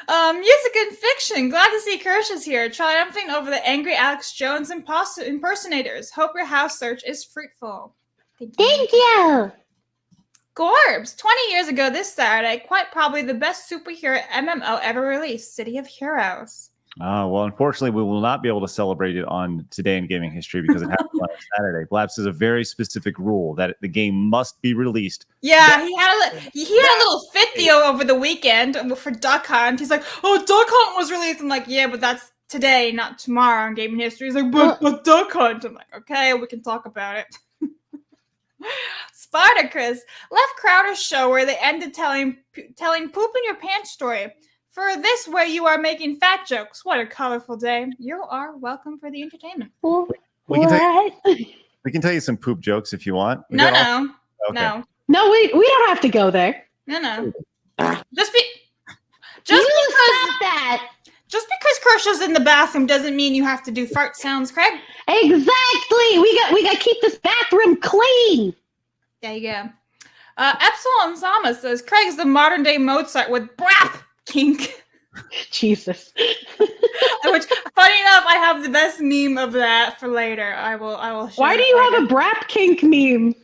C: Music and fiction. Glad to see Kirsch's here, triumphing over the angry Alex Jones impersonators. Hope your house search is fruitful.
F: Thank you.
C: Gorbs. 20 years ago this Saturday, quite probably the best superhero MMO ever released, City of Heroes.
B: Well, unfortunately, we will not be able to celebrate it on Today in Gaming History because it happened on Saturday. Blabs has a very specific rule that the game must be released.
C: Yeah, he had a little fit Theo over the weekend for Duck Hunt. He's like, oh, Duck Hunt was released. I'm like, yeah, but that's today, not tomorrow in Gaming History. He's like, but Duck Hunt. I'm like, okay, we can talk about it. Spartacus left Crowder's show where they ended telling poop in your pants story. For this, where you are making fat jokes. What a colorful day. You are welcome for the entertainment.
B: We can tell you some poop jokes if you want.
C: No.
E: No, we don't have to go there.
C: No. Just because Kersha's in the bathroom doesn't mean you have to do fart sounds, Craig.
E: Exactly. We got to keep this bathroom clean.
C: There you go. Epsilon Sama says Craig's the modern day Mozart with brap kink.
E: Jesus.
C: Which, funny enough, I have the best meme of that for later. I will. Show
E: Why do you have a brap kink meme?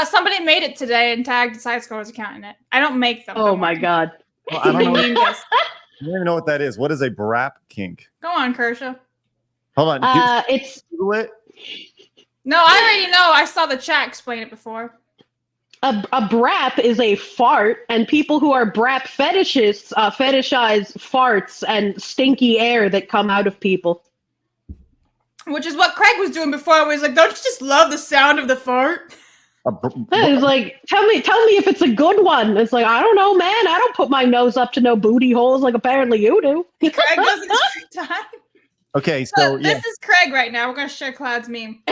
C: Somebody made it today and tagged Sidescrollers account in it. I don't make them.
E: Oh my god.
B: Well, I don't even know what that is. What is a brap kink?
C: Go on, Kershaw.
B: Hold on.
E: It's
B: Google it.
C: No, I already know. I saw the chat explain it before.
E: a brap is a fart, and people who are brap fetishists fetishize farts and stinky air that come out of people.
C: Which is what Craig was doing before. Where he's like, "Don't you just love the sound of the fart?"
E: It's like, tell me if it's a good one. It's like, I don't know, man. I don't put my nose up to no booty holes like apparently you do.
C: Craig does it every time.
B: Okay, so
C: this is Craig right now. We're gonna share Cloud's meme.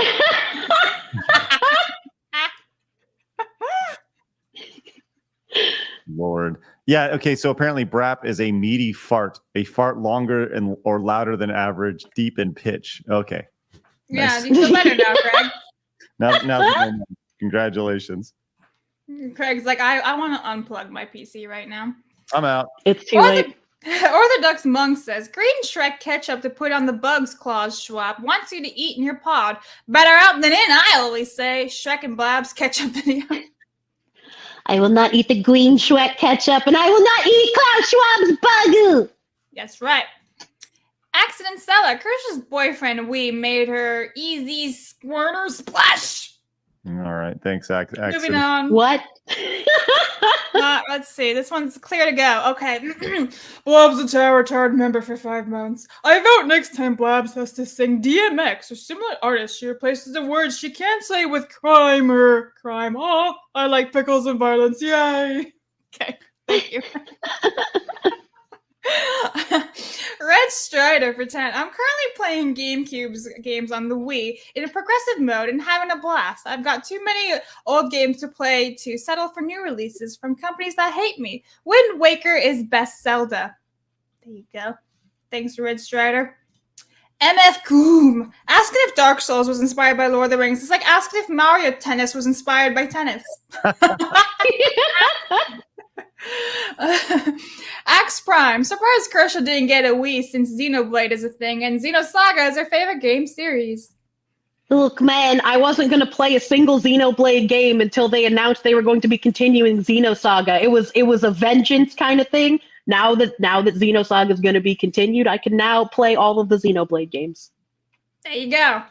B: Lord. Yeah, okay, so apparently brap is a meaty fart, a fart longer and or louder than average, deep in pitch. Okay.
C: Yeah,
B: Nice.
C: you feel better now, Craig.
B: Now, congratulations.
C: Craig's like, I want to unplug my PC right now.
B: I'm out.
E: It's too late.
C: Orthodox Monk says, green Shrek ketchup to put on the bugs, Claus Schwab. Wants you to eat in your pod. Better out than in, I always say. Shrek and Blab's ketchup video.
F: I will not eat the green Shrek ketchup, and I will not eat Klaus Schwab's bugger.
C: That's right. Accident Seller. Kirsch's boyfriend, we made her easy squirter splash.
B: All right. Thanks,
C: Moving
B: Accident.
C: on.
F: What?
C: Let's see. This one's clear to go. Okay. Blob's a tower tired member for 5 months. I vote next time Blobs has to sing DMX or similar artists. She replaces the words she can't say with crime or crime. Oh, I like pickles and violence. Yay. Okay. Thank you. Red Strider for 10. I'm currently playing GameCube's games on the Wii in a progressive mode and having a blast. I've got too many old games to play to settle for new releases from companies that hate me. Wind Waker is best Zelda. There you go. Thanks, Red Strider. MF Goom. Asking if Dark Souls was inspired by Lord of the Rings is like asking if Mario Tennis was inspired by tennis. Axe Prime. Surprised Kershaw didn't get a Wii since Xenoblade is a thing, and Xenosaga is her favorite game series.
E: Look, man, I wasn't going to play a single Xenoblade game until they announced they were going to be continuing Xenosaga. It was a vengeance kind of thing. Now that Xenosaga is going to be continued, I can now play all of the Xenoblade games.
C: There you go.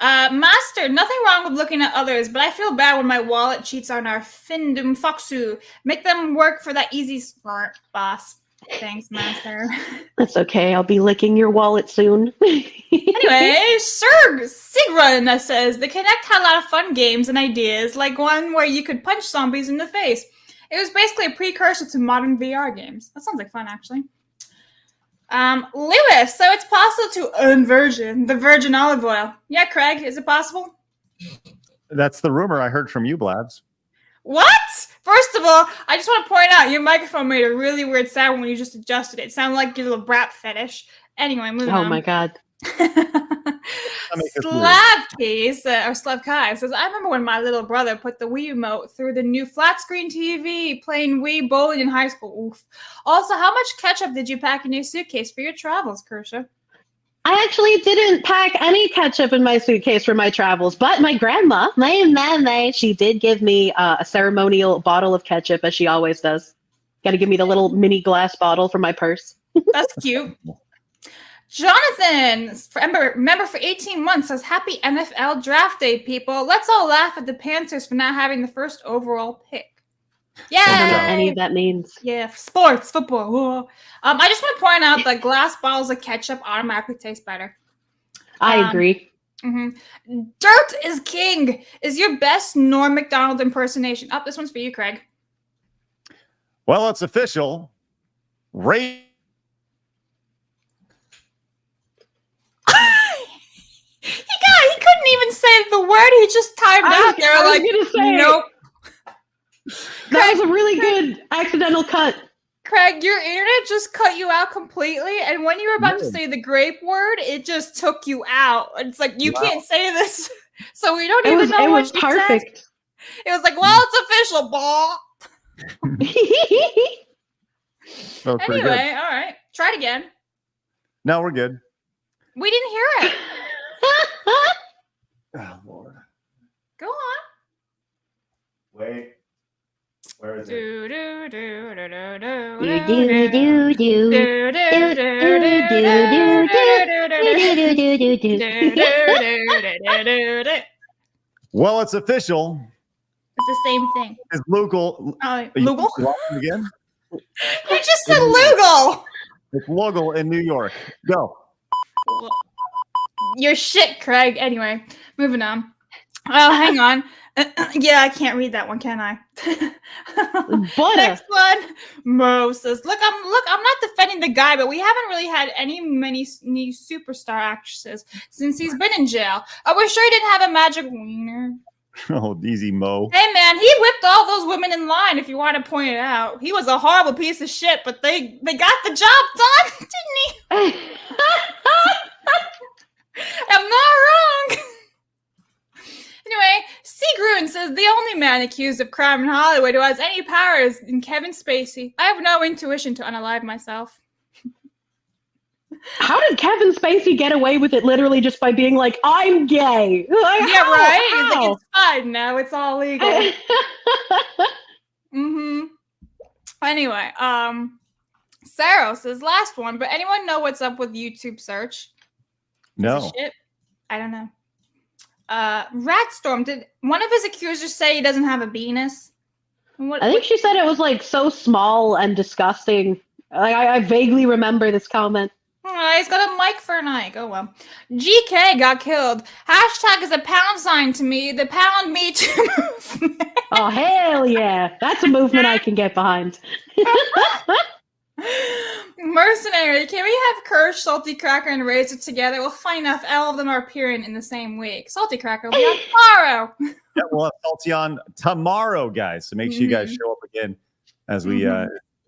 C: Master, nothing wrong with looking at others, but I feel bad when my wallet cheats on our Findum Foxu. Make them work for that easy smart boss. Thanks, Master.
E: That's okay. I'll be licking your wallet soon.
C: Anyway, Sigrun says the Kinect had a lot of fun games and ideas, like one where you could punch zombies in the face. It was basically a precursor to modern VR games. That sounds like fun, actually. Lewis, so it's possible to unvirgin the virgin olive oil. Yeah, Craig, is it possible?
B: That's the rumor I heard from you, Blabs.
C: What? First of all, I just want to point out your microphone made a really weird sound when you just adjusted it. It sounded like your little brat fetish. Anyway, moving on.
E: Oh my god.
C: Slavkai says, I remember when my little brother put the Wii remote through the new flat screen TV playing Wii bowling in high school. Oof. Also, how much ketchup did you pack in your suitcase for your travels, Kershaw?
E: I actually didn't pack any ketchup in my suitcase for my travels, but my grandma, my mama, she did give me a ceremonial bottle of ketchup, as she always does. Got to give me the little mini glass bottle for my purse.
C: That's cute. Jonathan, member for 18 months, says, happy NFL draft day, people. Let's all laugh at the Panthers for not having the first overall pick. Yeah.
E: I don't know what any of that means.
C: Yeah, sports, football. I just want to point out that glass bottles of ketchup automatically taste better.
E: I agree.
C: Mm-hmm. Dirt is king is your best Norm Macdonald impersonation. Oh, this one's for you, Craig.
B: Well, it's official.
C: He couldn't even say the word. He just timed out there.
E: I was
C: like,
E: gonna say,
C: nope.
E: That was a really good accidental cut.
C: Craig, your internet just cut you out completely, and when you were about to say the grape word, it just took you out. It's like, you can't say this, so we don't even know what you said. It was perfect. It was like, well, it's official, ball. Anyway, all right. Try it again.
B: No, we're good.
C: We didn't hear it.
B: Oh, Lord.
C: Go on.
B: Wait. Where is it? Well, it's official.
C: It's the same thing.
B: Is Lugal?
C: Lugal?
B: Again?
C: You just said Lugal.
B: It's Lugal in New York. Go.
C: You're shit, Craig. Anyway, moving on. Oh, hang on. Yeah, I can't read that one, can I? Next one. Mo says, look, I'm not defending the guy, but we haven't really had many new superstar actresses since he's been in jail. I wish sure he didn't have a magic wiener.
B: Oh, easy, Mo.
C: Hey, man, he whipped all those women in line, if you want to point it out. He was a horrible piece of shit, but they got the job done, didn't he? I'm not wrong. Anyway, Seagrun says, the only man accused of crime in Hollywood who has any power is Kevin Spacey. I have no intuition to unalive myself.
E: How did Kevin Spacey get away with it literally just by being like, I'm gay? Like,
C: Yeah, right? He's
E: How?
C: like, it's fine now. It's all legal. Anyway, Saros says last one, but anyone know what's up with YouTube search?
B: No.
C: Shit? I don't know. Ratstorm, did one of his accusers say he doesn't have a penis?
E: I think she said it was like so small and disgusting. Like I vaguely remember this comment.
C: He's got a mic for an eye. Oh well. GK got killed. Hashtag is a pound sign to me. The pound me too movement.
E: Oh hell yeah. That's a movement I can get behind.
C: Mercenary, can we have Kirsch, Salty Cracker, and Razor together? Well, funny enough, all of them are appearing in the same week. Salty Cracker will be on tomorrow.
B: Yeah, we'll have Salty on tomorrow, guys. So make sure you guys show up again as we.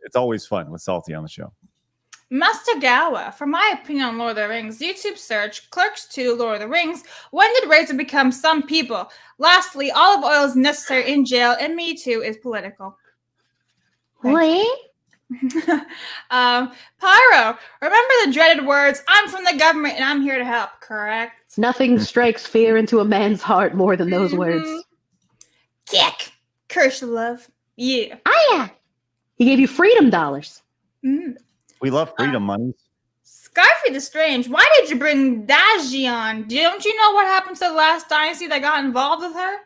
B: It's always fun with Salty on the show.
C: Mastagawa, for my opinion on Lord of the Rings, YouTube search, Clerks 2, Lord of the Rings, when did Razor become some people? Lastly, olive oil is necessary in jail, and Me Too is political.
F: What?
C: Pyro, remember the dreaded words, I'm from the government and I'm here to help, correct?
E: Nothing strikes fear into a man's heart more than those words.
C: Kick! Curse love. Yeah.
F: Oh, yeah.
E: He gave you freedom dollars.
B: We love freedom money.
C: Scarfy the Strange, why did you bring Daji on? Don't you know what happened to the last dynasty that got involved with her?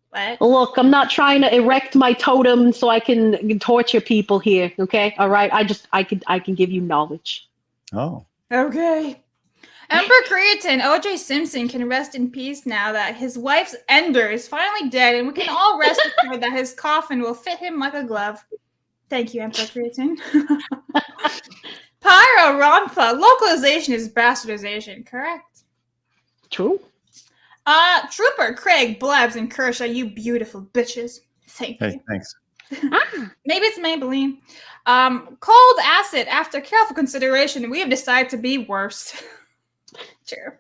C: What?
E: Look, I'm not trying to erect my totem so I can torture people here, okay? All right, I can give you knowledge.
B: Oh.
C: Okay. Emperor Creatine, OJ Simpson can rest in peace now that his wife's Ender is finally dead, and we can all rest assured that his coffin will fit him like a glove. Thank you, Emperor Creatine. Pyro Ronfa, localization is bastardization, correct?
E: True.
C: Trooper, Craig, Blabs, and Kershaw, you beautiful bitches. Thank you.
B: Hey, thanks.
C: Maybe it's Maybelline. Cold acid, after careful consideration, we have decided to be worse. True.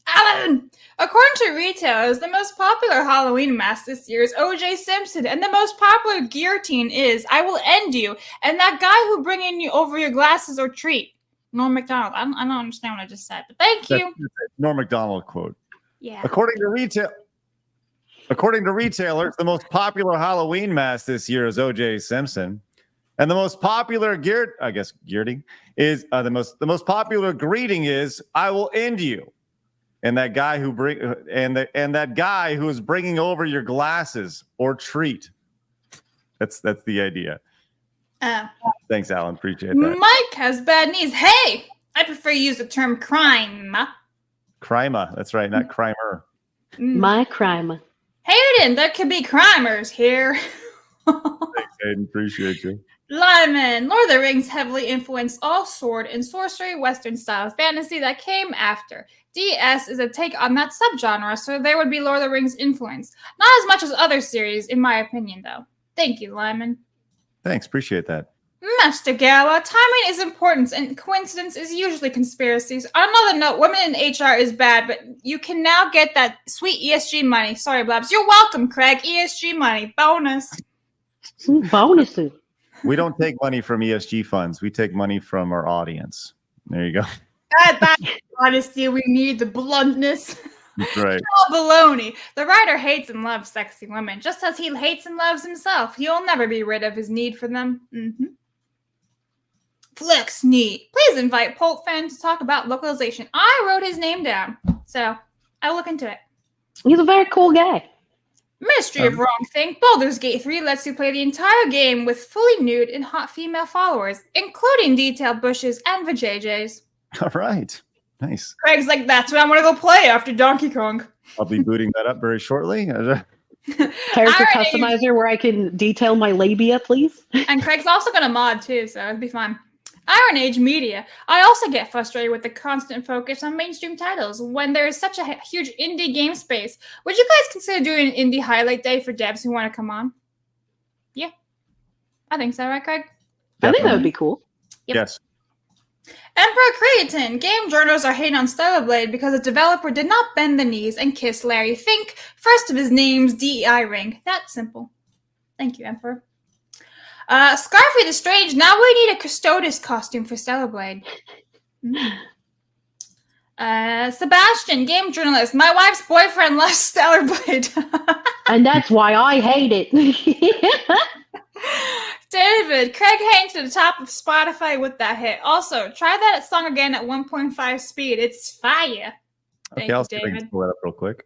C: Alan, according to retailers, the most popular Halloween mask this year is OJ Simpson, and the most popular guillotine is I Will End You, and that guy who bringing you over your glasses or treat. Norm MacDonald. I don't understand what I just said, but thank you.
B: That's a Norm MacDonald quote.
C: Yeah.
B: According to retailers, the most popular Halloween mask this year is OJ Simpson, and the most popular greeting is the most popular greeting is "I will end you," and that guy who that guy who is bringing over your glasses or treat. That's the idea. Thanks, Alan. Appreciate that.
C: Mike has bad knees. Hey, I prefer to use the term crime.
B: Crima, that's right, not crimer.
E: My crime.
C: Hayden, there could be crimers here.
B: Thanks, Hayden. Appreciate you.
C: Lyman, Lord of the Rings heavily influenced all sword and sorcery Western style fantasy that came after. DS is a take on that subgenre, so there would be Lord of the Rings influence. Not as much as other series, in my opinion, though. Thank you, Lyman.
B: Thanks, appreciate that.
C: Master Gala, timing is important and coincidence is usually conspiracies. On another note, women in HR is bad, but you can now get that sweet ESG money. Sorry, Blabs. You're welcome, Craig. ESG money. Bonus.
E: Bonuses.
B: We don't take money from ESG funds. We take money from our audience. There you go.
C: That's honesty. We need the bluntness.
B: That's right.
C: Oh, baloney. The writer hates and loves sexy women, just as he hates and loves himself. He'll never be rid of his need for them. Flex need. Please invite Pulp Fan to talk about localization. I wrote his name down, so I'll look into it.
E: He's a very cool guy.
C: Ministry of Wrong Thing. Baldur's Gate 3 lets you play the entire game with fully nude and hot female followers, including detailed bushes and vajayjays.
B: All right. Nice.
C: Craig's like, that's what I'm going to go play after Donkey Kong.
B: I'll be booting that up very shortly.
E: Character customizer where I can detail my labia, please.
C: And Craig's also going to mod too, so it'll be fun. Iron Age Media. I also get frustrated with the constant focus on mainstream titles when there is such a huge indie game space. Would you guys consider doing an indie highlight day for devs who want to come on? Yeah. I think so, right, Craig?
E: I think that would be cool.
C: Yep.
B: Yes.
C: Emperor Creatine. Game journals are hating on Stellar Blade because the developer did not bend the knees and kiss Larry Fink, first of his name's DEI ring. That simple. Thank you, Emperor. Scarfy the Strange. Now we need a Custodes costume for Stellar Blade. Sebastian, game journalist. My wife's boyfriend loves Stellar Blade.
E: And that's why I hate it.
C: David, Craig Haynes to the top of Spotify with that hit. Also, try that song again at 1.5 speed. It's fire. Thank
B: I'll
C: you,
B: see if I can
C: David.
B: pull that up real quick.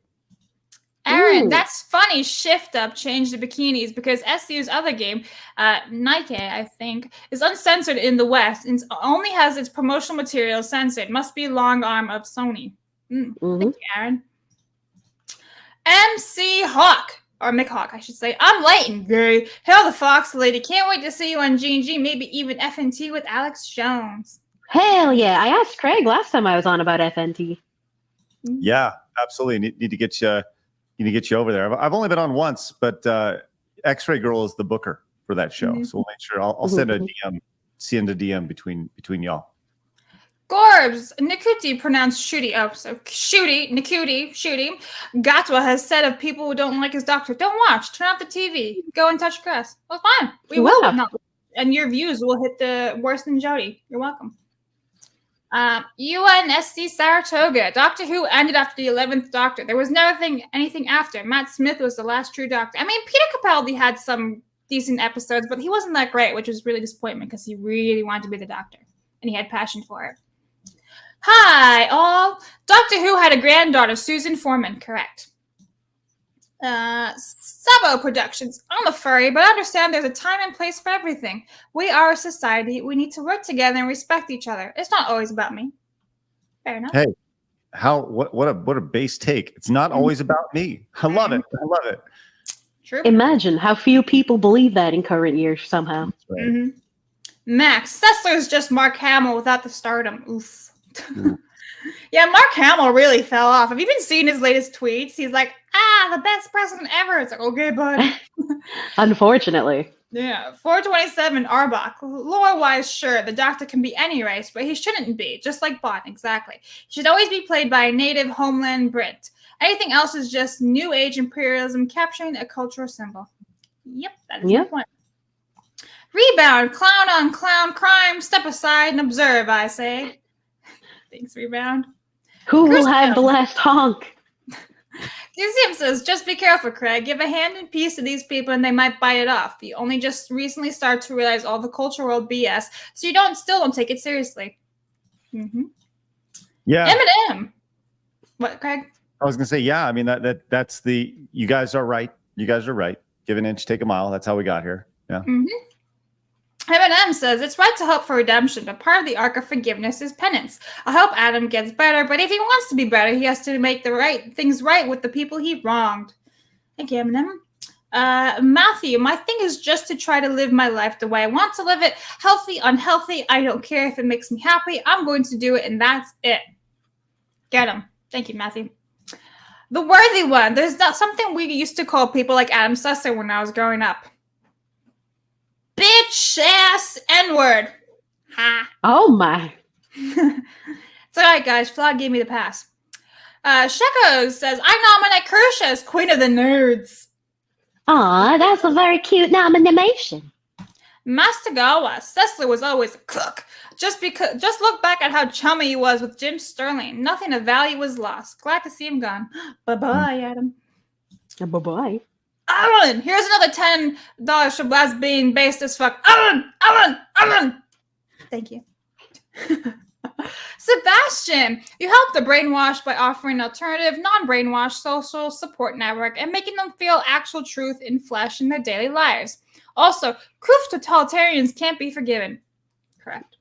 C: Aaron,
E: Ooh.
C: that's funny. Shift Up changed the bikinis because SU's other game, Nike, I think, is uncensored in the West and only has its promotional material censored. Must be long arm of Sony. Thank you, Aaron. MC Hawk, or Mick Hawk, I should say. I'm late and gay. Hail the Fox Lady. Can't wait to see you on G&G, maybe even FNT with Alex Jones.
E: Hell yeah. I asked Craig last time I was on about FNT.
B: Yeah, absolutely. Need to get you over there. I've only been on once, but X-Ray Girl is the booker for that show, so we'll make sure I'll send a DM, send a DM between y'all.
C: Gorbs, Nikuti pronounced shooty. Oh, so shooty, Nikuti, shooty. Gatwa has said of people who don't like his doctor, don't watch, turn off the TV, go and touch grass. Well, fine. We will. Not, and your views will hit the worse than Jody. You're welcome. UNSC Saratoga. Doctor Who ended after the 11th Doctor. There was never anything after. Matt Smith was the last true Doctor. I mean, Peter Capaldi had some decent episodes, but he wasn't that great, which was really disappointment because he really wanted to be the Doctor and he had passion for it. Hi, all. Doctor Who had a granddaughter, Susan Foreman, correct. Sabo Productions. I'm a furry, but I understand there's a time and place for everything. We are a society. We need to work together and respect each other. It's not always about me. Fair enough.
B: Hey, what a base take. It's not always about me. I love it. I love it.
C: True.
E: Imagine how few people believe that in current years somehow.
B: Right.
C: Max, Sessler is just Mark Hamill without the stardom. Oof. Yeah, Mark Hamill really fell off. Have you been seeing his latest tweets? He's like, the best president ever. It's like, okay, bud.
E: Unfortunately.
C: Yeah, 427 Arbach. Lore-wise, sure, the Doctor can be any race, but he shouldn't be, just like Bond, exactly. He should always be played by a native homeland Brit. Anything else is just New Age imperialism capturing a cultural symbol. Yep, that is my point. Rebound, clown on clown crime. Step aside and observe, I say. Thanks, Rebound.
E: Who will have the last honk?
C: Museum says, just be careful, Craig. Give a hand in peace to these people and they might bite it off. You only just recently start to realize all the culture world BS, so you still don't take it seriously.
B: Yeah.
C: Eminem. What, Craig?
B: I was gonna say, yeah. I mean that's the. You guys are right. You guys are right. Give an inch, take a mile. That's how we got here. Yeah.
C: Eminem says, it's right to hope for redemption, but part of the arc of forgiveness is penance. I hope Adam gets better, but if he wants to be better, he has to make the things right with the people he wronged. Thank you, Eminem. Matthew, my thing is just to try to live my life the way I want to live it. Healthy, unhealthy, I don't care if it makes me happy. I'm going to do it, and that's it. Get him. Thank you, Matthew. The worthy one. There's not something we used to call people like Adam Sessler when I was growing up. Bitch ass N-word. Ha.
E: Oh my.
C: It's all right, guys. Flag gave me the pass. Sheko says, I nominate Kersha as Queen of the Nerds.
F: Aw, that's a very cute nomination.
C: Mastagawa, Sessler was always a cook. Just look back at how chummy he was with Jim Sterling. Nothing of value was lost. Glad to see him gone. Bye-bye, Adam.
E: Bye-bye.
C: Alan, here's another $10 for Blast being based as fuck. Alan! Thank you. Sebastian, you help the brainwashed by offering an alternative, non-brainwashed social support network and making them feel actual truth in flesh in their daily lives. Also, proof totalitarians can't be forgiven. Correct.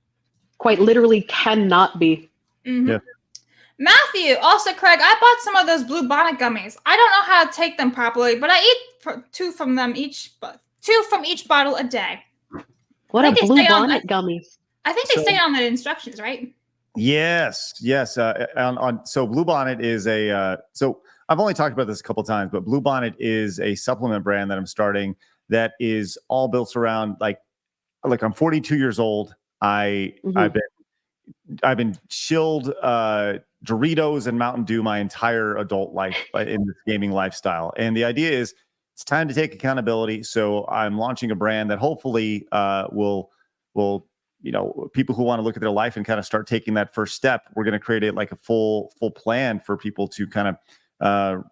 E: Quite literally cannot be.
C: Yeah. Matthew, also Craig, I bought some of those blue bonnet gummies. I don't know how to take them properly, but I eat two from each bottle a day.
E: What a blue bonnet gummies.
C: I think they say on the instructions, right?
B: Yes. So Blue Bonnet is so I've only talked about this a couple times, but Blue Bonnet is a supplement brand that I'm starting that is all built around like I'm 42 years old. I've been chilled Doritos and Mountain Dew my entire adult life in this gaming lifestyle. And the idea is it's time to take accountability. So I'm launching a brand that hopefully will people who want to look at their life and kind of start taking that first step, we're going to create a full plan for people to kind of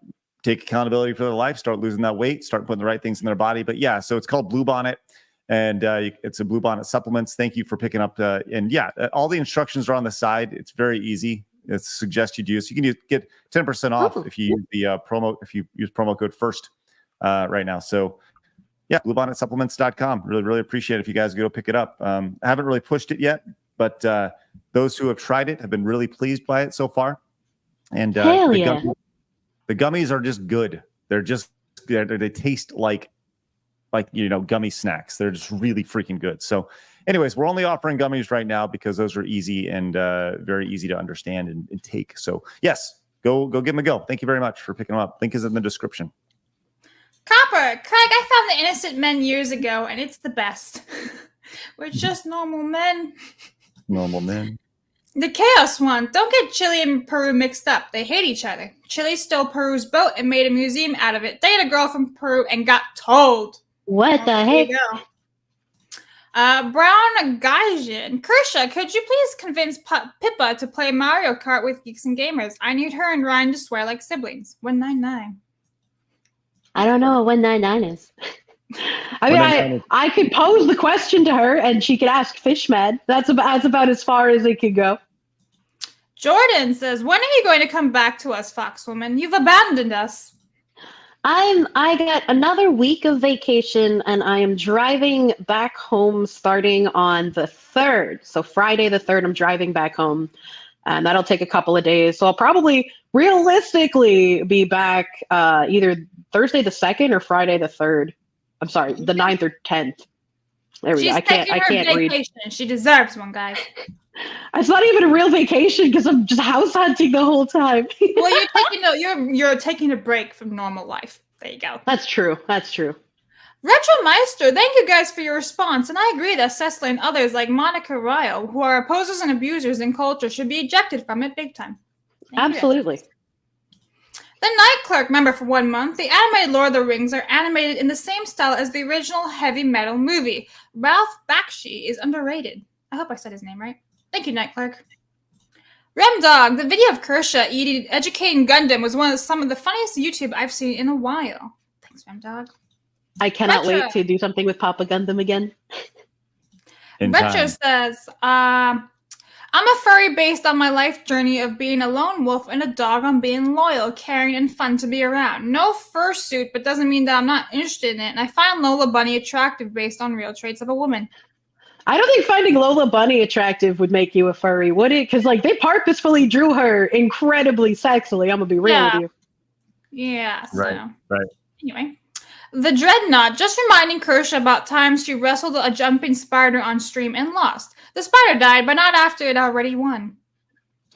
B: take accountability for their life, start losing that weight, start putting the right things in their body. But yeah, so it's called Bluebonnet, and it's a Bluebonnet supplements. Thank you for picking up. And yeah, all the instructions are on the side. It's very easy. It's suggested use. You can get 10% off if you use the promo code FIRST right now. So yeah, bluebonnetsupplements.com. Really appreciate it if you guys go pick it up. I haven't really pushed it yet, but those who have tried it have been really pleased by it so far. And the gummies are just good. They taste like gummy snacks. They're just really freaking good. So anyways, we're only offering gummies right now because those are easy and very easy to understand and take. So yes, go give them a go. Thank you very much for picking them up. Link is in the description.
C: Copper, Craig, I found the Innocent Men years ago, and it's the best. We're just normal men.
B: Normal men.
C: The Chaos one. Don't get Chile and Peru mixed up. They hate each other. Chile stole Peru's boat and made a museum out of it. Dated a girl from Peru and got told.
F: What the heck?
C: Brown Gaijin. Kersha, could you please convince Pippa to play Mario Kart with Geeks and Gamers? I need her and Ryan to swear like siblings. 199.
F: I don't know what 199 is.
E: I could pose the question to her and she could ask Fishman. That's about as far as it could go.
C: Jordan says, when are you going to come back to us, Foxwoman? You've abandoned us.
F: I got another week of vacation and I am driving back home starting on the 3rd. So Friday the 3rd, I'm driving back home. And that'll take a couple of days. So I'll probably realistically be back either Thursday the 2nd or Friday the 3rd. I'm sorry, the 9th or 10th. There we go. I can't read.
C: She deserves one, guys.
E: It's not even a real vacation because I'm just house hunting the whole time.
C: Well, you're taking a break from normal life. There you go.
E: That's true.
C: Retromeister, thank you guys for your response. And I agree that Sessler and others like Monica Ryle, who are opposers and abusers in culture, should be ejected from it big time.
E: Absolutely.
C: The Night Clerk, remember for 1 month, the animated Lord of the Rings are animated in the same style as the original heavy metal movie. Ralph Bakshi is underrated. I hope I said his name right. Thank you, Night Clerk. Remdog, the video of Kersha educating Gundam was some of the funniest YouTube I've seen in a while. Thanks, Remdog.
E: I cannot wait to do something with Papa Gundam again.
C: Retro says, I'm a furry based on my life journey of being a lone wolf and a dog on being loyal, caring, and fun to be around. No fursuit, but doesn't mean that I'm not interested in it. And I find Lola Bunny attractive based on real traits of a woman.
E: I don't think finding Lola Bunny attractive would make you a furry, would it? Because they purposefully drew her incredibly sexily. I'm gonna be real with you.
C: Yeah. So.
B: Right.
C: Anyway. The Dreadnought, just reminding Kersha about times she wrestled a jumping spider on stream and lost. The spider died, but not after it already won.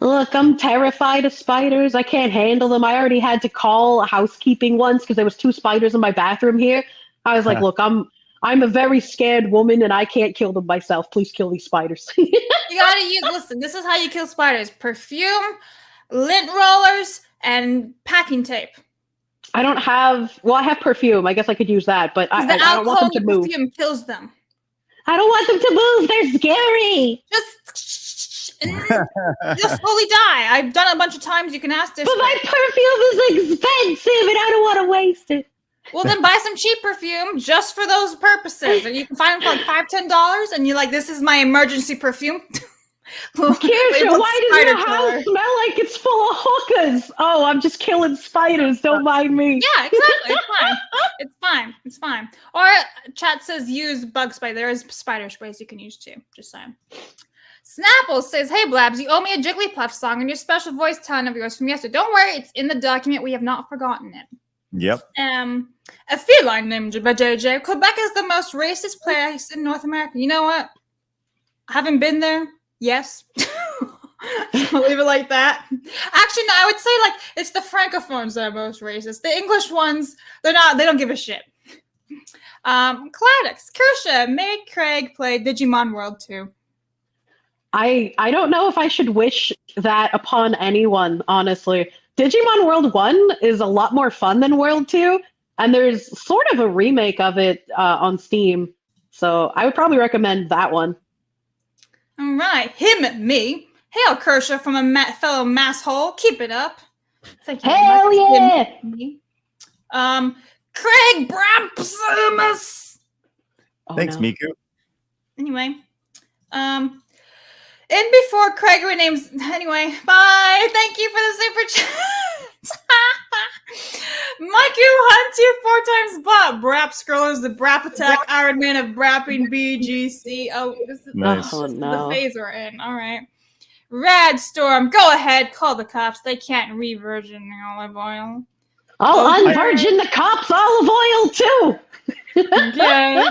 F: Look, I'm terrified of spiders. I can't handle them. I already had to call housekeeping once because there was 2 spiders in my bathroom here. I was like, look, I'm a very scared woman and I can't kill them myself. Please kill these spiders.
C: You gotta listen, this is how you kill spiders. Perfume, lint rollers, and packing tape.
E: I have perfume. I guess I could use that, but I don't want them to move.
C: Perfume kills them.
F: I don't want them to move. They're scary.
C: You'll slowly die. I've done it a bunch of times. You can ask this.
F: But my perfume is expensive and I don't want to waste it.
C: Well, then buy some cheap perfume just for those purposes. And you can find them for like $5-10 and you're like, this is my emergency perfume.
E: Kersha, why does your house smell like it's full of hookers? Oh, I'm just killing spiders. Don't mind me.
C: Yeah, exactly. It's fine. Or chat says use bug spray. There is spider sprays you can use too. Just saying. Snapple says, hey Blabs, you owe me a Jigglypuff song and your special voice talent of yours from yesterday. Don't worry, it's in the document. We have not forgotten it.
B: Yep.
C: A feline named by JJ. Quebec is the most racist place in North America. You know what? I haven't been there. Yes. I'll leave it like that. Actually, no, I would say it's the Francophones that are most racist. The English ones, they don't give a shit. Cladix, Kersha, make Craig play Digimon World 2.
E: I don't know if I should wish that upon anyone, honestly. Digimon World 1 is a lot more fun than World 2, and there's sort of a remake of it on Steam. So I would probably recommend that one.
C: All right, him, me. Hail, Kershaw from a fellow masshole. Keep it up. Thank you.
F: Hell yeah!
C: Him, me. Craig Bramsimus.
B: Thanks, Miku.
C: Anyway, in before Craig renames. Anyway, bye. Thank you for the super chat. Mikey Hunt, you 4 times bot. Brap Scrollers, the Brap Attack, Iron Man of Brapping BGC. Oh, this is,
B: Nice.
C: this is the phase we're in. All right. Rad Storm, go ahead. Call the cops. They can't re-virgin the olive oil.
F: I'll unvirgin the cops olive oil too.
C: Okay.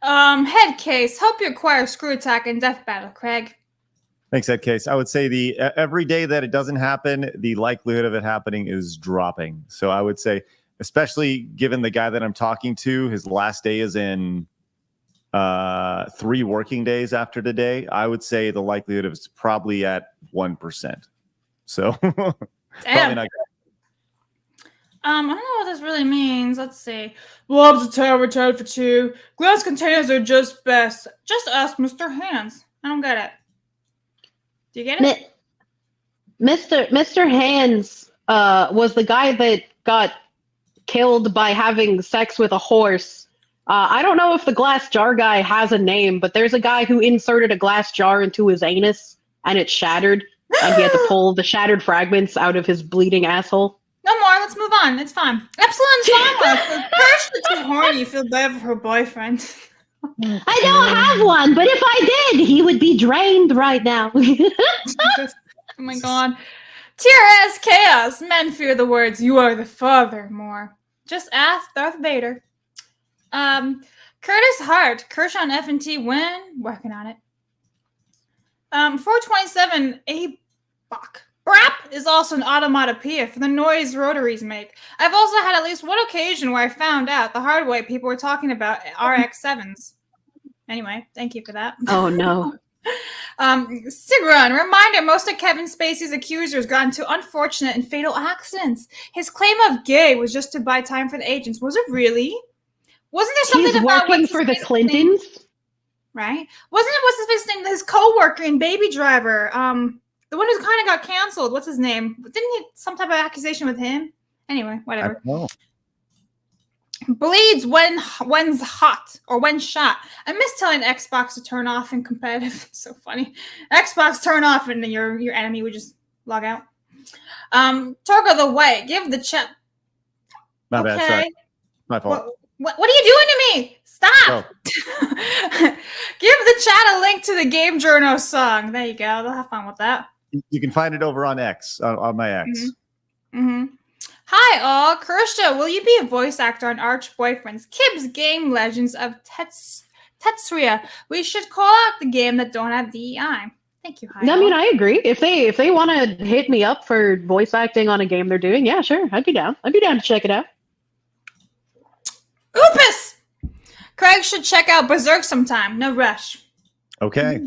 C: Head case. Hope you acquire Screw Attack and Death Battle, Craig.
B: Thanks, Ed Case. I would say every day that it doesn't happen, the likelihood of it happening is dropping. So I would say, especially given the guy that I'm talking to, his last day is in 3 working days after today. I would say the likelihood of it's probably at 1%. So probably not.
C: I don't know what this really means. Let's see. Blobs of tower tied for 2. Glass containers are just best. Just ask Mr. Hands. I don't get it. Do you get it?
E: Mr. Hands was the guy that got killed by having sex with a horse. I don't know if the glass jar guy has a name, but there's a guy who inserted a glass jar into his anus and it shattered, and he had to pull the shattered fragments out of his bleeding asshole.
C: No more. Let's move on. It's fine. Epsilon Sama. First, you're too horny. You feel bad for her boyfriend.
F: I don't have one, but if I did, he would be drained right now.
C: Oh my god. TRS Chaos. Men fear the words, you are the father, more. Just ask Darth Vader. Curtis Hart. Kershaw and F&T win. Working on it. 427 A Bach. Brap is also an automatopoeia for the noise rotaries make. I've also had at least one occasion where I found out the hard way people were talking about RX-7s. Anyway, thank you for that.
E: Oh, no.
C: Sigrun, reminder, most of Kevin Spacey's accusers got into unfortunate and fatal accidents. His claim of gay was just to buy time for the agents. Was it really? Wasn't there something
E: He's
C: about
E: working for the Clintons?
C: Right? Wasn't it, what's his name? His co-worker in Baby Driver. The one who kind of got canceled. What's his name? Didn't he some type of accusation with him? Anyway, whatever.
B: I don't know.
C: Bleeds when's hot or when shot. I miss telling Xbox to turn off in competitive. It's so funny. Xbox turn off and then your enemy would just log out. Torgo the White, give the chat.
B: My bad, sorry. My fault.
C: What are you doing to me? Stop!
B: Oh.
C: Give the chat a link to the Game Journo song. There you go. They'll have fun with that.
B: You can find it over on X, on my X.
C: Mm-hmm. Hi, all. Kershaw, will you be a voice actor on Arch Boyfriends? Kib's Game Legends of Tetsuya. We should call out the game that don't have DEI. Thank you, hi.
E: I mean, I agree. If they want to hit me up for voice acting on a game they're doing, yeah, sure. I'd be down. I'd be down to check it out.
C: Oopus! Craig should check out Berserk sometime. No rush.
B: Okay.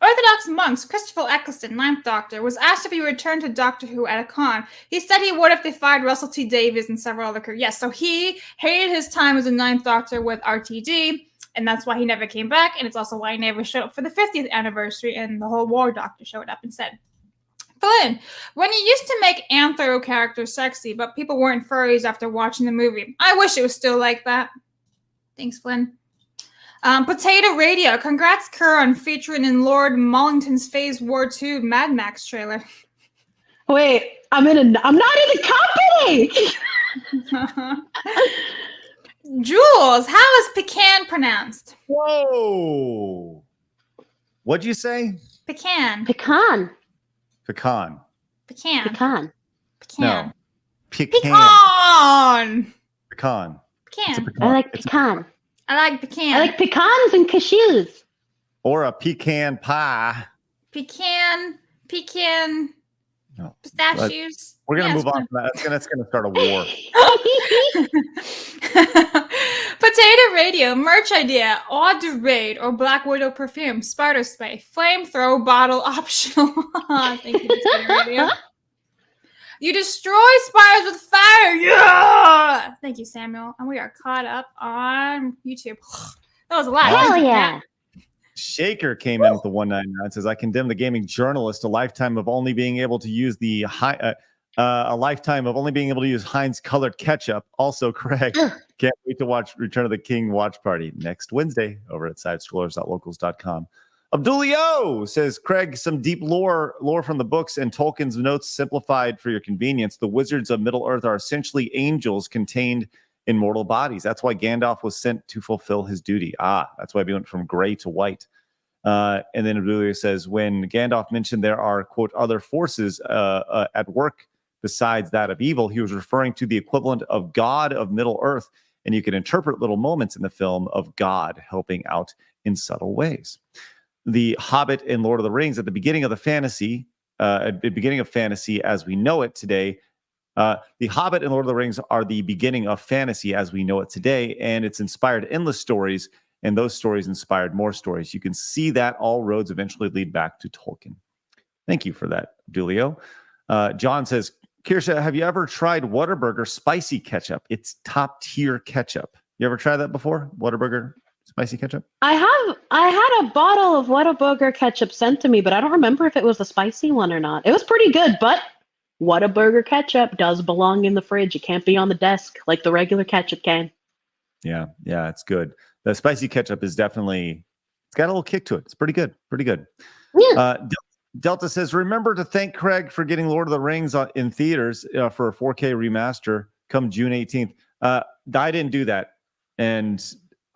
C: Orthodox monks, Christopher Eccleston, Ninth Doctor, was asked if he returned to Doctor Who at a con. He said he would if they fired Russell T Davies and several other crew. Yes, so he hated his time as a Ninth Doctor with RTD, and that's why he never came back, and it's also why he never showed up for the 50th anniversary, and the whole War Doctor showed up instead. Flynn, when you used to make anthro characters sexy, but people weren't furries after watching the movie. I wish it was still like that. Thanks, Flynn. Potato Radio. Congrats, Kerr, on featuring in Lord Mullington's Phase War 2 Mad Max trailer.
E: Wait, I'm not in the company!
C: Jules, how is pecan pronounced?
B: Whoa! What'd you say?
C: Pecan.
F: Pecan.
B: Pecan.
C: Pecan.
F: Pecan.
C: Pecan.
B: No. Pecan.
C: Pecan.
B: Pecan.
C: Pecan.
B: It's a pecan.
F: I like pecan.
C: I like pecan.
F: I like pecans and cashews.
B: Or a pecan pie.
C: Pecan.
B: No.
C: Pistachios.
B: We're gonna
C: Yeah,
B: move on from that. That's gonna start a war.
C: Potato Radio, merch idea, Eau de Raid or Black Widow perfume, spider spray, flamethrower bottle optional. Thank you, Potato Radio. You destroy spiders with fire. Yeah! Thank you, Samuel. And we are caught up on YouTube. That was a lot.
F: Hell yeah.
B: Shaker came in with the 199. Says, I condemn the gaming journalist a lifetime of only being able to use Heinz colored ketchup. Also, Craig, can't wait to watch Return of the King watch party next Wednesday over at sidescrollers.locals.com. Abdulio says, Craig, some deep lore from the books and Tolkien's notes simplified for your convenience. The wizards of Middle-earth are essentially angels contained in mortal bodies. That's why Gandalf was sent to fulfill his duty. That's why we went from gray to white. And then Abdulio says, when Gandalf mentioned there are, quote, other forces at work besides that of evil, he was referring to the equivalent of God of Middle-earth. And you can interpret little moments in the film of God helping out in subtle ways. The Hobbit and Lord of the Rings at the beginning of the fantasy, as we know it today. The Hobbit and Lord of the Rings are the beginning of fantasy as we know it today, and it's inspired endless stories, and those stories inspired more stories. You can see that all roads eventually lead back to Tolkien. Thank you for that, Dulio. John says, Kirsha, have you ever tried Whataburger spicy ketchup? It's top tier ketchup. You ever tried that before? Whataburger spicy ketchup?
F: I had a bottle of Whataburger ketchup sent to me, but I don't remember if it was a spicy one or not. It was pretty good, but Whataburger ketchup does belong in the fridge. It can't be on the desk like the regular ketchup can.
B: Yeah, it's good. The spicy ketchup is definitely, it's got a little kick to it. It's pretty good. Yeah. Delta says, remember to thank Craig for getting Lord of the Rings in theaters for a 4K remaster come June 18th. I didn't do that. And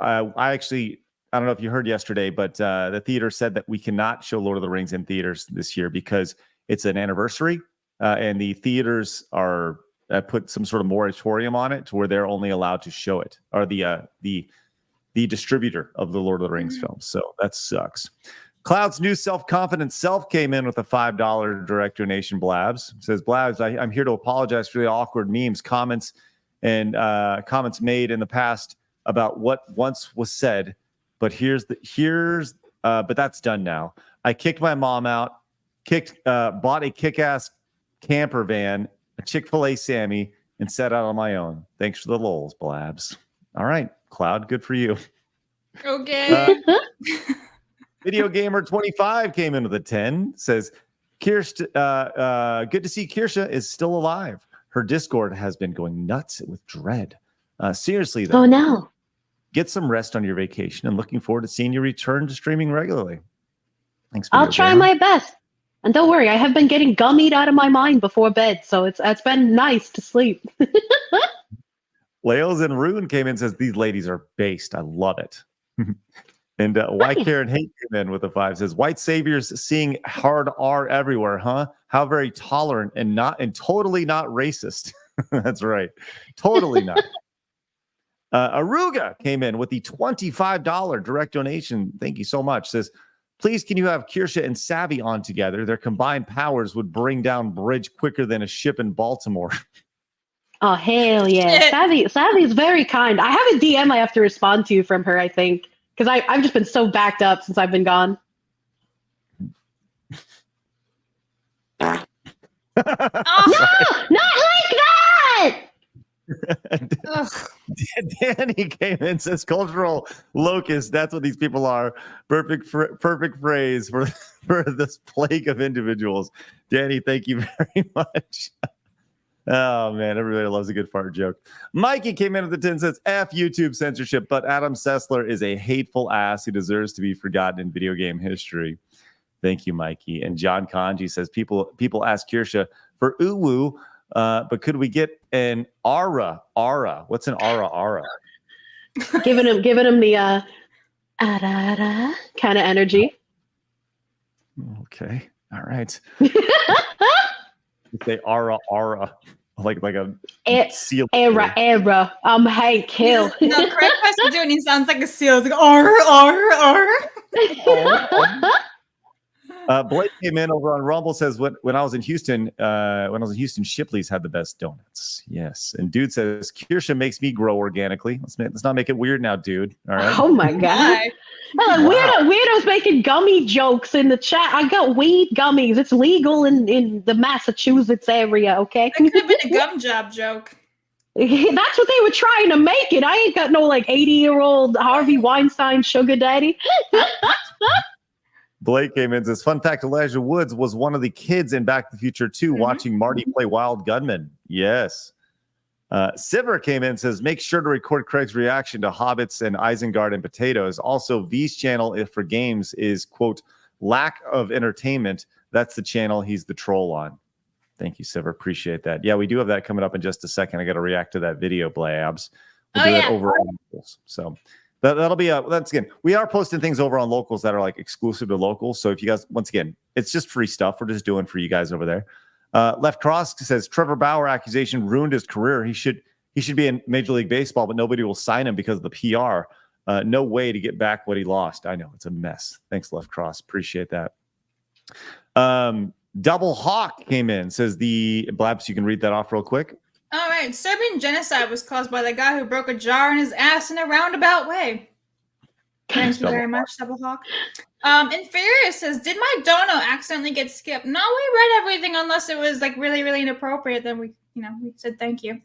B: I don't know if you heard yesterday, but the theater said that we cannot show Lord of the Rings in theaters this year because it's an anniversary. And the theaters are put some sort of moratorium on it to where they're only allowed to show it, or the distributor of the Lord of the Rings films. So that sucks. Cloud's new self-confident self came in with a $5 direct donation. Blabs says, Blabs, I'm here to apologize for the awkward memes, comments made in the past about what once was said, but but that's done now. I kicked my mom out, bought a kick-ass camper van, a Chick-fil-A Sammy, and set out on my own. Thanks for the lols, Blabs. All right, Cloud, good for you.
C: Okay.
B: Video Gamer 25 came in with a 10. Says, Kirsha, good to see Kirsha is still alive. Her Discord has been going nuts with dread. Seriously, though.
F: Oh, no.
B: Get some rest on your vacation and looking forward to seeing you return to streaming regularly. Thanks.
F: I'll try my best. And don't worry, I have been getting gummied out of my mind before bed, so it's been nice to sleep.
B: Laels and Rune came in and says, these ladies are based. I love it. And Why Karen Hate came in with a 5, says, white saviors seeing hard R everywhere, huh? How very tolerant and totally not racist. That's right. Totally not. Aruga came in with the $25 direct donation. Thank you so much. Says, please, can you have Kirsha and Savvy on together? Their combined powers would bring down Bridge quicker than a ship in Baltimore.
F: Oh, hell yeah. Savvy's very kind. I have a DM I have to respond to from her, I think. Because I've just been so backed up since I've been gone.
C: Oh,
F: No, not like that!
B: Danny came in and says, cultural locust. That's what these people are. Perfect phrase for this plague of individuals. Danny, thank you very much. Oh, man, everybody loves a good fart joke. Mikey came in at the 10, says, F YouTube censorship, but Adam Sessler is a hateful ass who deserves to be forgotten in video game history. Thank you, Mikey. And John Kanji says, people ask Kirsha for uwu, but could we get an aura? What's an aura?
F: Giving him the kind of energy.
B: Okay. All right. Say aura, like a seal.
F: Era. Hank Hill.
C: No, Craig has to do it, and he sounds like a seal. It's like R.
B: Blake came in over on Rumble, says, when I was in Houston, Shipley's had the best donuts. Yes. And dude says, Kirsha makes me grow organically. Let's not make it weird now, dude. All right.
F: Oh my God. Weirdos making gummy jokes in the chat. I got weed gummies. It's legal in the Massachusetts area, okay?
C: That could have been a gum job joke.
F: That's what they were trying to make it. I ain't got no 80-year-old Harvey Weinstein sugar daddy.
B: Blake came in and says, fun fact, Elijah Woods was one of the kids in Back to the Future 2 watching Marty play Wild Gunman. Yes. Siver came in and says, make sure to record Craig's reaction to Hobbits and Isengard and Potatoes. Also, V's channel for games is, quote, lack of entertainment. That's the channel he's the troll on. Thank you, Siver. Appreciate that. Yeah, we do have that coming up in just a second. I got to react to that video, Blabs. We'll do that over on Locals. So that'll be that's again. We are posting things over on Locals that are like exclusive to Locals. So if you guys, once again, it's just free stuff. We're just doing for you guys over there. Left Cross says Trevor Bauer accusation ruined his career. He should be in Major League Baseball, but nobody will sign him because of the PR. No way to get back what he lost. I know it's a mess. Thanks, Left Cross. Appreciate that. Double Hawk came in, says the Blabs. You can read that off real quick.
C: All right. Serbian genocide was caused by the guy who broke a jar in his ass in a roundabout way. Thank you very much, Double Hawk. Inferior says, did my dono accidentally get skipped? No, we read everything unless it was like really, really inappropriate. Then we said thank you.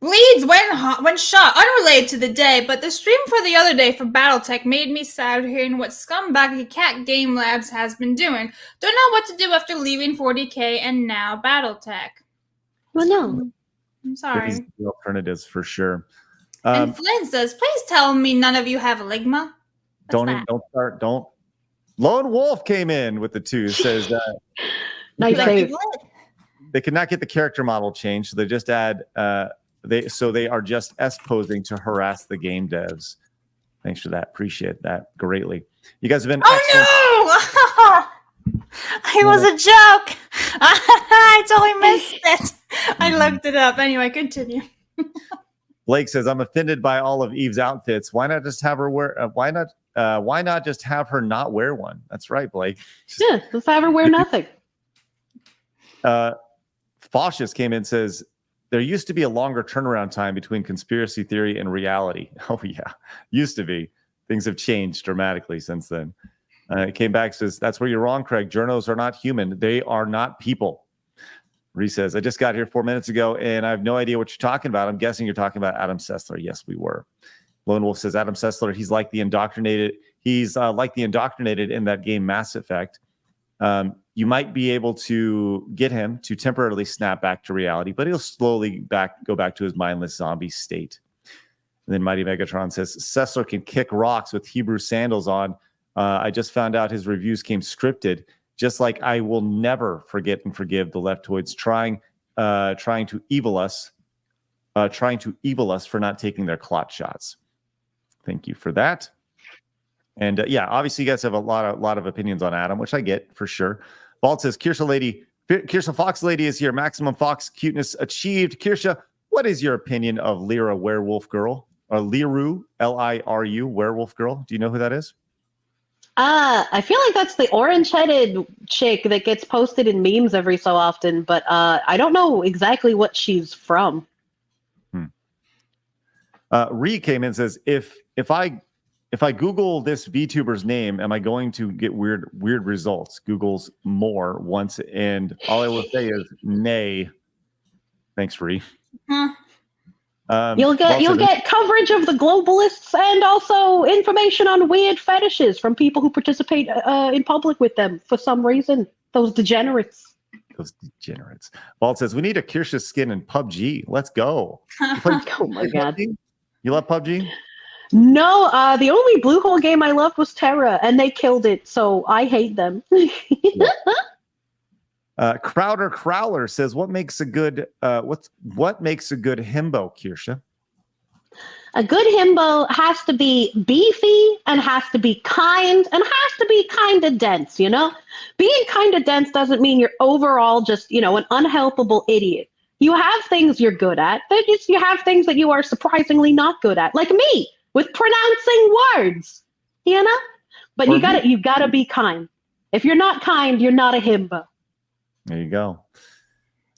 C: Bleeds when shot, unrelated to the day, but the stream for the other day for Battletech made me sad hearing what scumbag Cat Game Labs has been doing. Don't know what to do after leaving 40K and now Battletech.
F: Well, no.
C: I'm sorry.
B: The alternatives for sure.
C: And Flynn says, please tell me none of you have Ligma.
B: Don't start. Don't. Lone Wolf came in with the 2. Says
F: nice save.
B: They could not get the character model changed, so they just add they are just S-posing to harass the game devs. Thanks for that. Appreciate that greatly. You guys have been
C: Oh no! It was a joke. I totally missed it. I looked it up. Anyway, continue.
B: Blake says, I'm offended by all of Eve's outfits. Why not just have her wear why not just have her not wear one? That's right, Blake.
E: Yeah, let's have her wear nothing.
B: Faucius came in and says, there used to be a longer turnaround time between conspiracy theory and reality. Oh, yeah. Used to be. Things have changed dramatically since then. It came back, says, that's where you're wrong, Craig. Journos are not human. They are not people. Ree says, I just got here 4 minutes ago, and I have no idea what you're talking about. I'm guessing you're talking about Adam Sessler. Yes, we were. Lone Wolf says, Adam Sessler, he's like the indoctrinated. He's like the indoctrinated in that game Mass Effect. You might be able to get him to temporarily snap back to reality, but he'll slowly go back to his mindless zombie state. And then Mighty Megatron says, Sessler can kick rocks with Hebrew sandals on. I just found out his reviews came scripted, just like I will never forget and forgive the leftoids trying to evil us for not taking their clot shots. Thank you for that. And yeah, obviously you guys have a lot of opinions on Adam, which I get for sure. Vault says, Kirsha Fox Lady is here. Maximum Fox cuteness achieved. Kirsha, what is your opinion of Lyra Werewolf Girl? Or Liru, Liru, Werewolf Girl? Do you know who that is?
E: I feel like that's the orange-headed chick that gets posted in memes every so often, but I don't know exactly what she's from.
B: Ree came in and says, if I Google this VTuber's name, am I going to get weird results? Google's more once, and all I will say is nay. Thanks, Ree.
E: You'll get coverage of the globalists and also information on weird fetishes from people who participate in public with them for some reason. Those degenerates.
B: Walt says, we need a Kirsha skin in PUBG. Let's go.
E: Oh my god.
B: You love PUBG?
E: No, the only Blue Hole game I loved was Terra, and they killed it, so I hate them.
B: Crowder Crowler says, what makes a good himbo, Kirsha?
E: A good himbo has to be beefy and has to be kind and has to be kind of dense, you know? Being kind of dense doesn't mean you're overall just, an unhelpable idiot. You have things you're good at. You have things that you are surprisingly not good at, like me with pronouncing words, But you gotta be kind. If you're not kind, you're not a himbo.
B: There you go.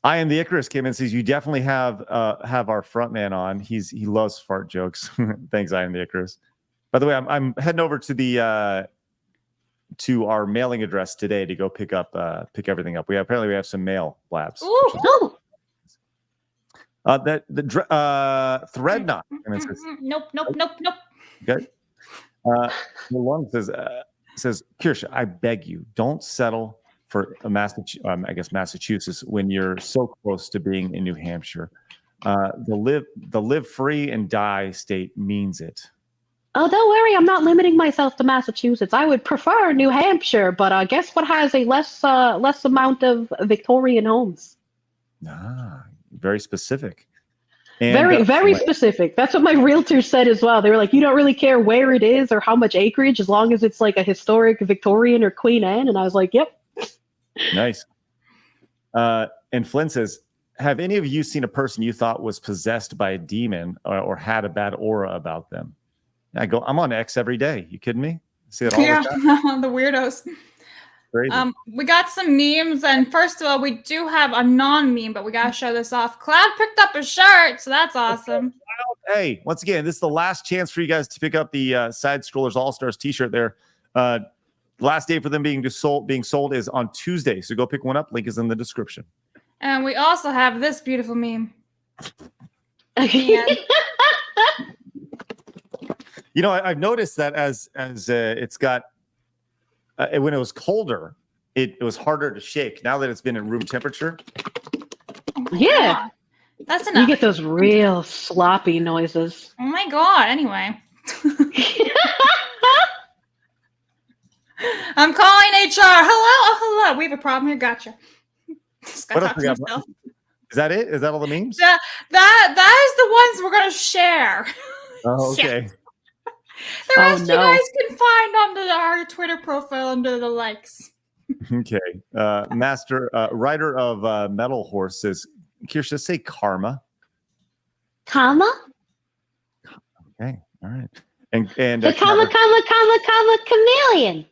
B: I am the Icarus came in and says, you definitely have our front man on. He loves fart jokes. Thanks, I am the Icarus. By the way, I'm heading over to the to our mailing address today to go pick everything up. Apparently we have some mail, Labs.
E: Ooh.
B: Threadnought.
C: Nope.
B: Okay. One says, Kirsha, I beg you, don't settle for Massachusetts when you're so close to being in New Hampshire. The live free and die state means it.
F: Oh, don't worry. I'm not limiting myself to Massachusetts. I would prefer New Hampshire, but guess what has a less amount of Victorian homes?
B: Very specific. And,
F: very specific. That's what my realtor said as well. They were like, you don't really care where it is or how much acreage, as long as it's like a historic Victorian or Queen Anne. And I was like, yep.
B: Nice. And Flynn says, have any of you seen a person you thought was possessed by a demon or had a bad aura about them? I'm on X every day. You kidding me? See that all the time?
C: The weirdos.
B: Crazy.
C: We got some memes, and first of all, we do have a non-meme, but we gotta show this off. Cloud picked up a shirt, so that's awesome.
B: Hey, once again, this is the last chance for you guys to pick up the Side Scrollers All-Stars t-shirt there. Last day for them being sold is on Tuesday, so go pick one up. Link is in the description.
C: And we also have this beautiful meme.
B: You know, I've noticed that as it's got when it was colder, it was harder to shake. Now that it's been in room temperature,
C: Yeah, that's enough.
F: You get those real sloppy noises.
C: Oh my god. Anyway, I'm calling HR. Hello. We have a problem here. Gotcha.
B: what else we got? Is that it? Is that all the memes?
C: That is the ones we're gonna share.
B: Oh, okay.
C: Yeah. The rest you guys can find under our Twitter profile under the likes.
B: Okay. Master writer of Metal Horse says, Kirsha, say karma.
F: Comma?
B: Okay. All right. And
F: the comma, chameleon.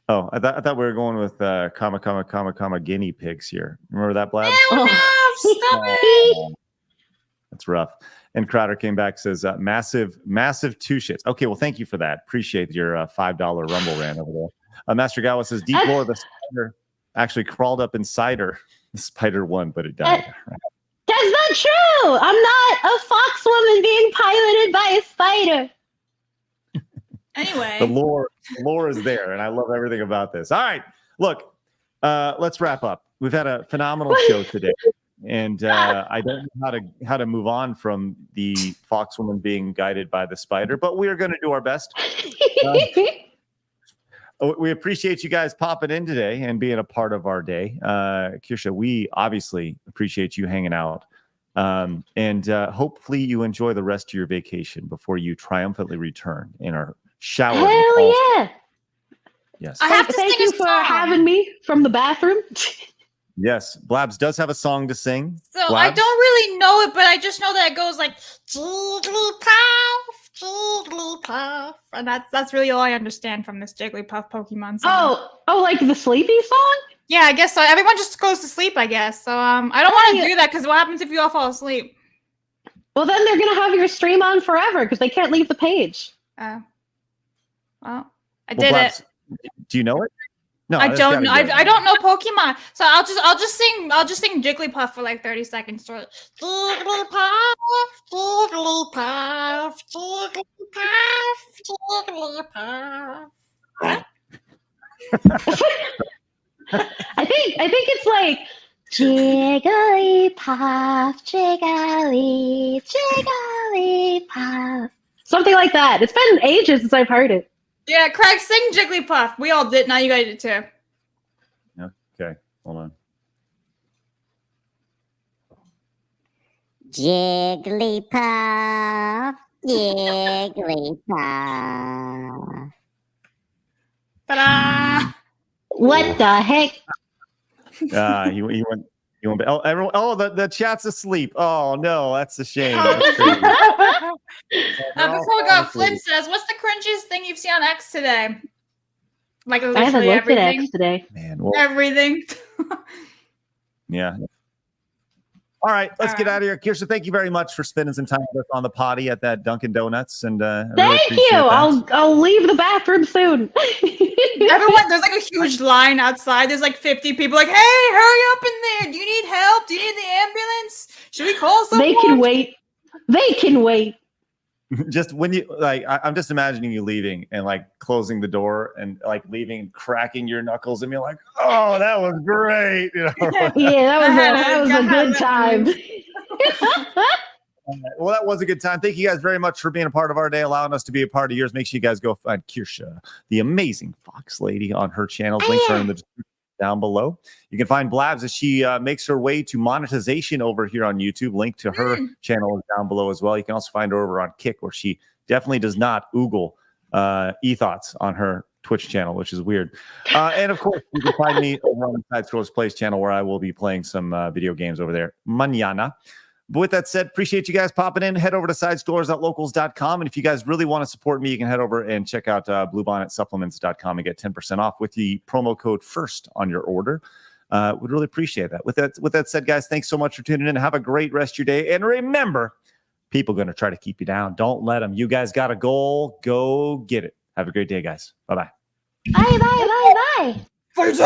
B: Oh, I thought we were going with comma guinea pigs here. Remember that, Blab?
C: Stop it.
B: That's rough. And Crowder came back, says, massive two shits. Okay, well, thank you for that. Appreciate your $5 Rumble rant over there. Master Gawa says, deep lore, the spider actually crawled up inside her. The spider won, but it died.
F: That's not true. I'm not a fox woman being piloted by a spider.
C: Anyway.
B: The lore is there, and I love everything about this. All right, look, let's wrap up. We've had a phenomenal show today. And I don't know how to move on from the foxwoman being guided by the spider, but we are going to do our best. We appreciate you guys popping in today and being a part of our day. Kirsha, we obviously appreciate you hanging out. And hopefully you enjoy the rest of your vacation before you triumphantly return in our shower.
F: Hell yeah.
B: Yes.
C: I have to
F: Thank
C: sing
F: you
C: a
F: for
C: song.
F: having me from the bathroom.
B: Yes, Blabs does have a song to sing.
C: So
B: Blabs?
C: I don't really know it, but I just know that it goes like Jigglypuff, Jigglypuff, and that's really all I understand from this Jigglypuff Pokemon song.
F: Oh, like the sleepy song?
C: Yeah, I guess so. Everyone just goes to sleep, I guess. So I don't want to do that because what happens if you all fall asleep?
F: Well, then they're gonna have your stream on forever because they can't leave the page.
C: Well, I did
B: Blabs,
C: it.
B: Do you know it? No,
C: I don't know. I don't know Pokemon, so I'll just sing Jigglypuff for like 30 seconds. So, Jigglypuff, Jigglypuff, Jigglypuff, Jigglypuff.
F: I think it's like Jigglypuff, Jigglypuff, something like that. It's been ages since I've heard it.
C: Yeah, Craig, sing Jigglypuff. We all did. Now you guys did too.
B: Okay, hold on.
J: Jigglypuff, Jigglypuff.
C: Ta-da!
F: What the heck?
B: He went. Oh, everyone! Oh, the chat's asleep. Oh no, that's a shame. That's crazy.
C: Before we go, Flynn says, "What's the cringiest thing you've seen on X today?" Like
F: I haven't
C: literally
F: looked
C: everything.
F: at X today.
B: Man, well,
C: Everything.
B: yeah. All right, let's get out of here. Kirsha, thank you very much for spending some time with us on the potty at that Dunkin' Donuts. And I really
F: Thank
B: appreciate
F: you.
B: that.
F: I'll leave the bathroom soon.
C: Everyone, there's like a huge line outside. There's like 50 people. Like, hey, hurry up in there! Do you need help? Do you need the ambulance? Should we call someone?
F: They can wait. They can wait.
B: Just when you like, I'm just imagining you leaving and like closing the door and like leaving, cracking your knuckles, and you're like, "Oh, that was great!" You know.
F: Yeah, that was a good time.
B: Well, that was a good time. Thank you guys very much for being a part of our day, allowing us to be a part of yours. Make sure you guys go find Kirsha, the amazing Fox lady, on her channels. Links are in the description down below. You can find Blabs as she makes her way to monetization over here on YouTube. Link to her channel is down below as well. You can also find her over on Kick, where she definitely does not oogle e-thoughts on her Twitch channel, which is weird. And of course, you can find me over on the Side Scrollers Plays channel, where I will be playing some video games over there mañana. But with that said, appreciate you guys popping in. Head over to sidescrollers.locals.com. And if you guys really want to support me, you can head over and check out bluebonnetsupplements.com and get 10% off with the promo code FIRST on your order. Would really appreciate that. With that said, guys, thanks so much for tuning in. Have a great rest of your day. And remember, people are going to try to keep you down. Don't let them. You guys got a goal. Go get it. Have a great day, guys. Bye-bye.
F: Bye.
C: Frieza!